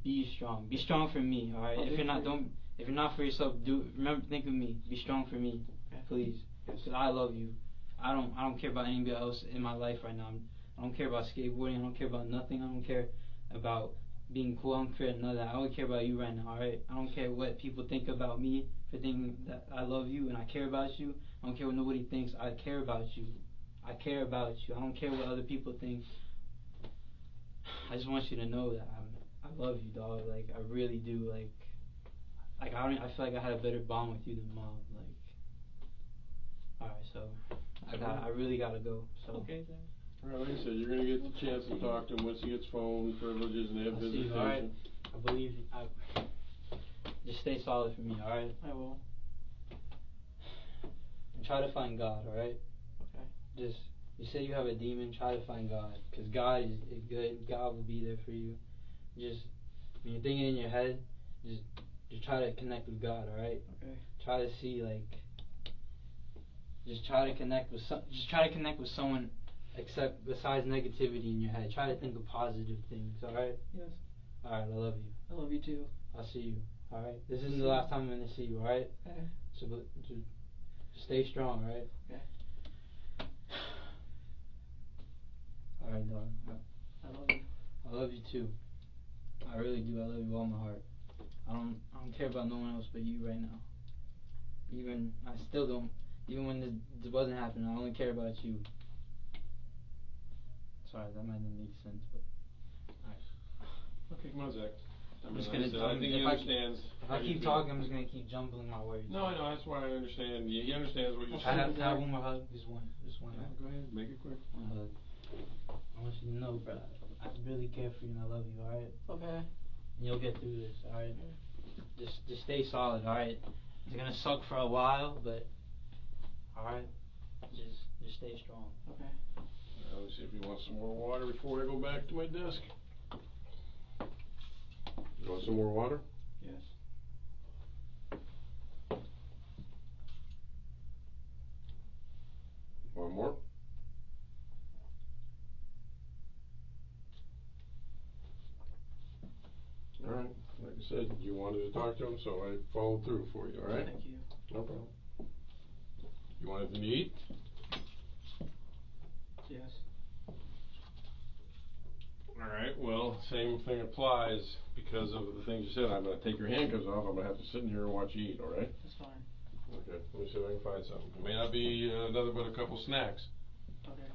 Be strong. Be strong for me, alright? If you're not, If you're not for yourself, remember, think of me. Be strong for me, please. Because I love you. I don't care about anybody else in my life right now. I don't care about skateboarding. I don't care about nothing. I don't care about being cool. I don't care none of that. I only care about you right now, alright? I don't care what people think about me for thinking that I love you and I care about you. I don't care what nobody thinks. I care about you. I care about you. I don't care what other people think. I just want you to know that I love you, dog. Like, I really do. I feel like I had a better bond with you than mom. Like, alright, so I really gotta go. So Okay, then. Alright, like I said, you're gonna get the chance to talk to him once he gets phone privileges and they have I'll see you, visitation. alright? I believe you. Just stay solid for me, alright? I will. And try to find God, alright? Okay. Just, you say you have a demon, try to find God. Because God is good. God will be there for you. Just, when you're thinking in your head, just try to connect with God, alright? Okay. Try to see, like, just try to connect with someone except besides negativity in your head. Try to think of positive things, alright? Yes. Alright, I love you. I love you too. I'll see you, alright? This isn't the last time I'm gonna see you, alright? Okay. So, just stay strong, alright? Okay. Alright, dog. I love you. I love you too. I really do. I love you with all my heart. I don't care about no one else but you right now. I still don't. Even when this wasn't happening, I only care about you. Sorry, that might not make sense, but alright. Okay, come on, Zach. I'm just gonna. I think he understands. If I keep talking, I'm just gonna keep jumbling my words. No, I know. That's why I understand. He understands what you're I saying. have one more hug. Just one. Yeah, Hug. go ahead. Make it quick. One hug. I want you to know, bro. I really care for you and I love you. All right. Okay. And you'll get through this. All right. Just stay solid. All right. It's gonna suck for a while, but all right. Just stay strong. Okay. Let me see if you want some more water before I go back to my desk. You want some more water? Yes. One more? Alright, like I said, you wanted to talk to him, so I followed through for you, alright? Thank you. No problem. You want anything to eat? Yes. Alright, well, same thing applies because of the things you said. I'm going to take your handcuffs off. I'm going to have to sit in here and watch you eat, alright? That's fine. Okay, let me see if I can find something. It may not be nothing but a couple snacks. Okay.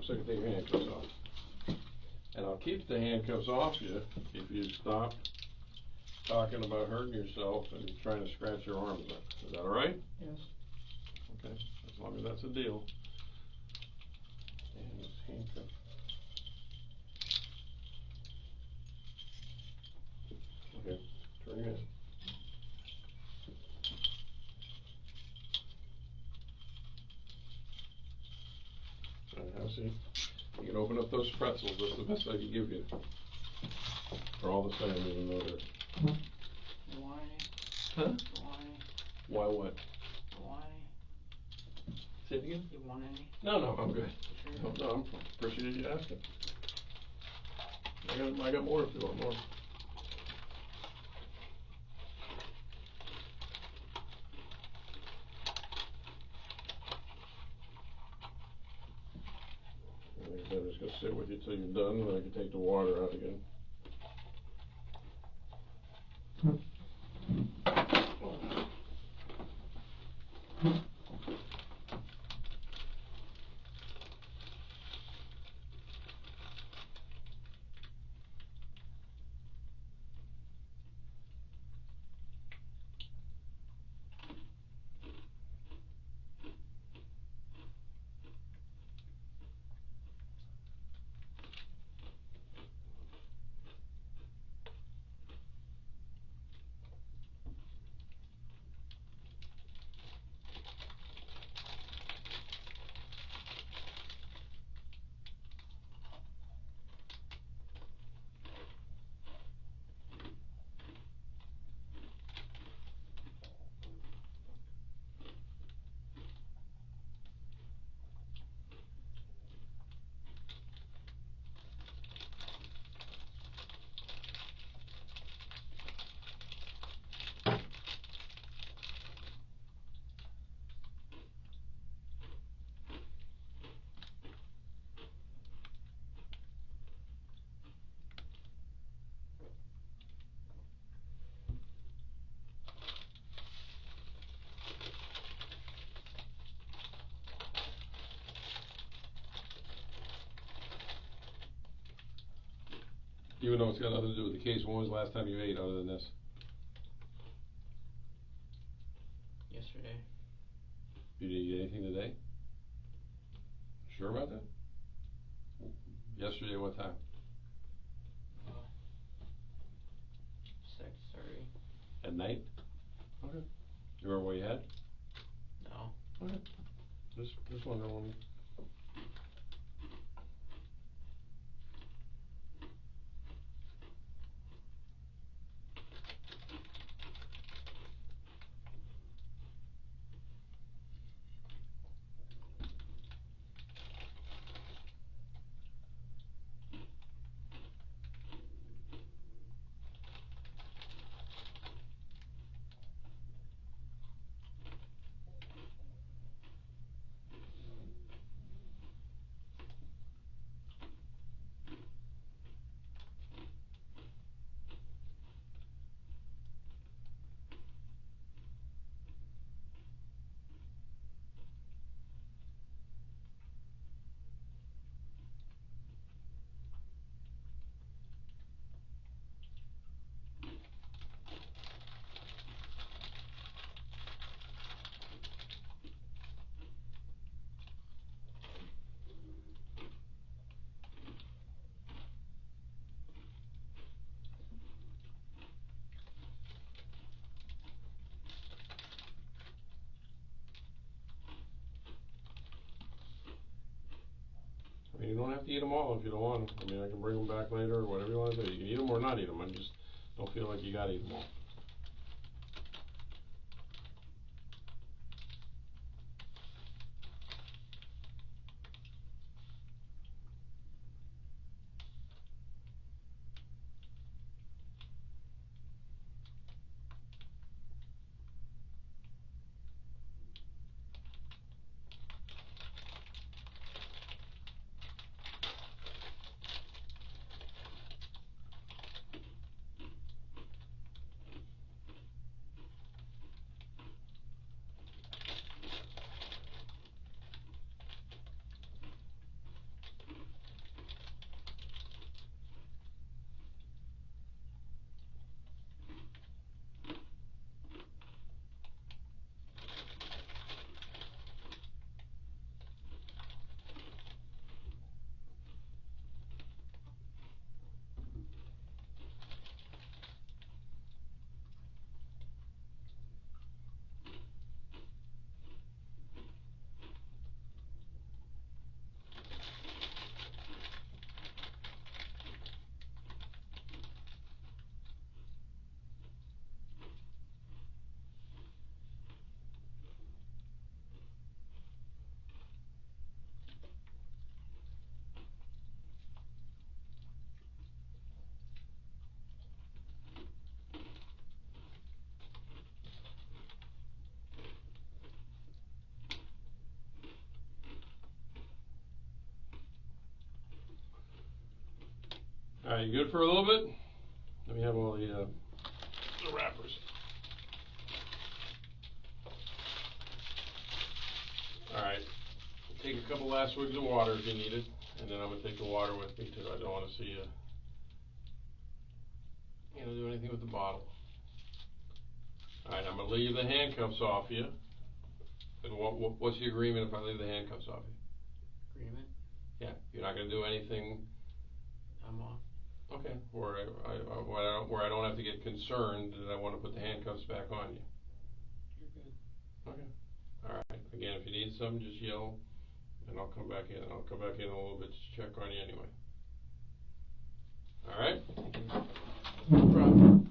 so I can take your handcuffs off. And I'll keep the handcuffs off you if you stop talking about hurting yourself and trying to scratch your arms up. Is that alright? Yes. Okay, as long as that's a deal. And this handcuff. Okay, turn your head. Alright, have a seat. You can open up those pretzels, that's the best I can give you. They're all the same, even though they're... Why? Huh? Why? Why what? Why? Say it again? You want any? No, I'm good. Sure. No, I'm appreciative you asking. I got more if you want more. I'm just gonna sit with you till you're done, and I can take the water out again. Even though it's got nothing to do with the case, when was the last time you ate other than this? Yesterday. You didn't eat anything today? Sure about that? Yesterday, what time? 6:30. At night? Okay. You remember what you had? No. Okay. Just wondering. I mean, you don't have to eat them all if you don't want them. I mean, I can bring them back later or whatever you want to do. You can eat them or not eat them. I just don't feel like you gotta eat them all. Alright, you good for a little bit? Let me have all the wrappers. Alright, take a couple last swigs of water if you need it, and then I'm going to take the water with me too. I don't want to see you do anything with the bottle. Alright, I'm going to leave the handcuffs off you. And what's the agreement if I leave the handcuffs off you? Agreement? Yeah, you're not going to do anything. I'm off. Okay, where I don't have to get concerned that I want to put the handcuffs back on you. You're good. Okay. Alright, again, if you need something, just yell, and I'll come back in. I'll come back in a little bit to check on you anyway. Alright? No problem.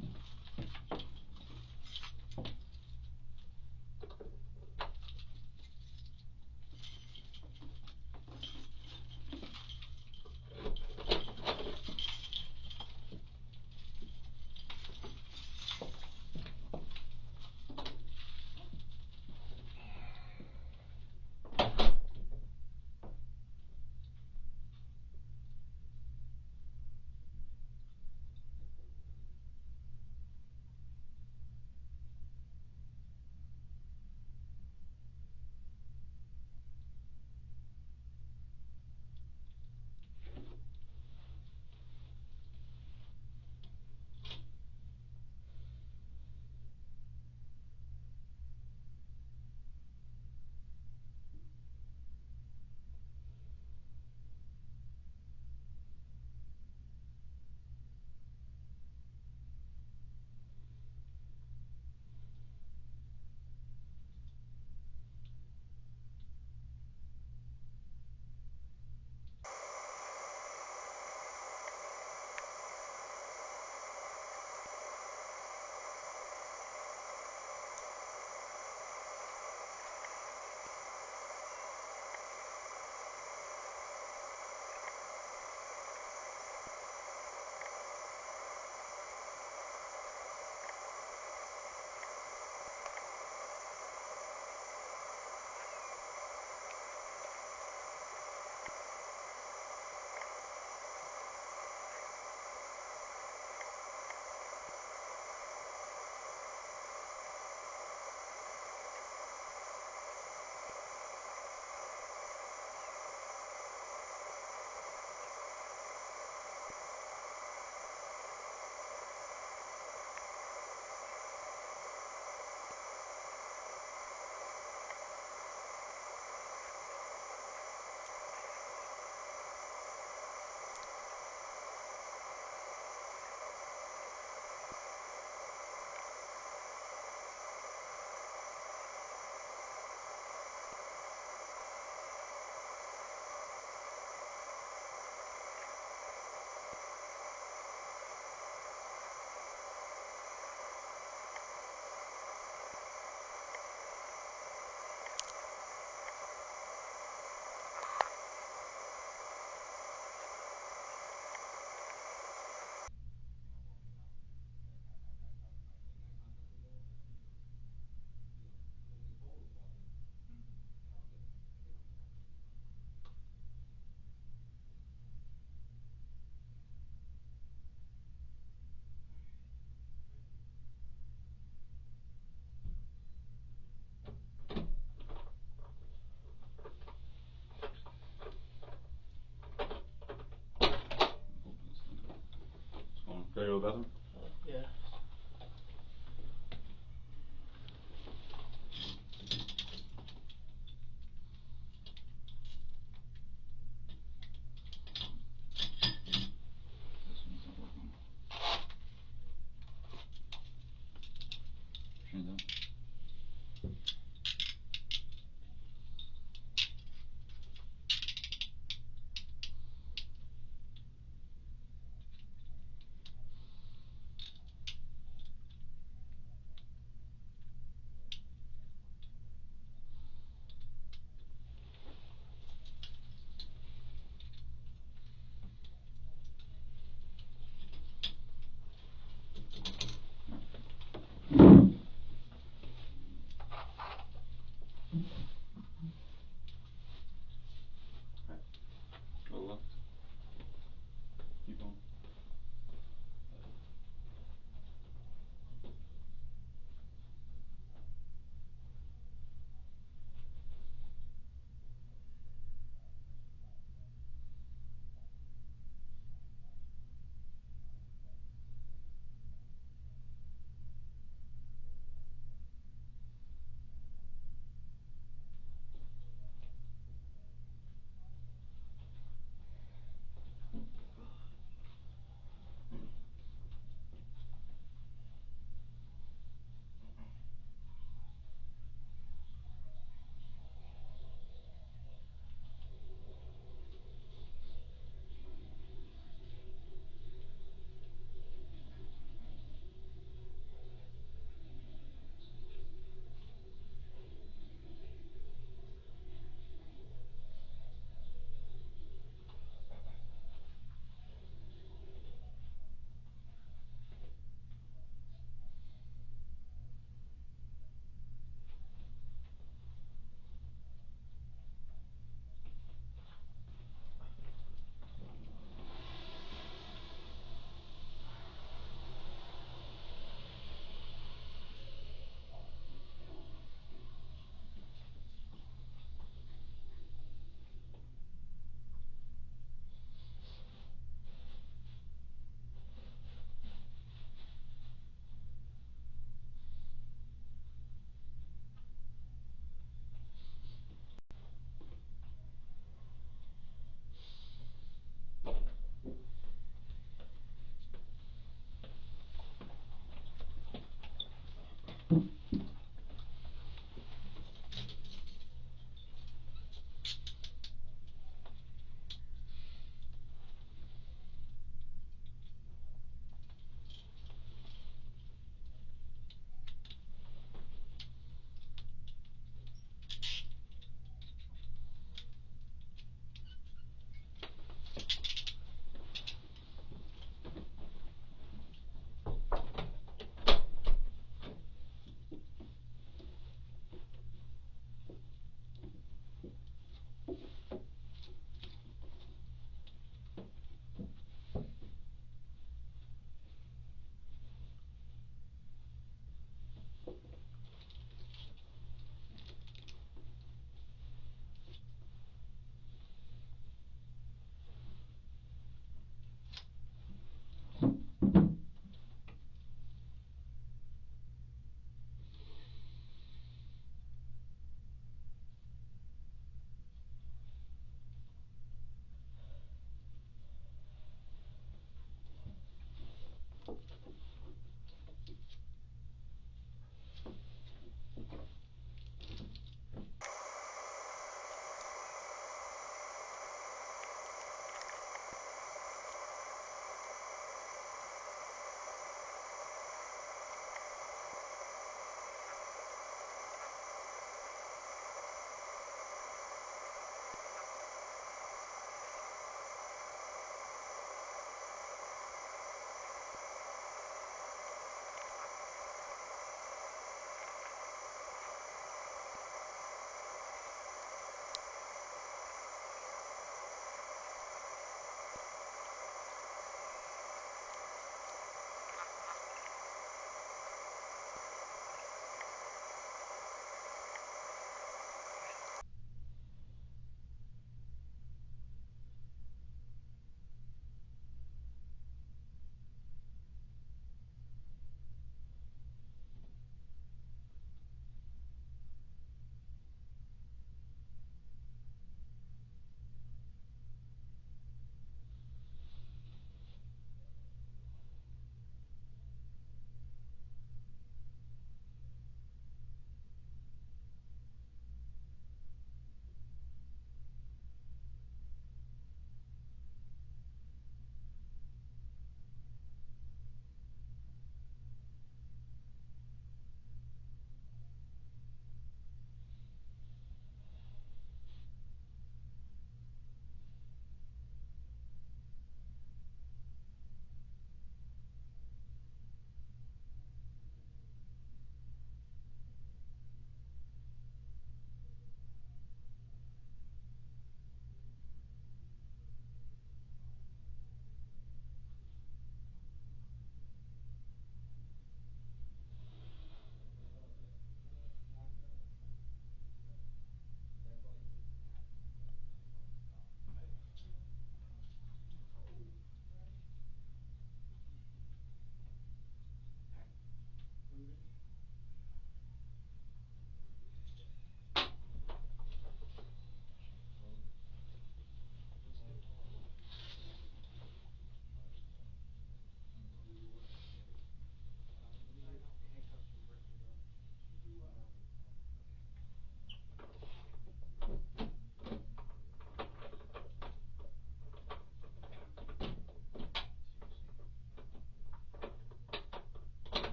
Gotta go to the bathroom? Yeah. This one's not working. Pushing it out.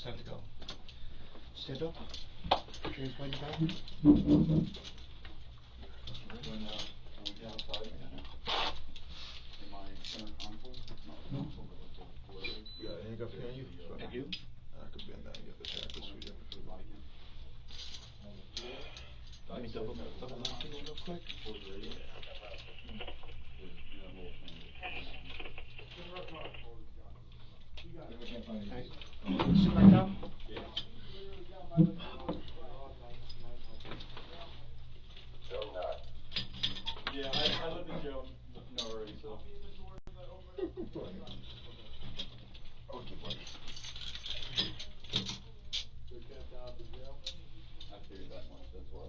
Time to go. Stand up. James, find your back. You got a handcuff here on you? I do. I could bend that and get the handcuffs for you. Let me double lock it real quick. Alright. Sit back down. Yeah, I lived in jail already, so. Okay, buddy. I figured that much, that's why.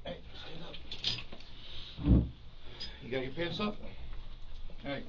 Hey, stand up. You got your pants up? Alright.